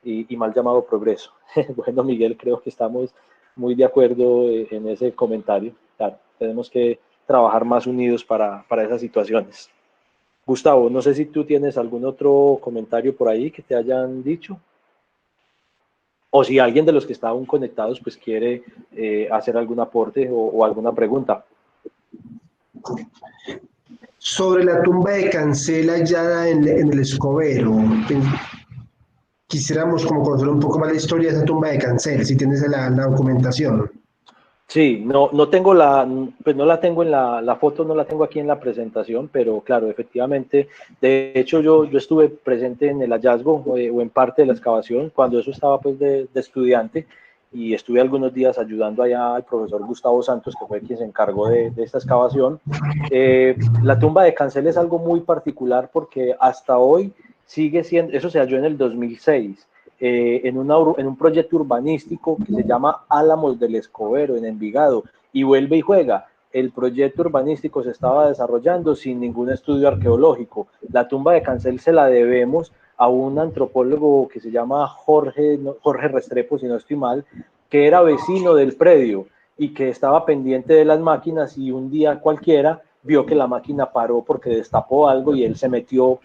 S1: y mal llamado progreso. Bueno, Miguel, creo que estamos muy de acuerdo en ese comentario. Claro, tenemos que trabajar más unidos para esas situaciones. Gustavo, no sé si tú tienes algún otro comentario por ahí que te hayan dicho. O si alguien de los que estaban conectados pues quiere hacer algún aporte o alguna pregunta.
S2: Sobre la tumba de Cancel allá en el Escobero, quisiéramos como conocer un poco más la historia de esa tumba de Cancel, si tienes la documentación.
S1: Sí, no tengo pues no la tengo en la foto, no la tengo aquí en la presentación, pero claro, efectivamente, de hecho yo estuve presente en el hallazgo o en parte de la excavación cuando eso estaba pues de estudiante, y estuve algunos días ayudando allá al profesor Gustavo Santos, que fue quien se encargó de esta excavación. La tumba de Cancel es algo muy particular porque hasta hoy sigue siendo, eso se halló en el 2006, en un proyecto urbanístico que se llama Álamos del Escobero, en Envigado, y vuelve y juega. El proyecto urbanístico se estaba desarrollando sin ningún estudio arqueológico. La tumba de Cancel se la debemos a un antropólogo que se llama Jorge Restrepo, si no estoy mal, que era vecino del predio y que estaba pendiente de las máquinas, y un día cualquiera vio que la máquina paró porque destapó algo y él se metió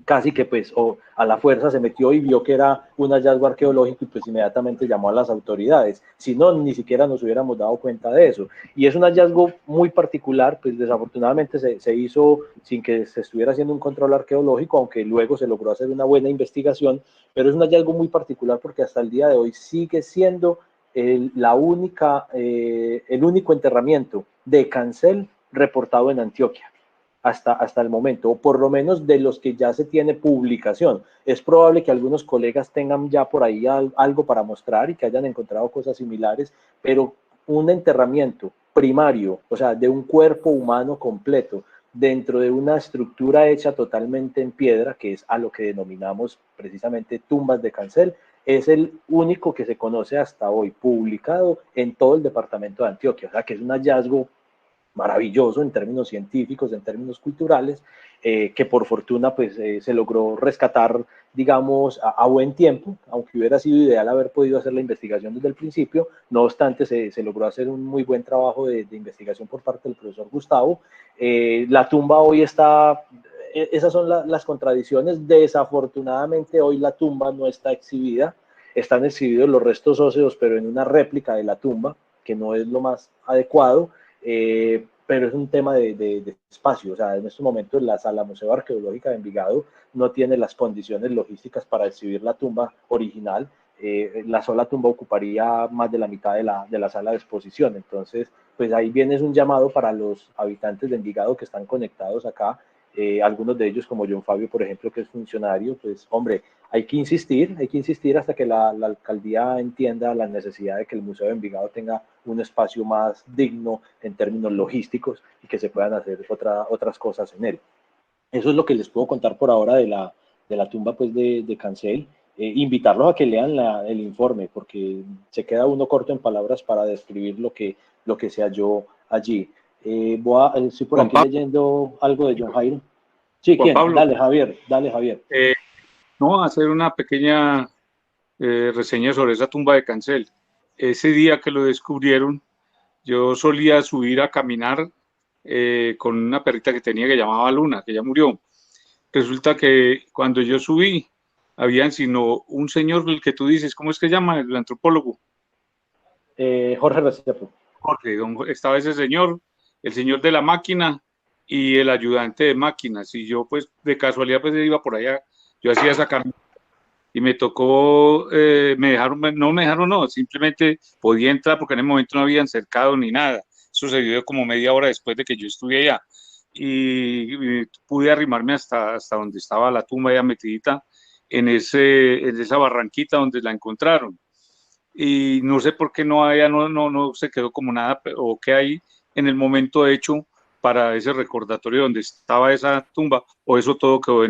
S1: casi que pues a la fuerza, se metió y vio que era un hallazgo arqueológico y pues inmediatamente llamó a las autoridades. Si no, ni siquiera nos hubiéramos dado cuenta de eso. Y es un hallazgo muy particular, pues desafortunadamente se hizo sin que se estuviera haciendo un control arqueológico, aunque luego se logró hacer una buena investigación, pero es un hallazgo muy particular porque hasta el día de hoy sigue siendo el único enterramiento de Cancel reportado en Antioquia. Hasta el momento, o por lo menos de los que ya se tiene publicación. Es probable que algunos colegas tengan ya por ahí algo para mostrar y que hayan encontrado cosas similares, pero un enterramiento primario, o sea, de un cuerpo humano completo, dentro de una estructura hecha totalmente en piedra, que es a lo que denominamos precisamente tumbas de Cancel, es el único que se conoce hasta hoy, publicado en todo el departamento de Antioquia. O sea, que es un hallazgo maravilloso en términos científicos, en términos culturales, que por fortuna pues se logró rescatar, digamos, a buen tiempo, aunque hubiera sido ideal haber podido hacer la investigación desde el principio. No obstante, se logró hacer un muy buen trabajo de investigación por parte del profesor Gustavo. La tumba hoy está, esas son las contradicciones. Desafortunadamente hoy la tumba no está exhibida, están exhibidos los restos óseos, pero en una réplica de la tumba, que no es lo más adecuado. Pero es un tema de espacio. O sea, en estos momentos la Sala Museo Arqueológica de Envigado no tiene las condiciones logísticas para exhibir la tumba original. la sola tumba ocuparía más de la mitad de la sala de exposición. Entonces, pues ahí viene es un llamado para los habitantes de Envigado que están conectados acá, algunos de ellos como John Fabio, por ejemplo, que es funcionario. Pues hombre, hay que insistir hasta que la alcaldía entienda la necesidad de que el Museo de Envigado tenga un espacio más digno en términos logísticos y que se puedan hacer otras cosas en él. Eso es lo que les puedo contar por ahora de la tumba pues de Cancel. Invitarlos a que lean el informe, porque se queda uno corto en palabras para describir lo que se halló allí. Estoy por aquí leyendo algo de John Jairo. Sí,
S4: Juan
S1: ¿quién?
S4: Pablo.
S1: Dale, Javier.
S4: No, hacer una pequeña reseña sobre esa tumba de Cancel. Ese día que lo descubrieron, yo solía subir a caminar con una perrita que tenía que llamaba Luna, que ya murió. Resulta que cuando yo subí, habían sino un señor, el que tú dices, ¿cómo es que llama? El antropólogo.
S1: Jorge Restrepo.
S4: Jorge, estaba ese señor, el señor de la máquina y el ayudante de máquinas. Y yo, pues, de casualidad, pues, iba por allá. Yo hacía esa caminata y me tocó, no, simplemente podía entrar porque en el momento no habían cercado ni nada. Eso se dio como media hora después de que yo estuve allá. Y pude arrimarme hasta donde estaba la tumba ya metidita en esa barranquita donde la encontraron. Y no sé por qué no se quedó como nada, o qué hay en el momento hecho para ese recordatorio donde estaba esa tumba, o eso todo quedó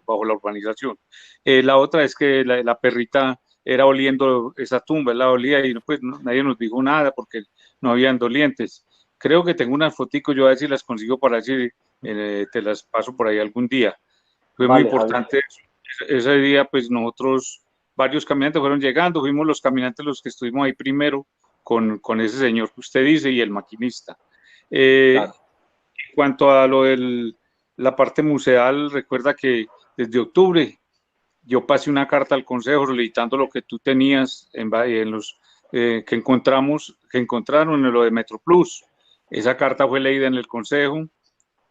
S4: bajo la urbanización. La otra es que la perrita era oliendo esa tumba, la olía y pues nadie nos dijo nada porque no habían dolientes. Creo que tengo unas foticos, yo a ver si las consigo para decir, te las paso por ahí algún día. Fue muy importante ese día, pues nosotros, varios caminantes fueron llegando, fuimos los caminantes los que estuvimos ahí primero con ese señor que usted dice y el maquinista. Claro. En cuanto a lo de la parte museal, recuerda que desde octubre yo pasé una carta al consejo solicitando lo que tú tenías en los que encontraron en lo de MetroPlus. Esa carta fue leída en el consejo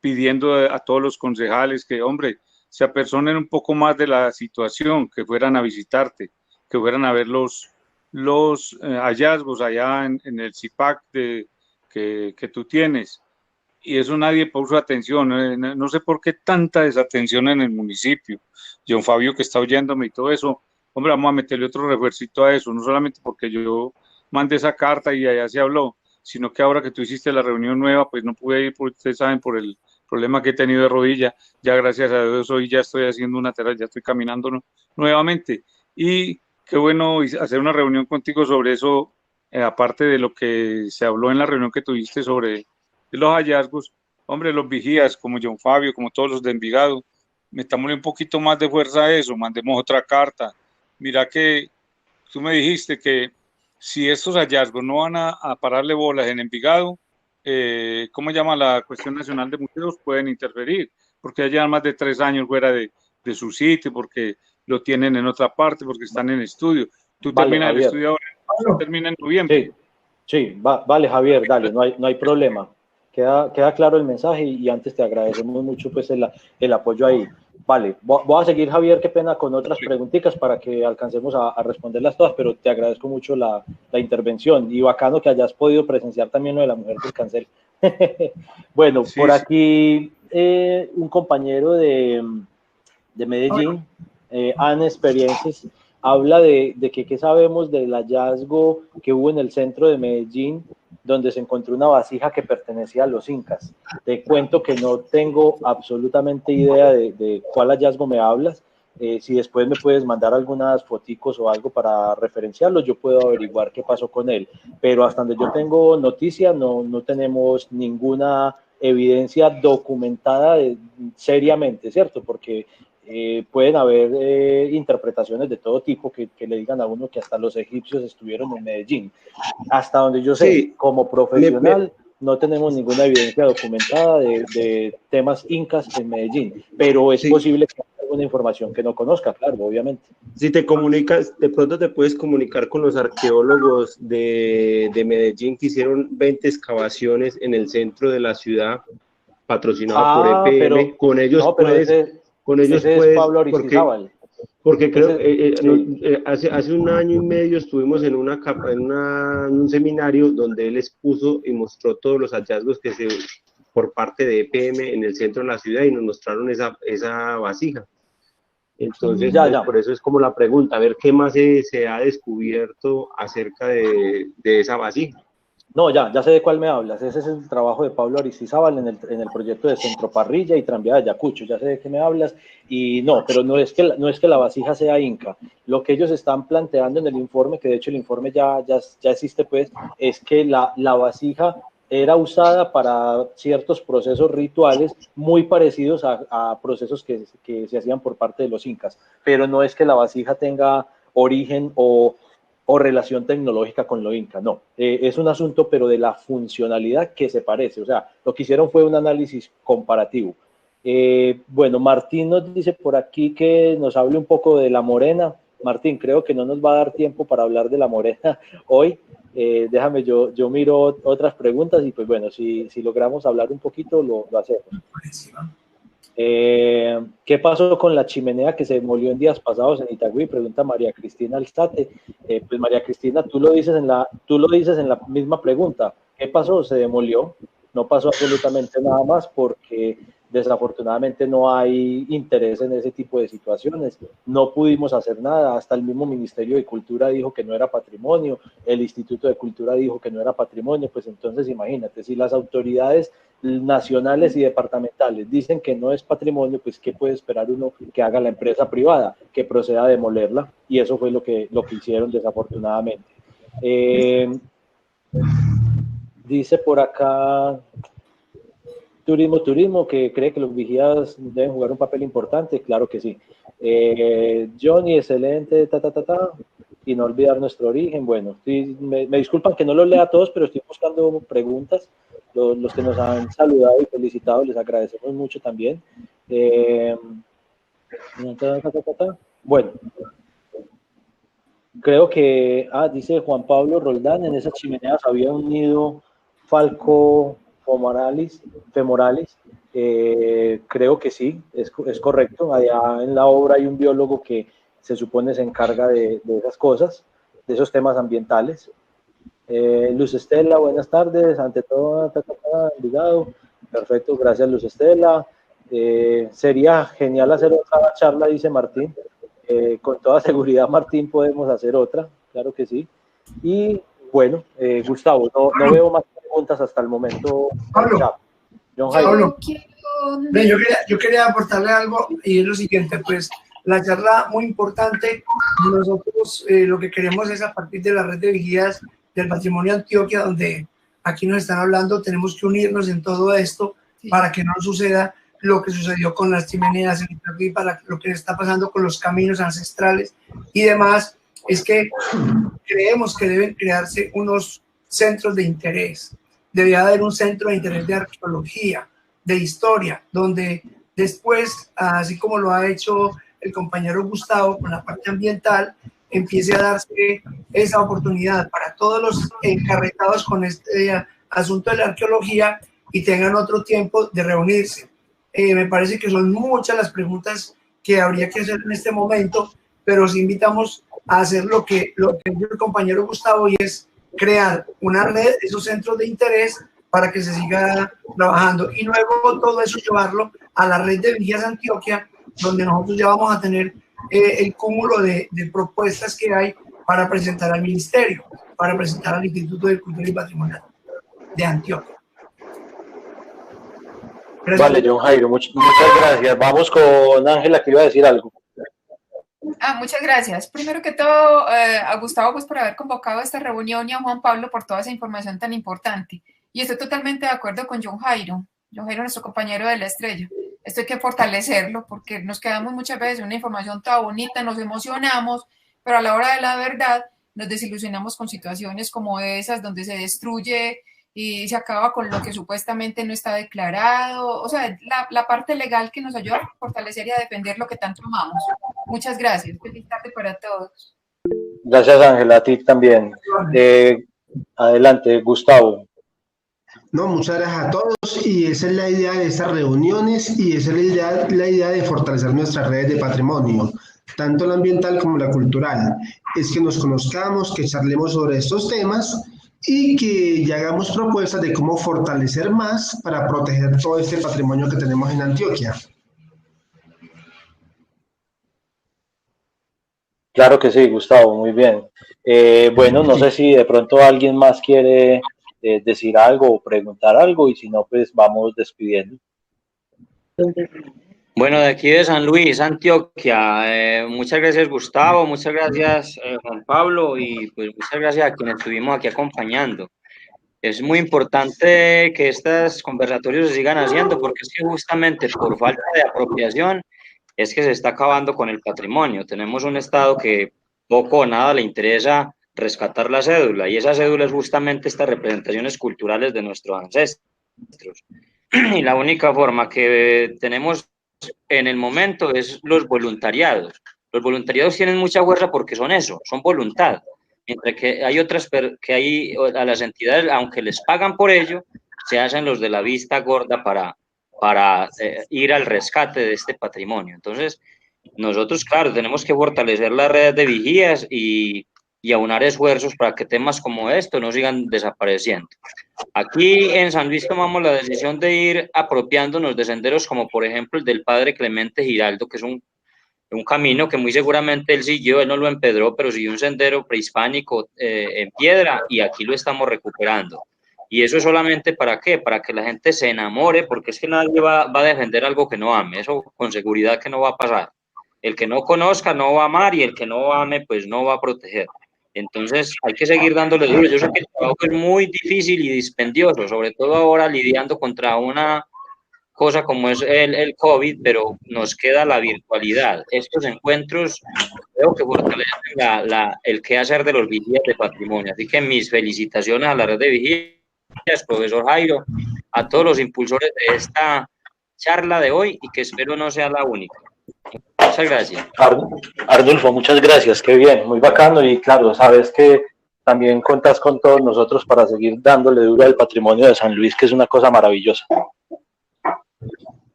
S4: pidiendo a todos los concejales que, hombre, se apersonen un poco más de la situación, que fueran a visitarte, que fueran a ver los hallazgos allá en el CIPAC que tú tienes. Y eso nadie puso atención, no sé por qué tanta desatención en el municipio. John Fabio, que está oyéndome y todo eso, hombre, vamos a meterle otro refuercito a eso, no solamente porque yo mandé esa carta y allá se habló, sino que ahora que tú hiciste la reunión nueva, pues no pude ir, porque ustedes saben, por el problema que he tenido de rodilla. Ya gracias a Dios hoy ya estoy haciendo una terapia, ya estoy caminando nuevamente. Y qué bueno hacer una reunión contigo sobre eso, aparte de lo que se habló en la reunión que tuviste sobre los hallazgos. Hombre, los vigías como John Fabio, como todos los de Envigado, metámosle un poquito más de fuerza a eso, mandemos otra carta. Mira que tú me dijiste que si estos hallazgos no van a pararle bolas en Envigado, ¿cómo llama la cuestión nacional de museos? Pueden interferir, porque ya llevan más de 3 años fuera de su sitio, porque lo tienen en otra parte, porque están en estudio. Tú terminas el estudio ahora, termina en noviembre.
S1: Sí, vale, Javier, dale, no hay problema. Queda claro el mensaje y antes te agradecemos mucho pues el apoyo ahí. Vale, voy a seguir, Javier, qué pena, con otras preguntitas para que alcancemos a responderlas todas, pero te agradezco mucho la intervención y bacano que hayas podido presenciar también lo de la mujer del Cancel. Bueno, sí, por aquí un compañero de Medellín, Anne Experiences, habla de que qué sabemos del hallazgo que hubo en el centro de Medellín, donde se encontró una vasija que pertenecía a los incas. Te cuento que no tengo absolutamente idea de cuál hallazgo me hablas. Si después me puedes mandar algunas foticos o algo para referenciarlo, yo puedo averiguar qué pasó con él. Pero hasta donde yo tengo noticia, no tenemos ninguna evidencia documentada seriamente, ¿cierto? Porque pueden haber interpretaciones de todo tipo que le digan a uno que hasta los egipcios estuvieron en Medellín. Hasta donde yo sé, sí, como profesional, no tenemos ninguna evidencia documentada de temas incas en Medellín, pero es posible que haya alguna información que no conozca, claro, obviamente.
S6: Si te comunicas, de pronto te puedes comunicar con los arqueólogos de Medellín que hicieron 20 excavaciones en el centro de la ciudad, patrocinado por EPM. Con ellos puedes...
S1: Con ellos puedes, Pablo Aristizábal.
S6: Porque creo hace un año y medio estuvimos en un seminario donde él expuso y mostró todos los hallazgos por parte de EPM en el centro de la ciudad y nos mostraron esa vasija. Entonces, por eso es como la pregunta, a ver qué más se ha descubierto acerca de esa vasija.
S1: No, ya sé de cuál me hablas. Ese es el trabajo de Pablo Aristizábal en el proyecto de Centro Parrilla y Tranvía de Ayacucho. Ya sé de qué me hablas. Y no, pero no es que la vasija sea inca. Lo que ellos están planteando en el informe, que de hecho el informe ya existe, pues, es que la vasija era usada para ciertos procesos rituales muy parecidos a procesos que se hacían por parte de los incas. Pero no es que la vasija tenga origen o relación tecnológica con lo inca, no, es un asunto pero de la funcionalidad que se parece, o sea, lo que hicieron fue un análisis comparativo. Bueno, Martín nos dice por aquí que nos hable un poco de la morena. Martín, creo que no nos va a dar tiempo para hablar de la morena hoy, déjame, yo miro otras preguntas y pues bueno, si logramos hablar un poquito lo hacemos. ¿Qué pasó con la chimenea que se demolió en días pasados en Itagüí? Pregunta María Cristina Alzate. Pues María Cristina, tú lo dices en la misma pregunta. ¿Qué pasó? Se demolió. No pasó absolutamente nada más porque desafortunadamente no hay interés en ese tipo de situaciones. No pudimos hacer nada. Hasta el mismo Ministerio de Cultura dijo que no era patrimonio. El Instituto de Cultura dijo que no era patrimonio. Pues entonces imagínate, si las autoridades nacionales y departamentales dicen que no es patrimonio, pues ¿qué puede esperar uno que haga la empresa privada? Que proceda a demolerla, y eso fue lo que hicieron desafortunadamente. Dice por acá Turismo, que cree que los vigías deben jugar un papel importante. Claro que sí. Johnny, excelente, y no olvidar nuestro origen. Bueno, sí, me disculpan que no los lea a todos, pero estoy buscando preguntas. Los que nos han saludado y felicitado, les agradecemos mucho también. Bueno, creo que, dice Juan Pablo Roldán, en esas chimeneas había un nido falco femoralis. Creo que sí, es correcto. Allá en la obra hay un biólogo que se supone se encarga de esas cosas, de esos temas ambientales. Luz Estela, buenas tardes. Ante todo, ligado. Perfecto, gracias Luz Estela. Sería genial hacer otra charla, dice Martín. Con toda seguridad, Martín, podemos hacer otra, claro que sí. Y bueno, Gustavo, no veo más preguntas hasta el momento.
S3: Pablo,
S5: Pablo,
S3: yo quería aportarle algo y es lo siguiente, pues la charla muy importante. Nosotros lo que queremos es a partir de la red de vigías del patrimonio Antioquia, donde aquí nos están hablando, tenemos que unirnos en todo esto para que no suceda lo que sucedió con las chimeneas en Itagüí, para lo que está pasando con los caminos ancestrales y demás. Es que creemos que deben crearse unos centros de interés. Debería haber un centro de interés de arqueología, de historia, donde después, así como lo ha hecho el compañero Gustavo con la parte ambiental, empiece a darse esa oportunidad para todos los encarretados con este asunto de la arqueología y tengan otro tiempo de reunirse. Me parece que son muchas las preguntas que habría que hacer en este momento, pero os invitamos a hacer lo que dijo el compañero Gustavo, y es crear una red de esos centros de interés para que se siga trabajando, y luego todo eso llevarlo a la red de Vigías Antioquia, donde nosotros ya vamos a tener el cúmulo de propuestas que hay para presentar al Ministerio, para presentar al Instituto de Cultura y Patrimonio de Antioquia.
S1: Gracias. Vale, John Jairo, muchas gracias. Vamos con Ángela, que iba a decir algo.
S5: Muchas gracias. Primero que todo, a Gustavo pues por haber convocado esta reunión, y a Juan Pablo por toda esa información tan importante. Y estoy totalmente de acuerdo con John Jairo, nuestro compañero de La Estrella. Esto hay que fortalecerlo porque nos quedamos muchas veces en una información toda bonita, nos emocionamos, pero a la hora de la verdad nos desilusionamos con situaciones como esas, donde se destruye y se acaba con lo que supuestamente no está declarado. O sea, la parte legal que nos ayuda a fortalecer y a defender lo que tanto amamos. Muchas gracias. Feliz tarde para todos.
S1: Gracias, Ángela, a ti también. Adelante, Gustavo.
S2: No, muchas gracias a todos, y esa es la idea de estas reuniones, y esa es la idea de fortalecer nuestras redes de patrimonio, tanto la ambiental como la cultural, es que nos conozcamos, que charlemos sobre estos temas y que ya hagamos propuestas de cómo fortalecer más para proteger todo este patrimonio que tenemos en Antioquia.
S1: Claro que sí, Gustavo, muy bien. Bueno, no sé si de pronto alguien más quiere decir algo o preguntar algo, y si no, pues vamos despidiendo.
S7: Bueno, de aquí de San Luis, Antioquia, muchas gracias Gustavo, muchas gracias Juan Pablo, y pues muchas gracias a quienes estuvimos aquí acompañando. Es muy importante que estos conversatorios se sigan haciendo, porque es que justamente por falta de apropiación es que se está acabando con el patrimonio. Tenemos un Estado que poco o nada le interesa rescatar la cédula, y esa cédula es justamente estas representaciones culturales de nuestros ancestros. Y la única forma que tenemos en el momento es los voluntariados. Los voluntariados tienen mucha fuerza porque son eso, son voluntad. Mientras que hay otras que hay a las entidades, aunque les pagan por ello, se hacen los de la vista gorda para ir al rescate de este patrimonio. Entonces, nosotros, claro, tenemos que fortalecer las redes de vigías y aunar esfuerzos para que temas como esto no sigan desapareciendo. Aquí en San Luis tomamos la decisión de ir apropiándonos de senderos como, por ejemplo, el del padre Clemente Giraldo, que es un camino que muy seguramente él siguió, él no lo empedró, pero siguió un sendero prehispánico en piedra, y aquí lo estamos recuperando. Y eso es solamente ¿para qué? Para que la gente se enamore, porque es que nadie va a defender algo que no ame, eso con seguridad que no va a pasar. El que no conozca no va a amar, y el que no ame pues no va a proteger. Entonces hay que seguir dándole duro. Yo sé que el trabajo es muy difícil y dispendioso, sobre todo ahora lidiando contra una cosa como es el COVID, pero nos queda la virtualidad. Estos encuentros creo que fortalecen el quehacer de los vigías de patrimonio. Así que mis felicitaciones a la red de vigías, profesor Jairo, a todos los impulsores de esta charla de hoy, y que espero no sea la única. Muchas gracias.
S1: Arnulfo, muchas gracias, qué bien, muy bacano, y claro, sabes que también cuentas con todos nosotros para seguir dándole duro al patrimonio de San Luis, que es una cosa maravillosa.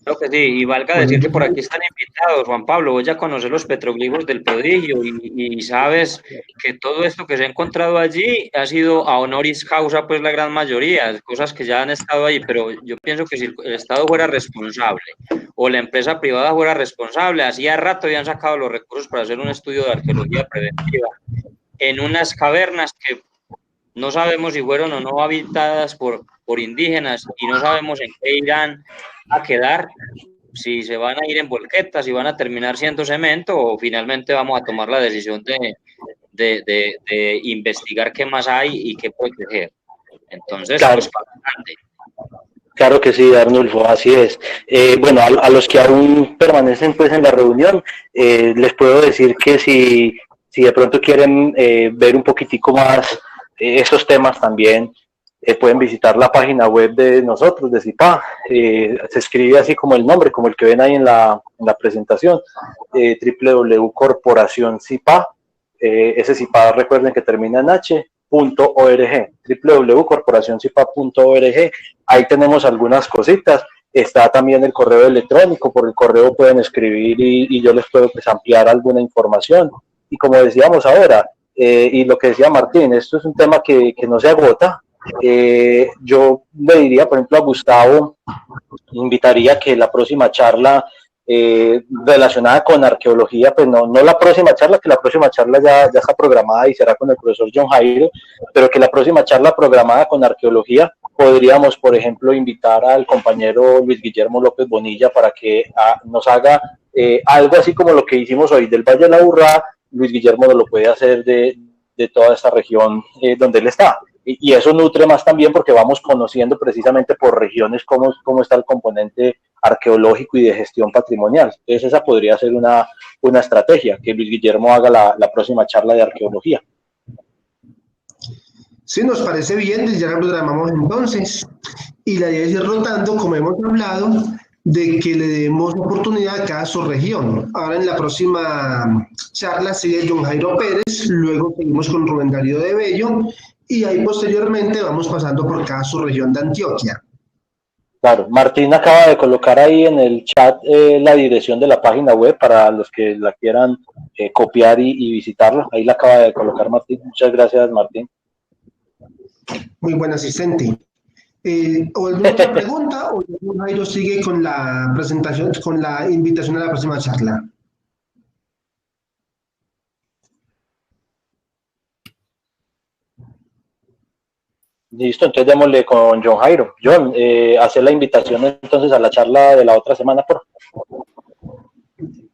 S7: Creo que sí, y valga decir que por aquí están invitados. Juan Pablo, vos ya conoces los petroglifos del prodigio, y sabes que todo esto que se ha encontrado allí ha sido a honoris causa, pues la gran mayoría, cosas que ya han estado ahí, pero yo pienso que si el Estado fuera responsable o la empresa privada fuera responsable, hacía rato habían sacado los recursos para hacer un estudio de arqueología preventiva en unas cavernas que no sabemos si fueron o no habitadas por indígenas, y no sabemos en qué irán a quedar, si se van a ir en volquetas, si van a terminar siendo cemento, o finalmente vamos a tomar la decisión de investigar qué más hay y qué proteger. Entonces,
S1: claro,
S7: pues, para adelante.
S1: Claro que sí, Arnulfo, así es. Bueno, a los que aún permanecen pues en la reunión, les puedo decir que si de pronto quieren ver un poquitico más esos temas también, pueden visitar la página web de nosotros, de CIPA. Se escribe así como el nombre, como el que ven ahí en la presentación, www.corporacioncipa, ese CIPA recuerden que termina en h.org, www.corporacioncipa.org. Ahí tenemos algunas cositas. Está también el correo electrónico, por el correo pueden escribir y yo les puedo pues ampliar alguna información. Y como decíamos ahora, y lo que decía Martín, esto es un tema que no se agota. Yo le diría, por ejemplo, a Gustavo, invitaría que la próxima charla relacionada con arqueología, pues no la próxima charla, que la próxima charla ya está programada y será con el profesor John Jairo, pero que la próxima charla programada con arqueología podríamos, por ejemplo, invitar al compañero Luis Guillermo López Bonilla para que nos haga algo así como lo que hicimos hoy del Valle de la Urrá. Luis Guillermo lo puede hacer de toda esta región donde él está. Y eso nutre más también porque vamos conociendo precisamente por regiones cómo está el componente arqueológico y de gestión patrimonial. Entonces esa podría ser una estrategia, que Luis Guillermo haga la próxima charla de arqueología.
S2: Sí, nos parece bien, ya lo programamos entonces. Y la idea es ir rotando, como hemos hablado, de que le demos oportunidad a cada subregión. Ahora en la próxima charla sigue John Jairo Pérez, luego seguimos con Rubén Darío de Bello, y ahí posteriormente vamos pasando por cada subregión de Antioquia.
S1: Claro, Martín acaba de colocar ahí en el chat la dirección de la página web para los que la quieran copiar y visitarla. Ahí la acaba de colocar Martín. Muchas gracias, Martín.
S2: Muy buen asistente. ¿O alguna otra pregunta o Jairo sigue con la presentación, con la invitación a la próxima charla?
S1: Listo, entonces démosle con John Jairo. John, hacer la invitación entonces a la charla de la otra semana, por favor.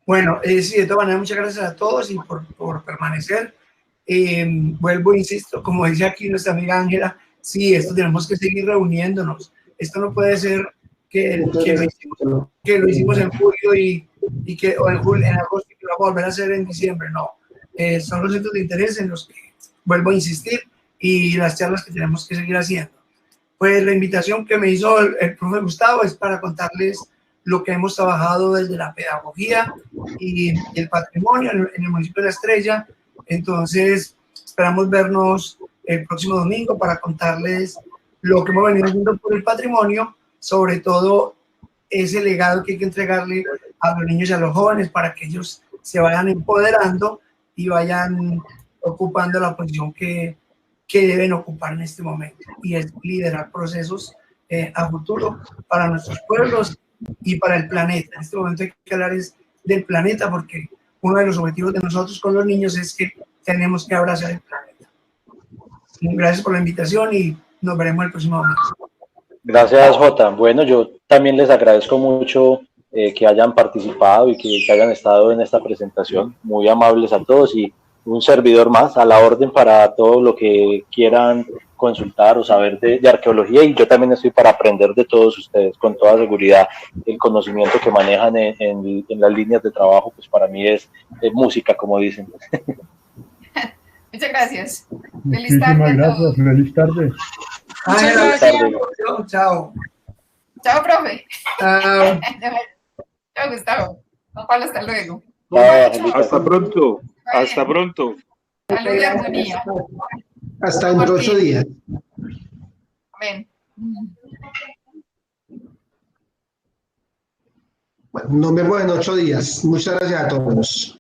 S3: Bueno, sí, de todas maneras, muchas gracias a todos y por permanecer. Vuelvo, insisto, como dice aquí nuestra amiga Ángela, sí, esto tenemos que seguir reuniéndonos. Esto no puede ser que lo hicimos en julio y que o en agosto y que lo vamos a volver a hacer en diciembre. No, son los centros de interés en los que vuelvo a insistir y las charlas que tenemos que seguir haciendo. Pues la invitación que me hizo el profe Gustavo es para contarles lo que hemos trabajado desde la pedagogía y el patrimonio en el municipio de La Estrella. Entonces, esperamos vernos el próximo domingo para contarles lo que hemos venido haciendo por el patrimonio, sobre todo ese legado que hay que entregarle a los niños y a los jóvenes para que ellos se vayan empoderando y vayan ocupando la posición que deben ocupar en este momento, y es liderar procesos a futuro para nuestros pueblos y para el planeta. En este momento hay que hablar del planeta porque uno de los objetivos de nosotros con los niños es que tenemos que abrazar el planeta. Gracias por la invitación y nos veremos el próximo domingo.
S1: Gracias, Jota. Bueno, yo también les agradezco mucho que hayan participado y que hayan estado en esta presentación. Muy amables a todos y un servidor más a la orden para todo lo que quieran consultar o saber de arqueología, y yo también estoy para aprender de todos ustedes, con toda seguridad. El conocimiento que manejan en las líneas de trabajo, pues para mí es música, como dicen.
S5: Muchas gracias. Feliz
S8: Muchísimas
S5: tarde.
S8: Gracias, feliz tarde.
S5: Muchas gracias.
S3: Chao.
S5: Chao, profe.
S3: Chao.
S5: Chao, Gustavo. Juan Pablo, hasta luego.
S4: Hasta pronto. Hasta pronto.
S5: Salud y armonía.
S2: Hasta dentro de 8 días.
S5: Amén.
S2: Bueno, nos vemos en 8 días. Muchas gracias a todos.